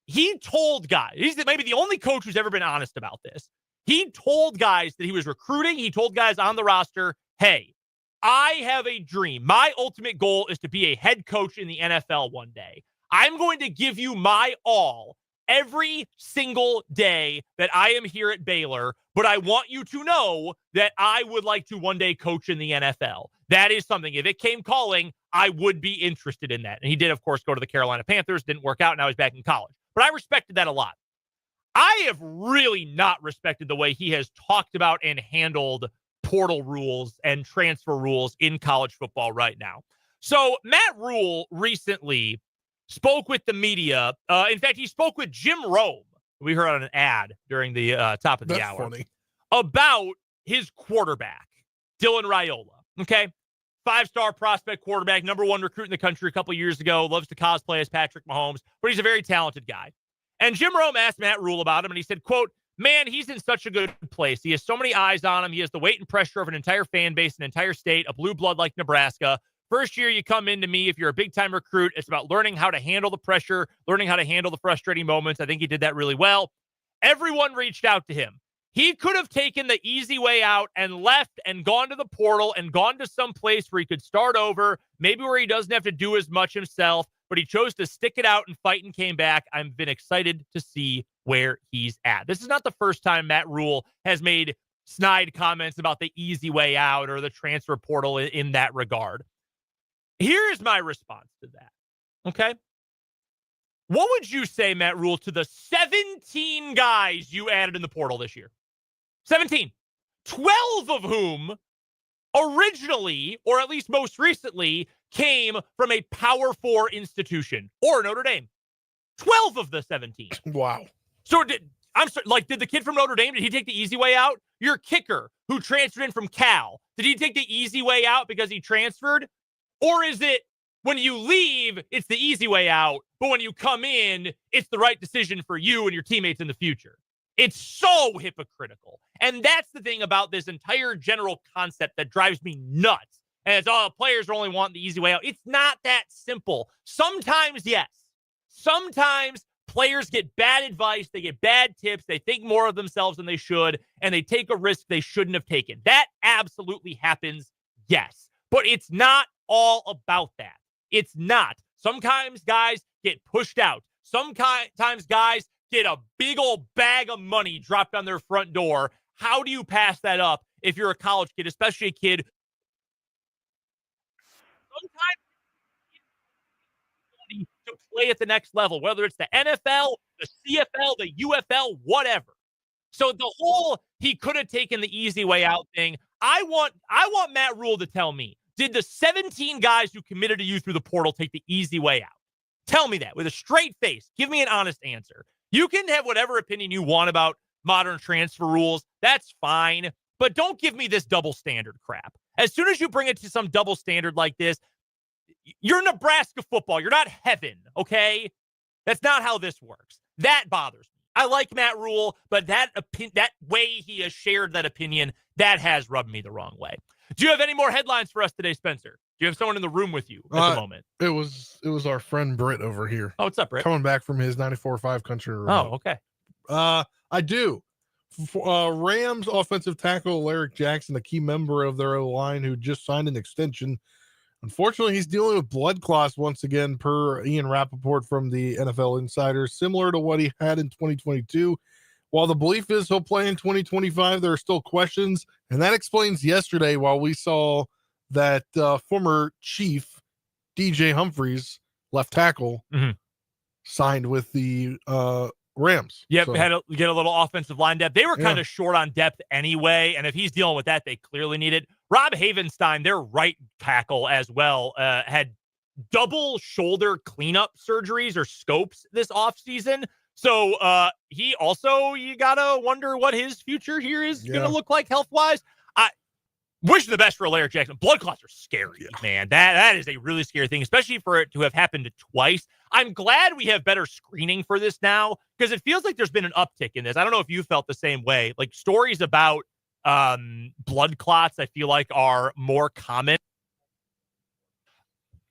he told guys, he's maybe the only coach who's ever been honest about this. He told guys that he was recruiting. He told guys on the roster, hey, I have a dream. My ultimate goal is to be a head coach in the NFL one day. I'm going to give you my all every single day that I am here at Baylor, but I want you to know that I would like to one day coach in the NFL. That is something, if it came calling, I would be interested in that. And he did, of course, go to the Carolina Panthers, didn't work out, now he's back in college. But I respected that a lot. I have really not respected the way he has talked about and handled portal rules and transfer rules in college football right now. So Matt Rule recently spoke with the media. In fact, he spoke with Jim Rome. We heard on an ad during the top of the hour. Funny. About his quarterback, Dylan Raiola. Okay. 5-star prospect quarterback, #1 recruit in the country a couple years ago, loves to cosplay as Patrick Mahomes, but he's a very talented guy. And Jim Rome asked Matt Rule about him, and he said, quote, man, he's in such a good place. He has so many eyes on him. He has the weight and pressure of an entire fan base, an entire state, a blue blood like Nebraska. First year you come into me, if you're a big-time recruit, it's about learning how to handle the pressure, learning how to handle the frustrating moments. I think he did that really well. Everyone reached out to him. He could have taken the easy way out and left and gone to the portal and gone to some place where he could start over, maybe where he doesn't have to do as much himself, but he chose to stick it out and fight and came back. I've been excited to see where he's at. This is not the first time Matt Rule has made snide comments about the easy way out or the transfer portal in that regard. Here is my response to that. Okay? What would you say, Matt Rule, to the 17 guys you added in the portal this year? 17. 12 of whom originally, or at least most recently, came from a Power 4 institution or Notre Dame. 12 of the 17. Wow. So did the kid from Notre Dame, did he take the easy way out? Your kicker who transferred in from Cal, did he take the easy way out because he transferred? Or is it when you leave, it's the easy way out, but when you come in, it's the right decision for you and your teammates in the future? It's so hypocritical. And that's the thing about this entire general concept that drives me nuts. And it's all players are only wanting the easy way out. It's not that simple. Sometimes, yes. Sometimes players get bad advice. They get bad tips. They think more of themselves than they should, and they take a risk they shouldn't have taken. That absolutely happens, yes. But it's not all about that. It's not. Sometimes guys get pushed out. Sometimes guys get a big old bag of money dropped on their front door. How do you pass that up if you're a college kid, especially a kid? Sometimes to play at the next level, whether it's the NFL, the CFL, the UFL, whatever. So the whole he could have taken the easy way out thing, I want Matt Rule to tell me, did the 17 guys who committed to you through the portal take the easy way out? Tell me that with a straight face. Give me an honest answer. You can have whatever opinion you want about modern transfer rules. That's fine. But don't give me this double standard crap. As soon as you bring it to some double standard like this, you're Nebraska football. You're not heaven, okay? That's not how this works. That bothers me. I like Matt Rule, but that way he has shared that opinion, that has rubbed me the wrong way. Do you have any more headlines for us today, Spencer? Do you have someone in the room with you at the moment? It was our friend Britt over here. Oh, what's up, Britt? Coming back from his 94.5 country remote. Oh, okay. I do. Rams offensive tackle Derrick Jackson, a key member of their O-line who just signed an extension. Unfortunately, he's dealing with blood clots once again, per Ian Rappaport from the NFL Insider, similar to what he had in 2022. While the belief is he'll play in 2025, there are still questions, and that explains yesterday while we saw that former Chief DJ Humphries, left tackle, signed with the Rams. Yep, had to get a little offensive line depth. They were kind of short on depth anyway, and if he's dealing with that, they clearly need it. Rob Havenstein, their right tackle as well, had double shoulder cleanup surgeries or scopes this offseason. So he also, you got to wonder what his future here is going to look like health-wise. I wish the best for Derrick Jackson. Blood clots are scary, man. That is a really scary thing, especially for it to have happened twice. I'm glad we have better screening for this now because it feels like there's been an uptick in this. I don't know if you felt the same way. Like stories about blood clots, I feel like are more common.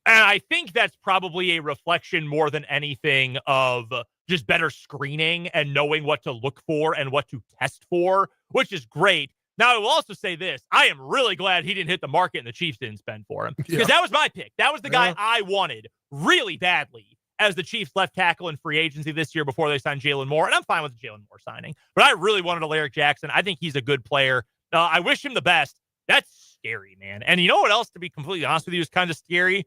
And I think that's probably a reflection more than anything of just better screening and knowing what to look for and what to test for, which is great. Now, I will also say this. I am really glad he didn't hit the market and the Chiefs didn't spend for him because that was my pick. That was the guy I wanted really badly as the Chiefs left tackle in free agency this year before they signed Jalen Moore. And I'm fine with the Jalen Moore signing, but I really wanted Derrick Jackson. I think he's a good player. I wish him the best. That's scary, man. And you know what else, to be completely honest with you, is kind of scary?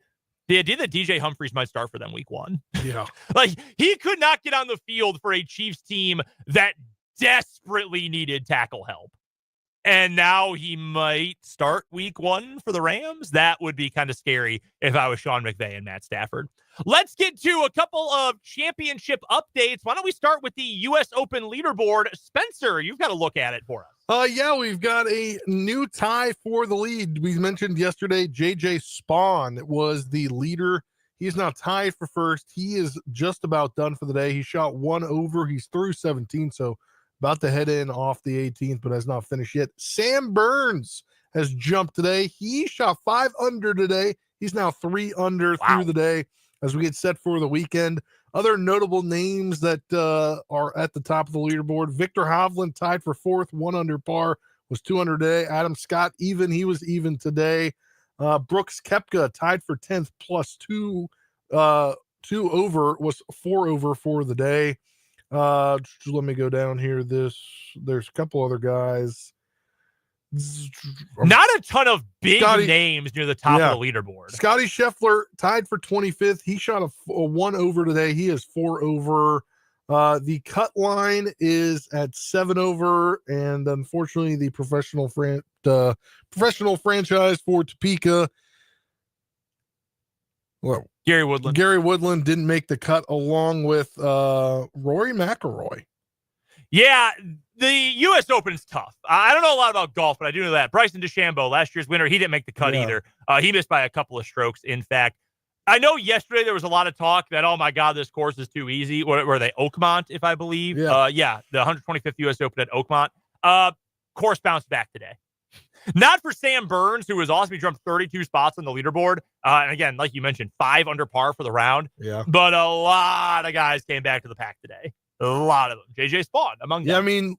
The idea that DJ Humphries might start for them week 1. Yeah. Like, he could not get on the field for a Chiefs team that desperately needed tackle help. And now he might start week 1 for the Rams. That would be kind of scary if I was Sean McVay and Matt Stafford. Let's get to a couple of championship updates. Why don't we start with the U.S. Open leaderboard? Spencer, you've got to look at it for us. We've got a new tie for the lead. We mentioned yesterday, JJ Spawn was the leader. He's now tied for first. He is just about done for the day. He shot 1 over. He's through 17, so about to head in off the 18th, but has not finished yet. Sam Burns has jumped today. He shot 5 under today. He's now 3 under through the day as we get set for the weekend. Other notable names that are at the top of the leaderboard. Victor Hovland tied for 4th, 1 under par, was 2 under today. Adam Scott even. He was even today. Brooks Koepka tied for 10th plus 2 over, was 4 over for the day. Let me go down here. There's a couple other guys. Not a ton of big names near the top of the leaderboard. Scotty Scheffler tied for 25th. He shot a 1 over today. He is 4 over. The cut line is at 7 over, and unfortunately, the professional franchise for Topeka. Well, Gary Woodland didn't make the cut along with Rory McIlroy. Yeah, the U.S. Open's tough. I don't know a lot about golf, but I do know that. Bryson DeChambeau, last year's winner, he didn't make the cut either. He missed by a couple of strokes, in fact. I know yesterday there was a lot of talk that, oh, my God, this course is too easy. Were they Oakmont, if I believe? The 125th U.S. Open at Oakmont. Course bounced back today. Not for Sam Burns, who was awesome. He jumped 32 spots on the leaderboard. And again, like you mentioned, 5 under par for the round. Yeah. But a lot of guys came back to the pack today. A lot of them. JJ Spawn among them. Yeah, I mean,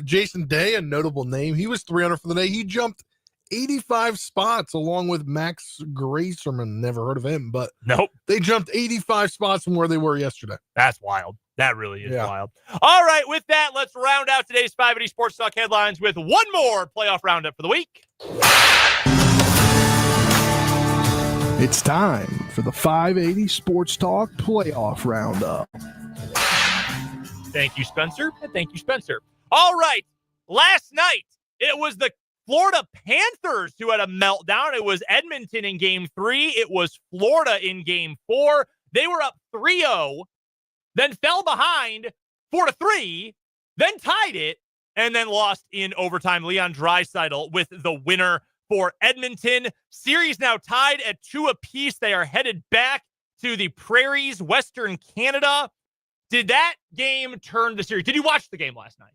Jason Day, a notable name. He was 300 for the day. He jumped 85 spots along with Max Gracerman. Never heard of him, but nope. They jumped 85 spots from where they were yesterday. That's wild. That really is wild. All right, with that, let's round out today's 580 Sports Talk headlines with one more playoff roundup for the week. It's time for the 580 Sports Talk playoff roundup. Thank you, Spencer. And thank you, Spencer. All right. Last night, it was the Florida Panthers who had a meltdown. It was Edmonton in game 3. It was Florida in game 4. They were up 3-0, then fell behind 4-3, then tied it, and then lost in overtime. Leon Draisaitl with the winner for Edmonton. Series now tied at 2 apiece. They are headed back to the Prairies, Western Canada. Did that game turn the series? Did you watch the game last night?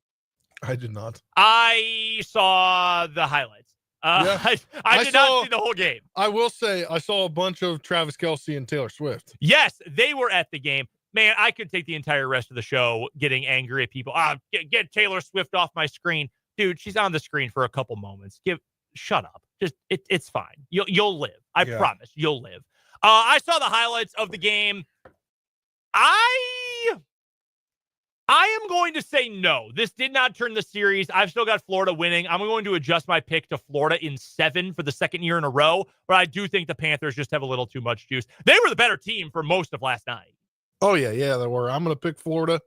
I did not. I saw the highlights. I did not see the whole game. I will say I saw a bunch of Travis Kelce and Taylor Swift. Yes, they were at the game. Man, I could take the entire rest of the show getting angry at people. Get Taylor Swift off my screen. Dude, she's on the screen for a couple moments. Shut up. Just it's fine. You'll live. I promise you'll live. I saw the highlights of the game. I am going to say no. This did not turn the series. I've still got Florida winning. I'm going to adjust my pick to Florida in 7 for the second year in a row, but I do think the Panthers just have a little too much juice. They were the better team for most of last night. Oh, yeah, they were. I'm going to pick Florida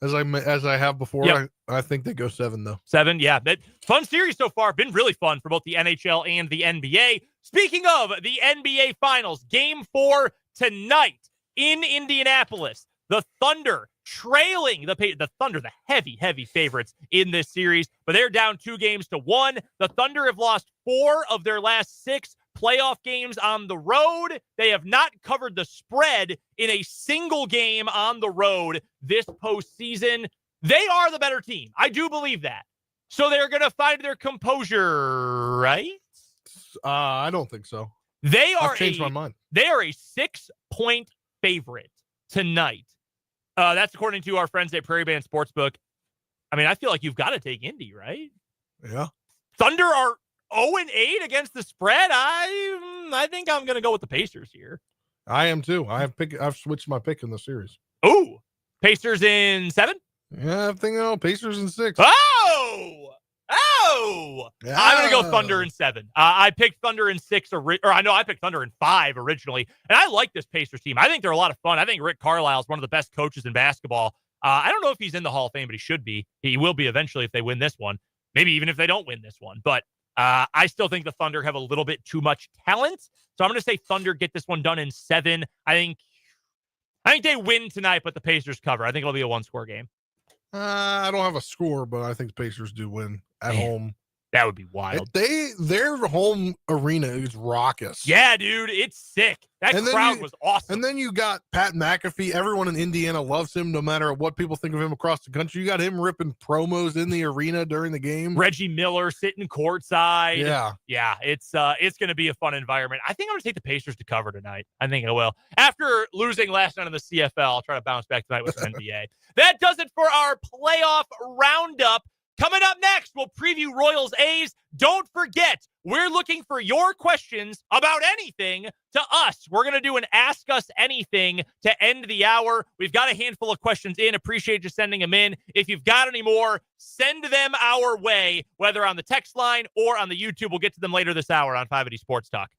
as I have before. Yep. I think they go 7, though. 7, yeah. Fun series so far. Been really fun for both the NHL and the NBA. Speaking of the NBA Finals, Game 4 tonight in Indianapolis. The Thunder trailing the Thunder, the heavy favorites in this series, but they're down 2-1. The Thunder have lost 4 of their last 6 playoff games on the road. They have not covered the spread in a single game on the road this postseason. They are the better team. I do believe that. So they're going to find their composure, right? I don't think so. I've changed my mind. They are a 6-point favorite tonight. That's according to our friends at Prairie Band Sportsbook. I mean, I feel like you've got to take Indy, right? Yeah. Thunder are 0-8 against the spread. I think I'm going to go with the Pacers here. I am too. I've switched my pick in the series. Ooh, Pacers in 7? Yeah, I think Pacers in 6. Yeah. I'm going to go Thunder in 7. I picked Thunder in 6, I picked Thunder in 5 originally, and I like this Pacers team. I think they're a lot of fun. I think Rick Carlisle is one of the best coaches in basketball. I don't know if he's in the Hall of Fame, but he should be. He will be eventually if they win this one. Maybe even if they don't win this one. But I still think the Thunder have a little bit too much talent. So I'm going to say Thunder get this one done in 7. I think they win tonight, but the Pacers cover. I think it'll be a 1-score game. I don't have a score, but I think the Pacers do win at home. That would be wild. Their home arena is raucous. Yeah, dude, it's sick. That crowd was awesome. And then you got Pat McAfee. Everyone in Indiana loves him, no matter what people think of him across the country. You got him ripping promos in the arena during the game. Reggie Miller sitting courtside. Yeah, it's going to be a fun environment. I think I'm going to take the Pacers to cover tonight. I think I will. After losing last night in the CFL, I'll try to bounce back tonight with some NBA. That does it for our playoff roundup. Coming up next, we'll preview Royals A's. Don't forget, we're looking for your questions about anything to us. We're going to do an Ask Us Anything to end the hour. We've got a handful of questions in. Appreciate you sending them in. If you've got any more, send them our way, whether on the text line or on the YouTube. We'll get to them later this hour on 580 Sports Talk.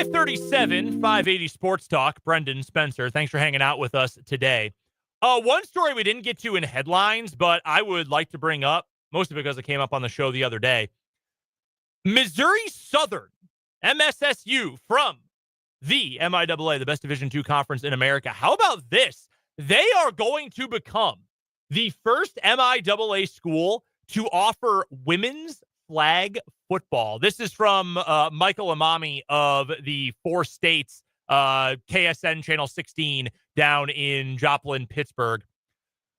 537, 580 Sports Talk. Brendan Spencer, thanks for hanging out with us today. One story we didn't get to in headlines, but I would like to bring up, mostly because it came up on the show the other day. Missouri Southern, MSSU, from the MIAA, the best Division II conference in America. How about this? They are going to become the first MIAA school to offer women's flag football. This is from Michael Amami of the Four States KSN Channel 16 down in Joplin, Pittsburgh.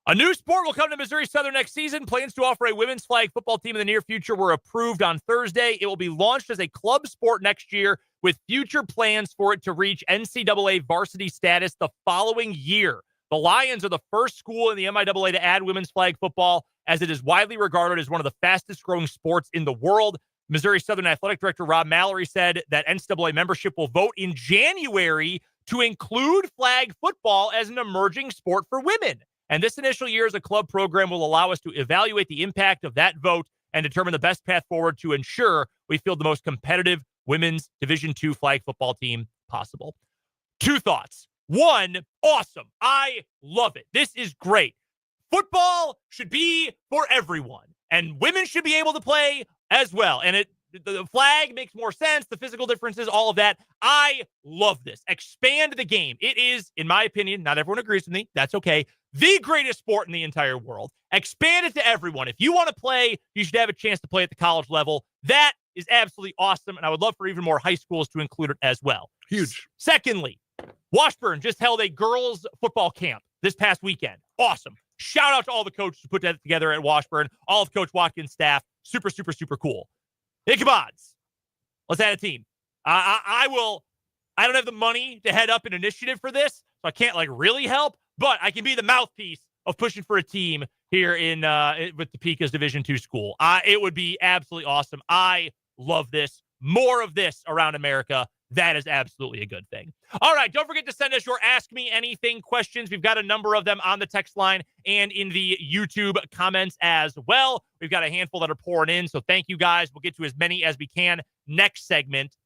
A new sport will come to Missouri Southern next season. Plans to offer a women's flag football team in the near future were approved on Thursday. It will be launched as a club sport next year, with future plans for it to reach NCAA varsity status the following year. The Lions are the first school in the MIAA to add women's flag football, as it is widely regarded as one of the fastest growing sports in the world. Missouri Southern Athletic Director Rob Mallory said that NCAA membership will vote in January to include flag football as an emerging sport for women. And this initial year as a club program will allow us to evaluate the impact of that vote and determine the best path forward to ensure we field the most competitive women's Division II flag football team possible. Two thoughts. One, awesome. I love it. This is great. Football should be for everyone, and women should be able to play as well. And the flag makes more sense, the physical differences, all of that. I love this. Expand the game. It is, in my opinion, not everyone agrees with me. That's okay. The greatest sport in the entire world. Expand it to everyone. If you want to play, you should have a chance to play at the college level. That is absolutely awesome, and I would love for even more high schools to include it as well. Huge. Secondly, Washburn just held a girls football camp this past weekend. Awesome. Shout out to all the coaches who put that together at Washburn, all of Coach Watkins' staff. Super, super, super cool. Ichabod's. Let's add a team. I don't have the money to head up an initiative for this, so I can't really help, but I can be the mouthpiece of pushing for a team here in with Topeka's Division II school. It would be absolutely awesome. I love this. More of this around America. That is absolutely a good thing. All right, don't forget to send us your Ask Me Anything questions. We've got a number of them on the text line and in the YouTube comments as well. We've got a handful that are pouring in, so thank you guys. We'll get to as many as we can next segment.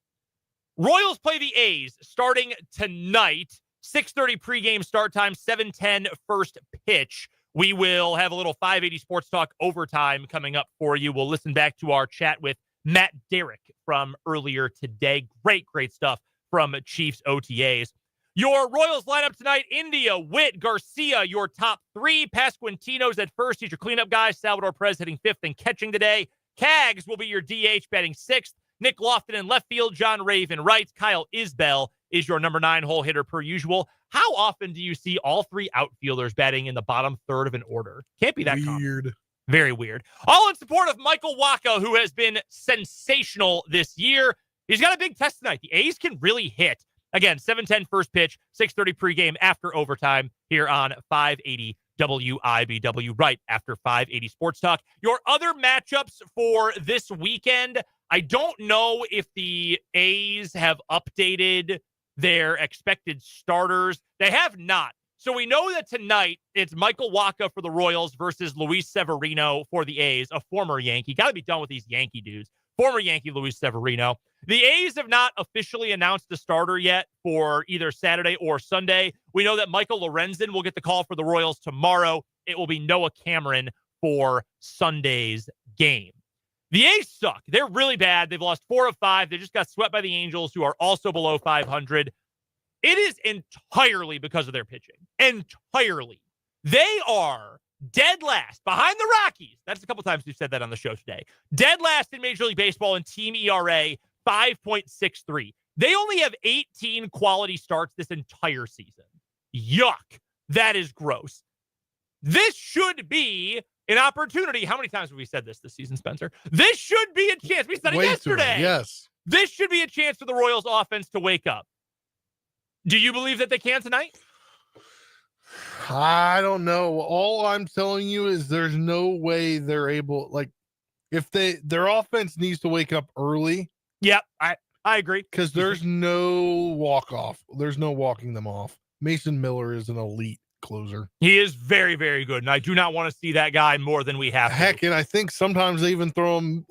Royals play the A's starting tonight. 6:30 pregame start time, 7:10 first pitch. We will have a little 580 Sports Talk overtime coming up for you. We'll listen back to our chat with Matt Derrick from earlier today. Great stuff from Chiefs OTAs. Your Royals lineup tonight: India, Witt, Garcia, your top three. Pasquantino's at first. He's your cleanup guy. Salvador Perez hitting fifth and catching today. Cags will be your DH, batting sixth. Nick Lofton in left field. John Raven right. Kyle Isbell is your number 9 hole hitter per usual. How often do you see all three outfielders batting in the bottom third of an order? Can't be that weird. Common. Very weird. All in support of Michael Wacha, who has been sensational this year. He's got a big test tonight. The A's can really hit. Again, 7:10 first pitch, 6:30 pregame after overtime here on 580 WIBW, right after 580 Sports Talk. Your other matchups for this weekend, I don't know if the A's have updated their expected starters. They have not. So we know that tonight it's Michael Wacha for the Royals versus Luis Severino for the A's, a former Yankee. Got to be done with these Yankee dudes. Former Yankee Luis Severino. The A's have not officially announced the starter yet for either Saturday or Sunday. We know that Michael Lorenzen will get the call for the Royals tomorrow. It will be Noah Cameron for Sunday's game. The A's suck. They're really bad. They've lost 4 of 5. They just got swept by the Angels, who are also below 500. It is entirely because of their pitching. Entirely. They are dead last behind the Rockies. That's a couple times we've said that on the show today. Dead last in Major League Baseball in team ERA, 5.63. They only have 18 quality starts this entire season. Yuck. That is gross. This should be an opportunity. How many times have we said this season, Spencer? This should be a chance. We said it yesterday. Yes. This should be a chance for the Royals offense to wake up. Do you believe that they can tonight? I don't know. All I'm telling you is there's no way they're able, if their offense needs to wake up early. Yep, I agree. Because there's no walk-off. There's no walking them off. Mason Miller is an elite closer. He is very, very good, and I do not want to see that guy more than we have to. Heck, and I think sometimes they even throw him,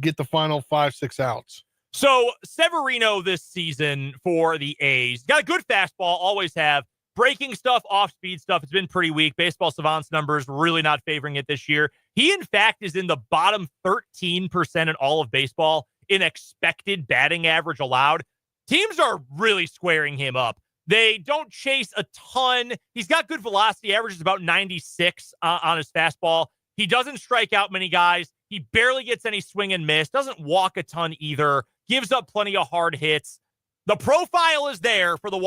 get the final 5-6 outs. So Severino this season for the A's got a good fastball, always have. Breaking stuff, off-speed stuff, it's been pretty weak. Baseball Savant's numbers really not favoring it this year. He, in fact, is in the bottom 13% in all of baseball in expected batting average allowed. Teams are really squaring him up. They don't chase a ton. He's got good velocity, averages about 96 on his fastball. He doesn't strike out many guys. He barely gets any swing and miss, doesn't walk a ton either, gives up plenty of hard hits. The profile is there for the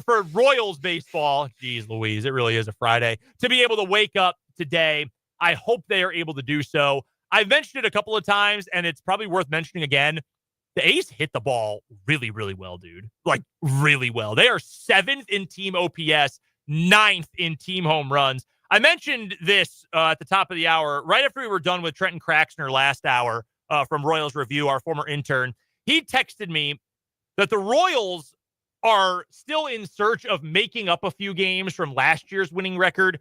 for Royals baseball. Jeez Louise, it really is a Friday. To be able to wake up today, I hope they are able to do so. I've mentioned it a couple of times, and it's probably worth mentioning again. The A's hit the ball really, really well, dude. Like, really well. They are 7th in team OPS, 9th in team home runs. I mentioned this at the top of the hour, right after we were done with Trenton Kraxner last hour from Royals Review, our former intern. He texted me that the Royals are still in search of making up a few games from last year's winning record.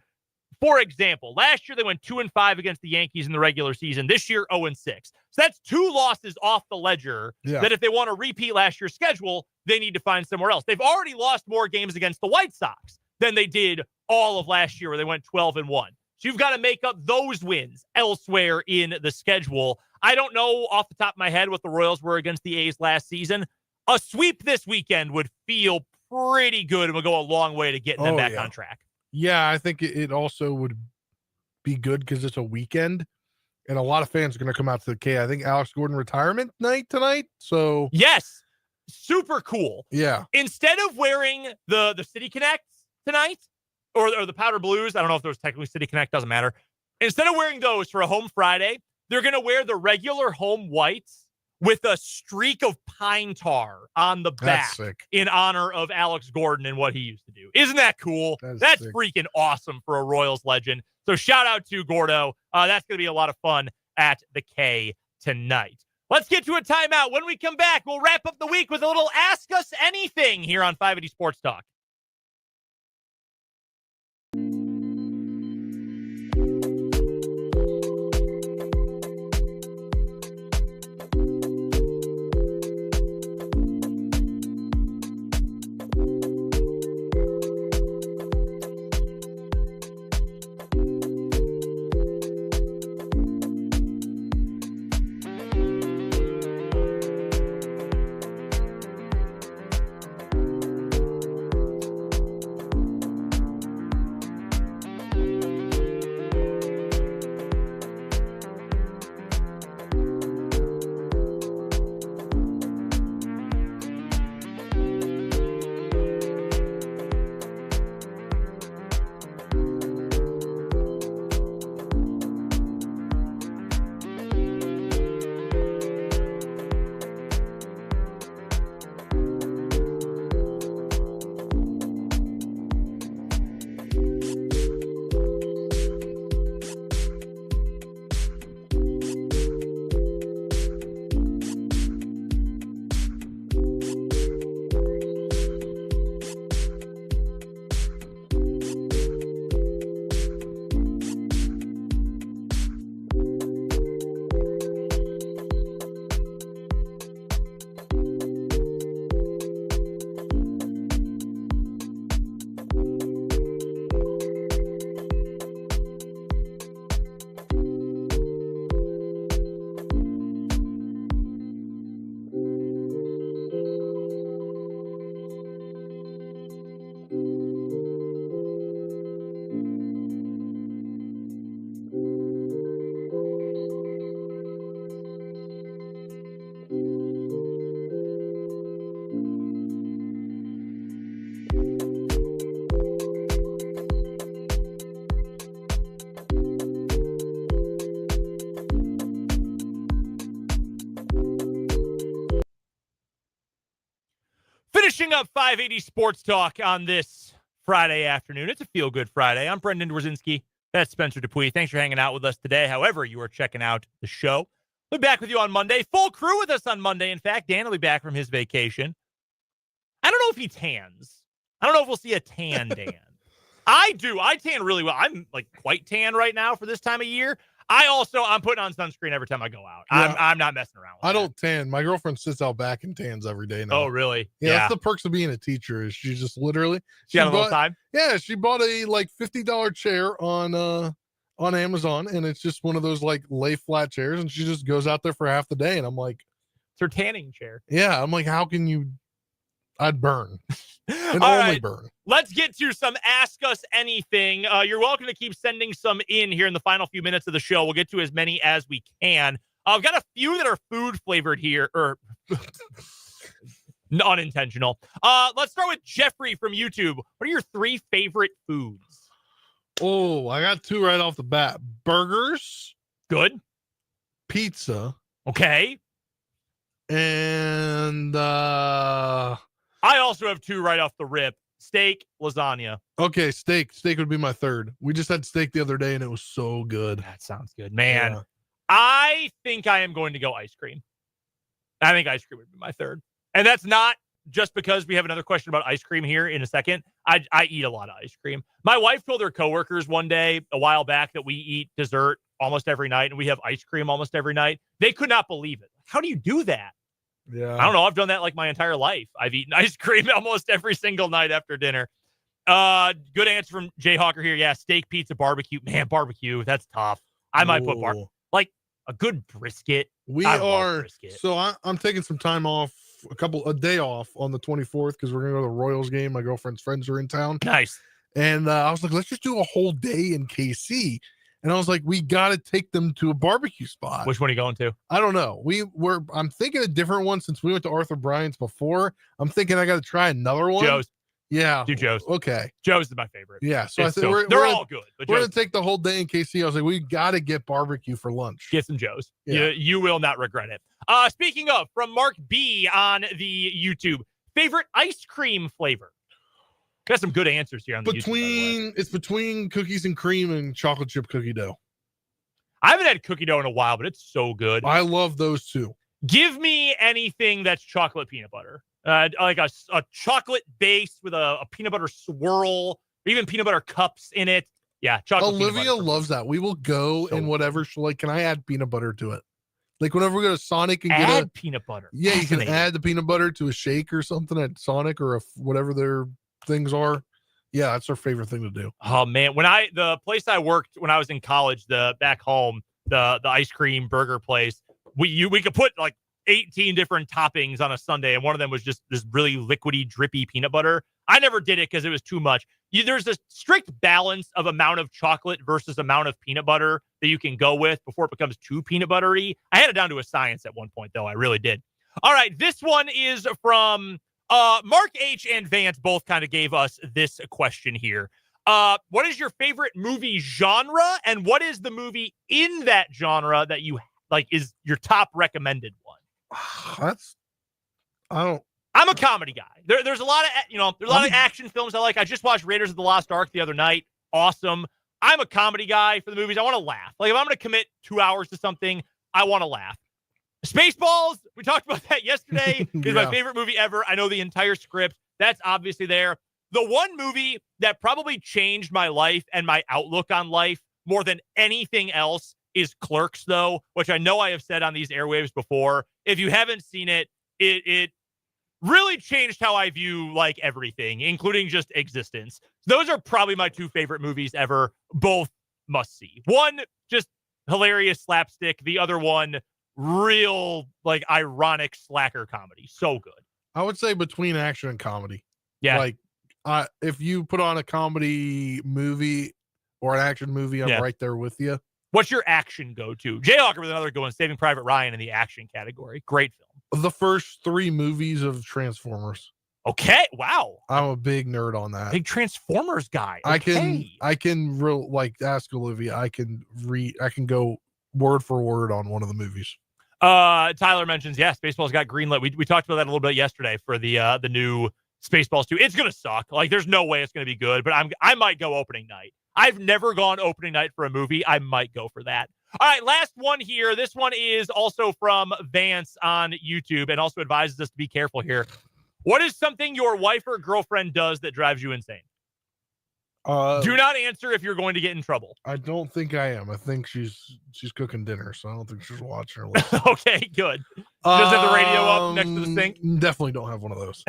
For example, last year they went 2-5 against the Yankees in the regular season. This year, 0-6. So that's 2 losses off the ledger that if they want to repeat last year's schedule, they need to find somewhere else. They've already lost more games against the White Sox than they did all of last year where they went 12-1. So you've got to make up those wins elsewhere in the schedule. I don't know off the top of my head what the Royals were against the A's last season. A sweep this weekend would feel pretty good and would go a long way to getting them back on track. Yeah, I think it also would be good because it's a weekend and a lot of fans are going to come out to the K. I think Alex Gordon retirement night tonight. So yes, super cool. Yeah. Instead of wearing the City Connects tonight or the Powder Blues, I don't know if those technically City Connect, doesn't matter. Instead of wearing those for a home Friday, they're going to wear the regular home whites with a streak of pine tar on the back in honor of Alex Gordon and what he used to do. Isn't that cool? That's freaking awesome for a Royals legend. So shout out to Gordo. That's going to be a lot of fun at the K tonight. Let's get to a timeout. When we come back, we'll wrap up the week with a little Ask Us Anything here on 580 Sports Talk. Finishing up 580 Sports Talk on this Friday afternoon. It's a feel-good Friday. I'm Brendan Dworzinski. That's Spencer Dupuis. Thanks for hanging out with us today, however you are checking out the show. We'll be back with you on Monday. Full crew with us on Monday. In fact, Dan will be back from his vacation. I don't know if he tans. I don't know if we'll see a tan Dan. I do. I tan really well. I'm like quite tan right now for this time of year. I'm putting on sunscreen every time I go out. Yeah. I'm not messing around with I that. don't tan. My girlfriend sits out back and tans every day now. Oh, really? Yeah, that's the perks of being a teacher. Is she just literally She had a little time. Yeah, she bought a like $50 chair on Amazon, and it's just one of those like lay flat chairs, and she just goes out there for half the day, and I'm like, it's her tanning chair. Yeah, I'm like, how can you? I'd burn. And All only right, burn. let's get to some Ask Us Anything. You're welcome to keep sending some in here in the final few minutes of the show. We'll get to as many as we can. I've got a few that are food flavored here, or unintentional. Let's start with Jeffrey from YouTube. What are your 3 favorite foods? Oh, I got 2 right off the bat. Burgers, Good. pizza, Okay. and I also have 2 right off the rip. Steak, lasagna. okay, steak. Steak would be my 3rd. We just had steak the other day, and it was so good. That sounds good, man. Yeah. I think I am going to go ice cream. I think ice cream would be my 3rd. And that's not just because we have another question about ice cream here in a second. I eat a lot of ice cream. My wife told her coworkers one day a while back that we eat dessert almost every night and we have ice cream almost every night. They could not believe it. How do you do that? Yeah. I don't know. I've done that like my entire life. I've eaten ice cream almost every single night after dinner. Good answer from Jay Hawker here. Yeah, steak, pizza, barbecue. Man, barbecue, that's tough. I might put like a good brisket. We I love are brisket. so I'm taking some time off, a day off on the 24th because we're gonna go to the Royals game. My girlfriend's friends are in town. Nice. And I was like, let's just do a whole day in KC. And I was like, we got to take them to a barbecue spot. Which one are you going to? I don't know. I'm thinking a different one since we went to Arthur Bryant's before. I'm thinking I got to try another one. Joe's. Yeah. Do Joe's. Okay. Joe's is my favorite. Yeah. So I think they're all good. But we're going to take the whole day in KC. I was like, we got to get barbecue for lunch. Get some Joe's. Yeah. You will not regret it. Speaking of, from Mark B on the YouTube, favorite ice cream flavor? Got some good answers here on the YouTube. It's between cookies and cream and chocolate chip cookie dough. I haven't had cookie dough in a while, but it's so good. I love those two. Give me anything that's chocolate peanut butter. Like a chocolate base with a peanut butter swirl, or even peanut butter cups in it. Yeah, chocolate. Olivia loves that. We will go and whatever. She'll like, can I add peanut butter to it? Like whenever we go to Sonic and get peanut butter. Yeah, you can add the peanut butter to a shake or something at Sonic or whatever their things are. Yeah, that's our favorite thing to do. Oh man, the place I worked when I was in college, back home, the ice cream burger place, we could put like 18 different toppings on a sundae, and one of them was just this really liquidy, drippy peanut butter. I never did it because it was too much. There's a strict balance of amount of chocolate versus amount of peanut butter that you can go with before it becomes too peanut buttery. I had it down to a science at one point, though. I really did. All right, this one is from Mark H. and Vance both kind of gave us this question here. What is your favorite movie genre, and what is the movie in that genre that you like is your top recommended one? I'm a comedy guy. There's a lot of, there's a lot of action films I like. I just watched Raiders of the Lost Ark the other night. Awesome. I'm a comedy guy for the movies. I want to laugh. Like if I'm going to commit 2 hours to something, I want to laugh. Spaceballs, we talked about that yesterday, is my favorite movie ever. I know the entire script. That's obviously there. The one movie that probably changed my life and my outlook on life more than anything else is Clerks, though, which I know I have said on these airwaves before. If you haven't seen it, it really changed how I view like everything, including just existence. Those are probably my 2 favorite movies ever. Both must see. One, just hilarious slapstick. The other one, real like ironic slacker comedy. So good. I would say between action and comedy. Yeah. Like if you put on a comedy movie or an action movie, I'm right there with you. What's your action go-to? Jayhawker with another good one, Saving Private Ryan in the action category. Great film. The first 3 movies of Transformers. Okay. Wow. I'm a big nerd on that. Big Transformers guy. Okay. I can ask Olivia. I can go word for word on one of the movies. Tyler mentions, Spaceballs got greenlit. We talked about that a little bit yesterday for the new Spaceballs 2. It's gonna suck. Like there's no way it's gonna be good, but I might go opening night. I've never gone opening night for a movie. I might go for that. All right, last one here. This one is also from Vance on YouTube and also advises us to be careful here. What is something your wife or girlfriend does that drives you insane? Do not answer if you're going to get in trouble. I don't think I am. I think she's cooking dinner, so I don't think she's watching or listening. Okay, good. Does have the radio up next to the sink? Definitely don't have one of those.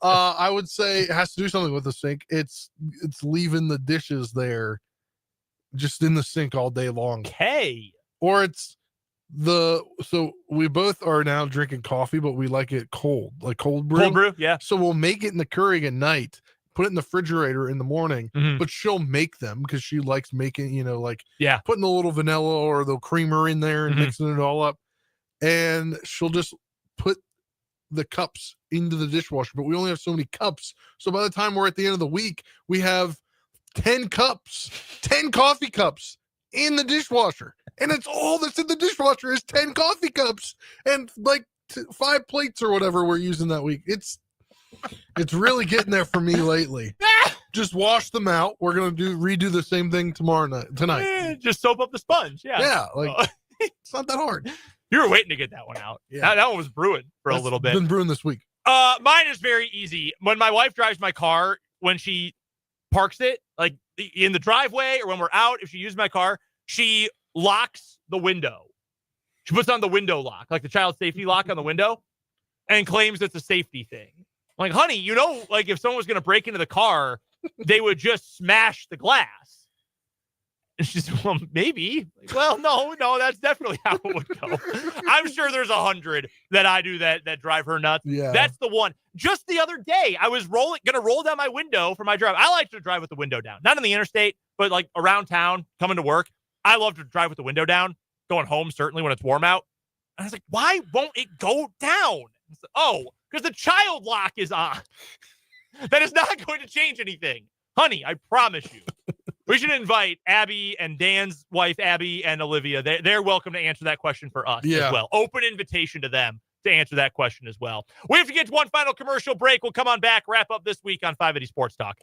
I would say it has to do something with the sink. It's leaving the dishes there just in the sink all day long. Okay. Or it's so we both are now drinking coffee, but we like it cold, like cold brew. Cold brew, yeah. So we'll make it in the Keurig at night, put it in the refrigerator in the morning, but she'll make them because she likes making, putting the little vanilla or the creamer in there and mixing it all up. And she'll just put the cups into the dishwasher, but we only have so many cups. So by the time we're at the end of the week, we have 10 coffee cups in the dishwasher. And it's all that's in the dishwasher is 10 coffee cups and like 5 plates or whatever we're using that week. It's really getting there for me lately. Just wash them out. We're going to redo the same thing tonight. Just soap up the sponge. Yeah. Yeah. It's not that hard. You were waiting to get that one out. Yeah. That one was brewing for a little bit. Been brewing this week. Mine is very easy. When my wife drives my car, when she parks it, like in the driveway or when we're out, if she uses my car, she locks the window. She puts on the window lock, like the child safety lock on the window, and claims it's a safety thing. I'm like, honey, like if someone was going to break into the car, they would just smash the glass. And she's, well, maybe. Like, well, no, that's definitely how it would go. I'm sure there's 100 that I do that drive her nuts. Yeah. That's the one. Just the other day, I was going to roll down my window for my drive. I like to drive with the window down, not in the interstate, but like around town, coming to work. I love to drive with the window down, going home, certainly when it's warm out. And I was like, why won't it go down? Because the child lock is on. That is not going to change anything. Honey, I promise you. We should invite Abby and Dan's wife, Abby and Olivia. They're welcome to answer that question for us as well. Open invitation to them to answer that question as well. We have to get to one final commercial break. We'll come on back, wrap up this week on 580 Sports Talk.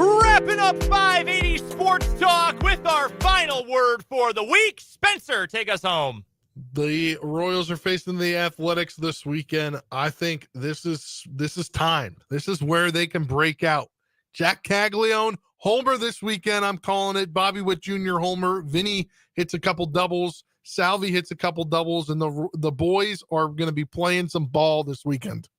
Wrapping up 580 Sports Talk with our final word for the week. Spencer, take us home. The Royals are facing the Athletics this weekend. I think this is time. This is where they can break out. Jack Caglione, homer this weekend. I'm calling it. Bobby Witt Jr. homer. Vinny hits a couple doubles. Salvi hits a couple doubles, and the boys are going to be playing some ball this weekend.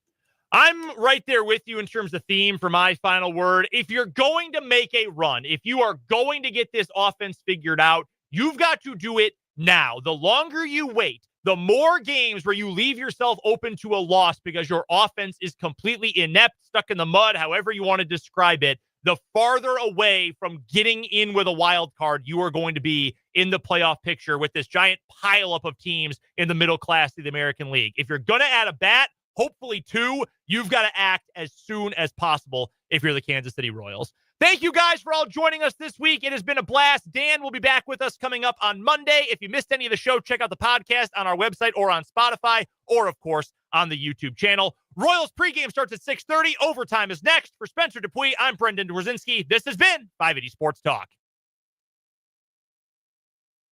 I'm right there with you in terms of theme for my final word. If you're going to make a run, if you are going to get this offense figured out, you've got to do it now. The longer you wait, The more games where you leave yourself open to a loss because your offense is completely inept, stuck in the mud, however you want to describe it, the farther away from getting in with a wild card you are going to be in the playoff picture with this giant pileup of teams in the middle class of the American League. If you're going to add a bat, hopefully two, you've got to act as soon as possible if you're the Kansas City Royals. Thank you guys for all joining us this week. It has been a blast. Dan will be back with us coming up on Monday. If you missed any of the show, check out the podcast on our website or on Spotify or, of course, on the YouTube channel. Royals pregame starts at 6:30. Overtime is next. For Spencer Dupuis, I'm Brendan Dworzinski. This has been 580 Sports Talk.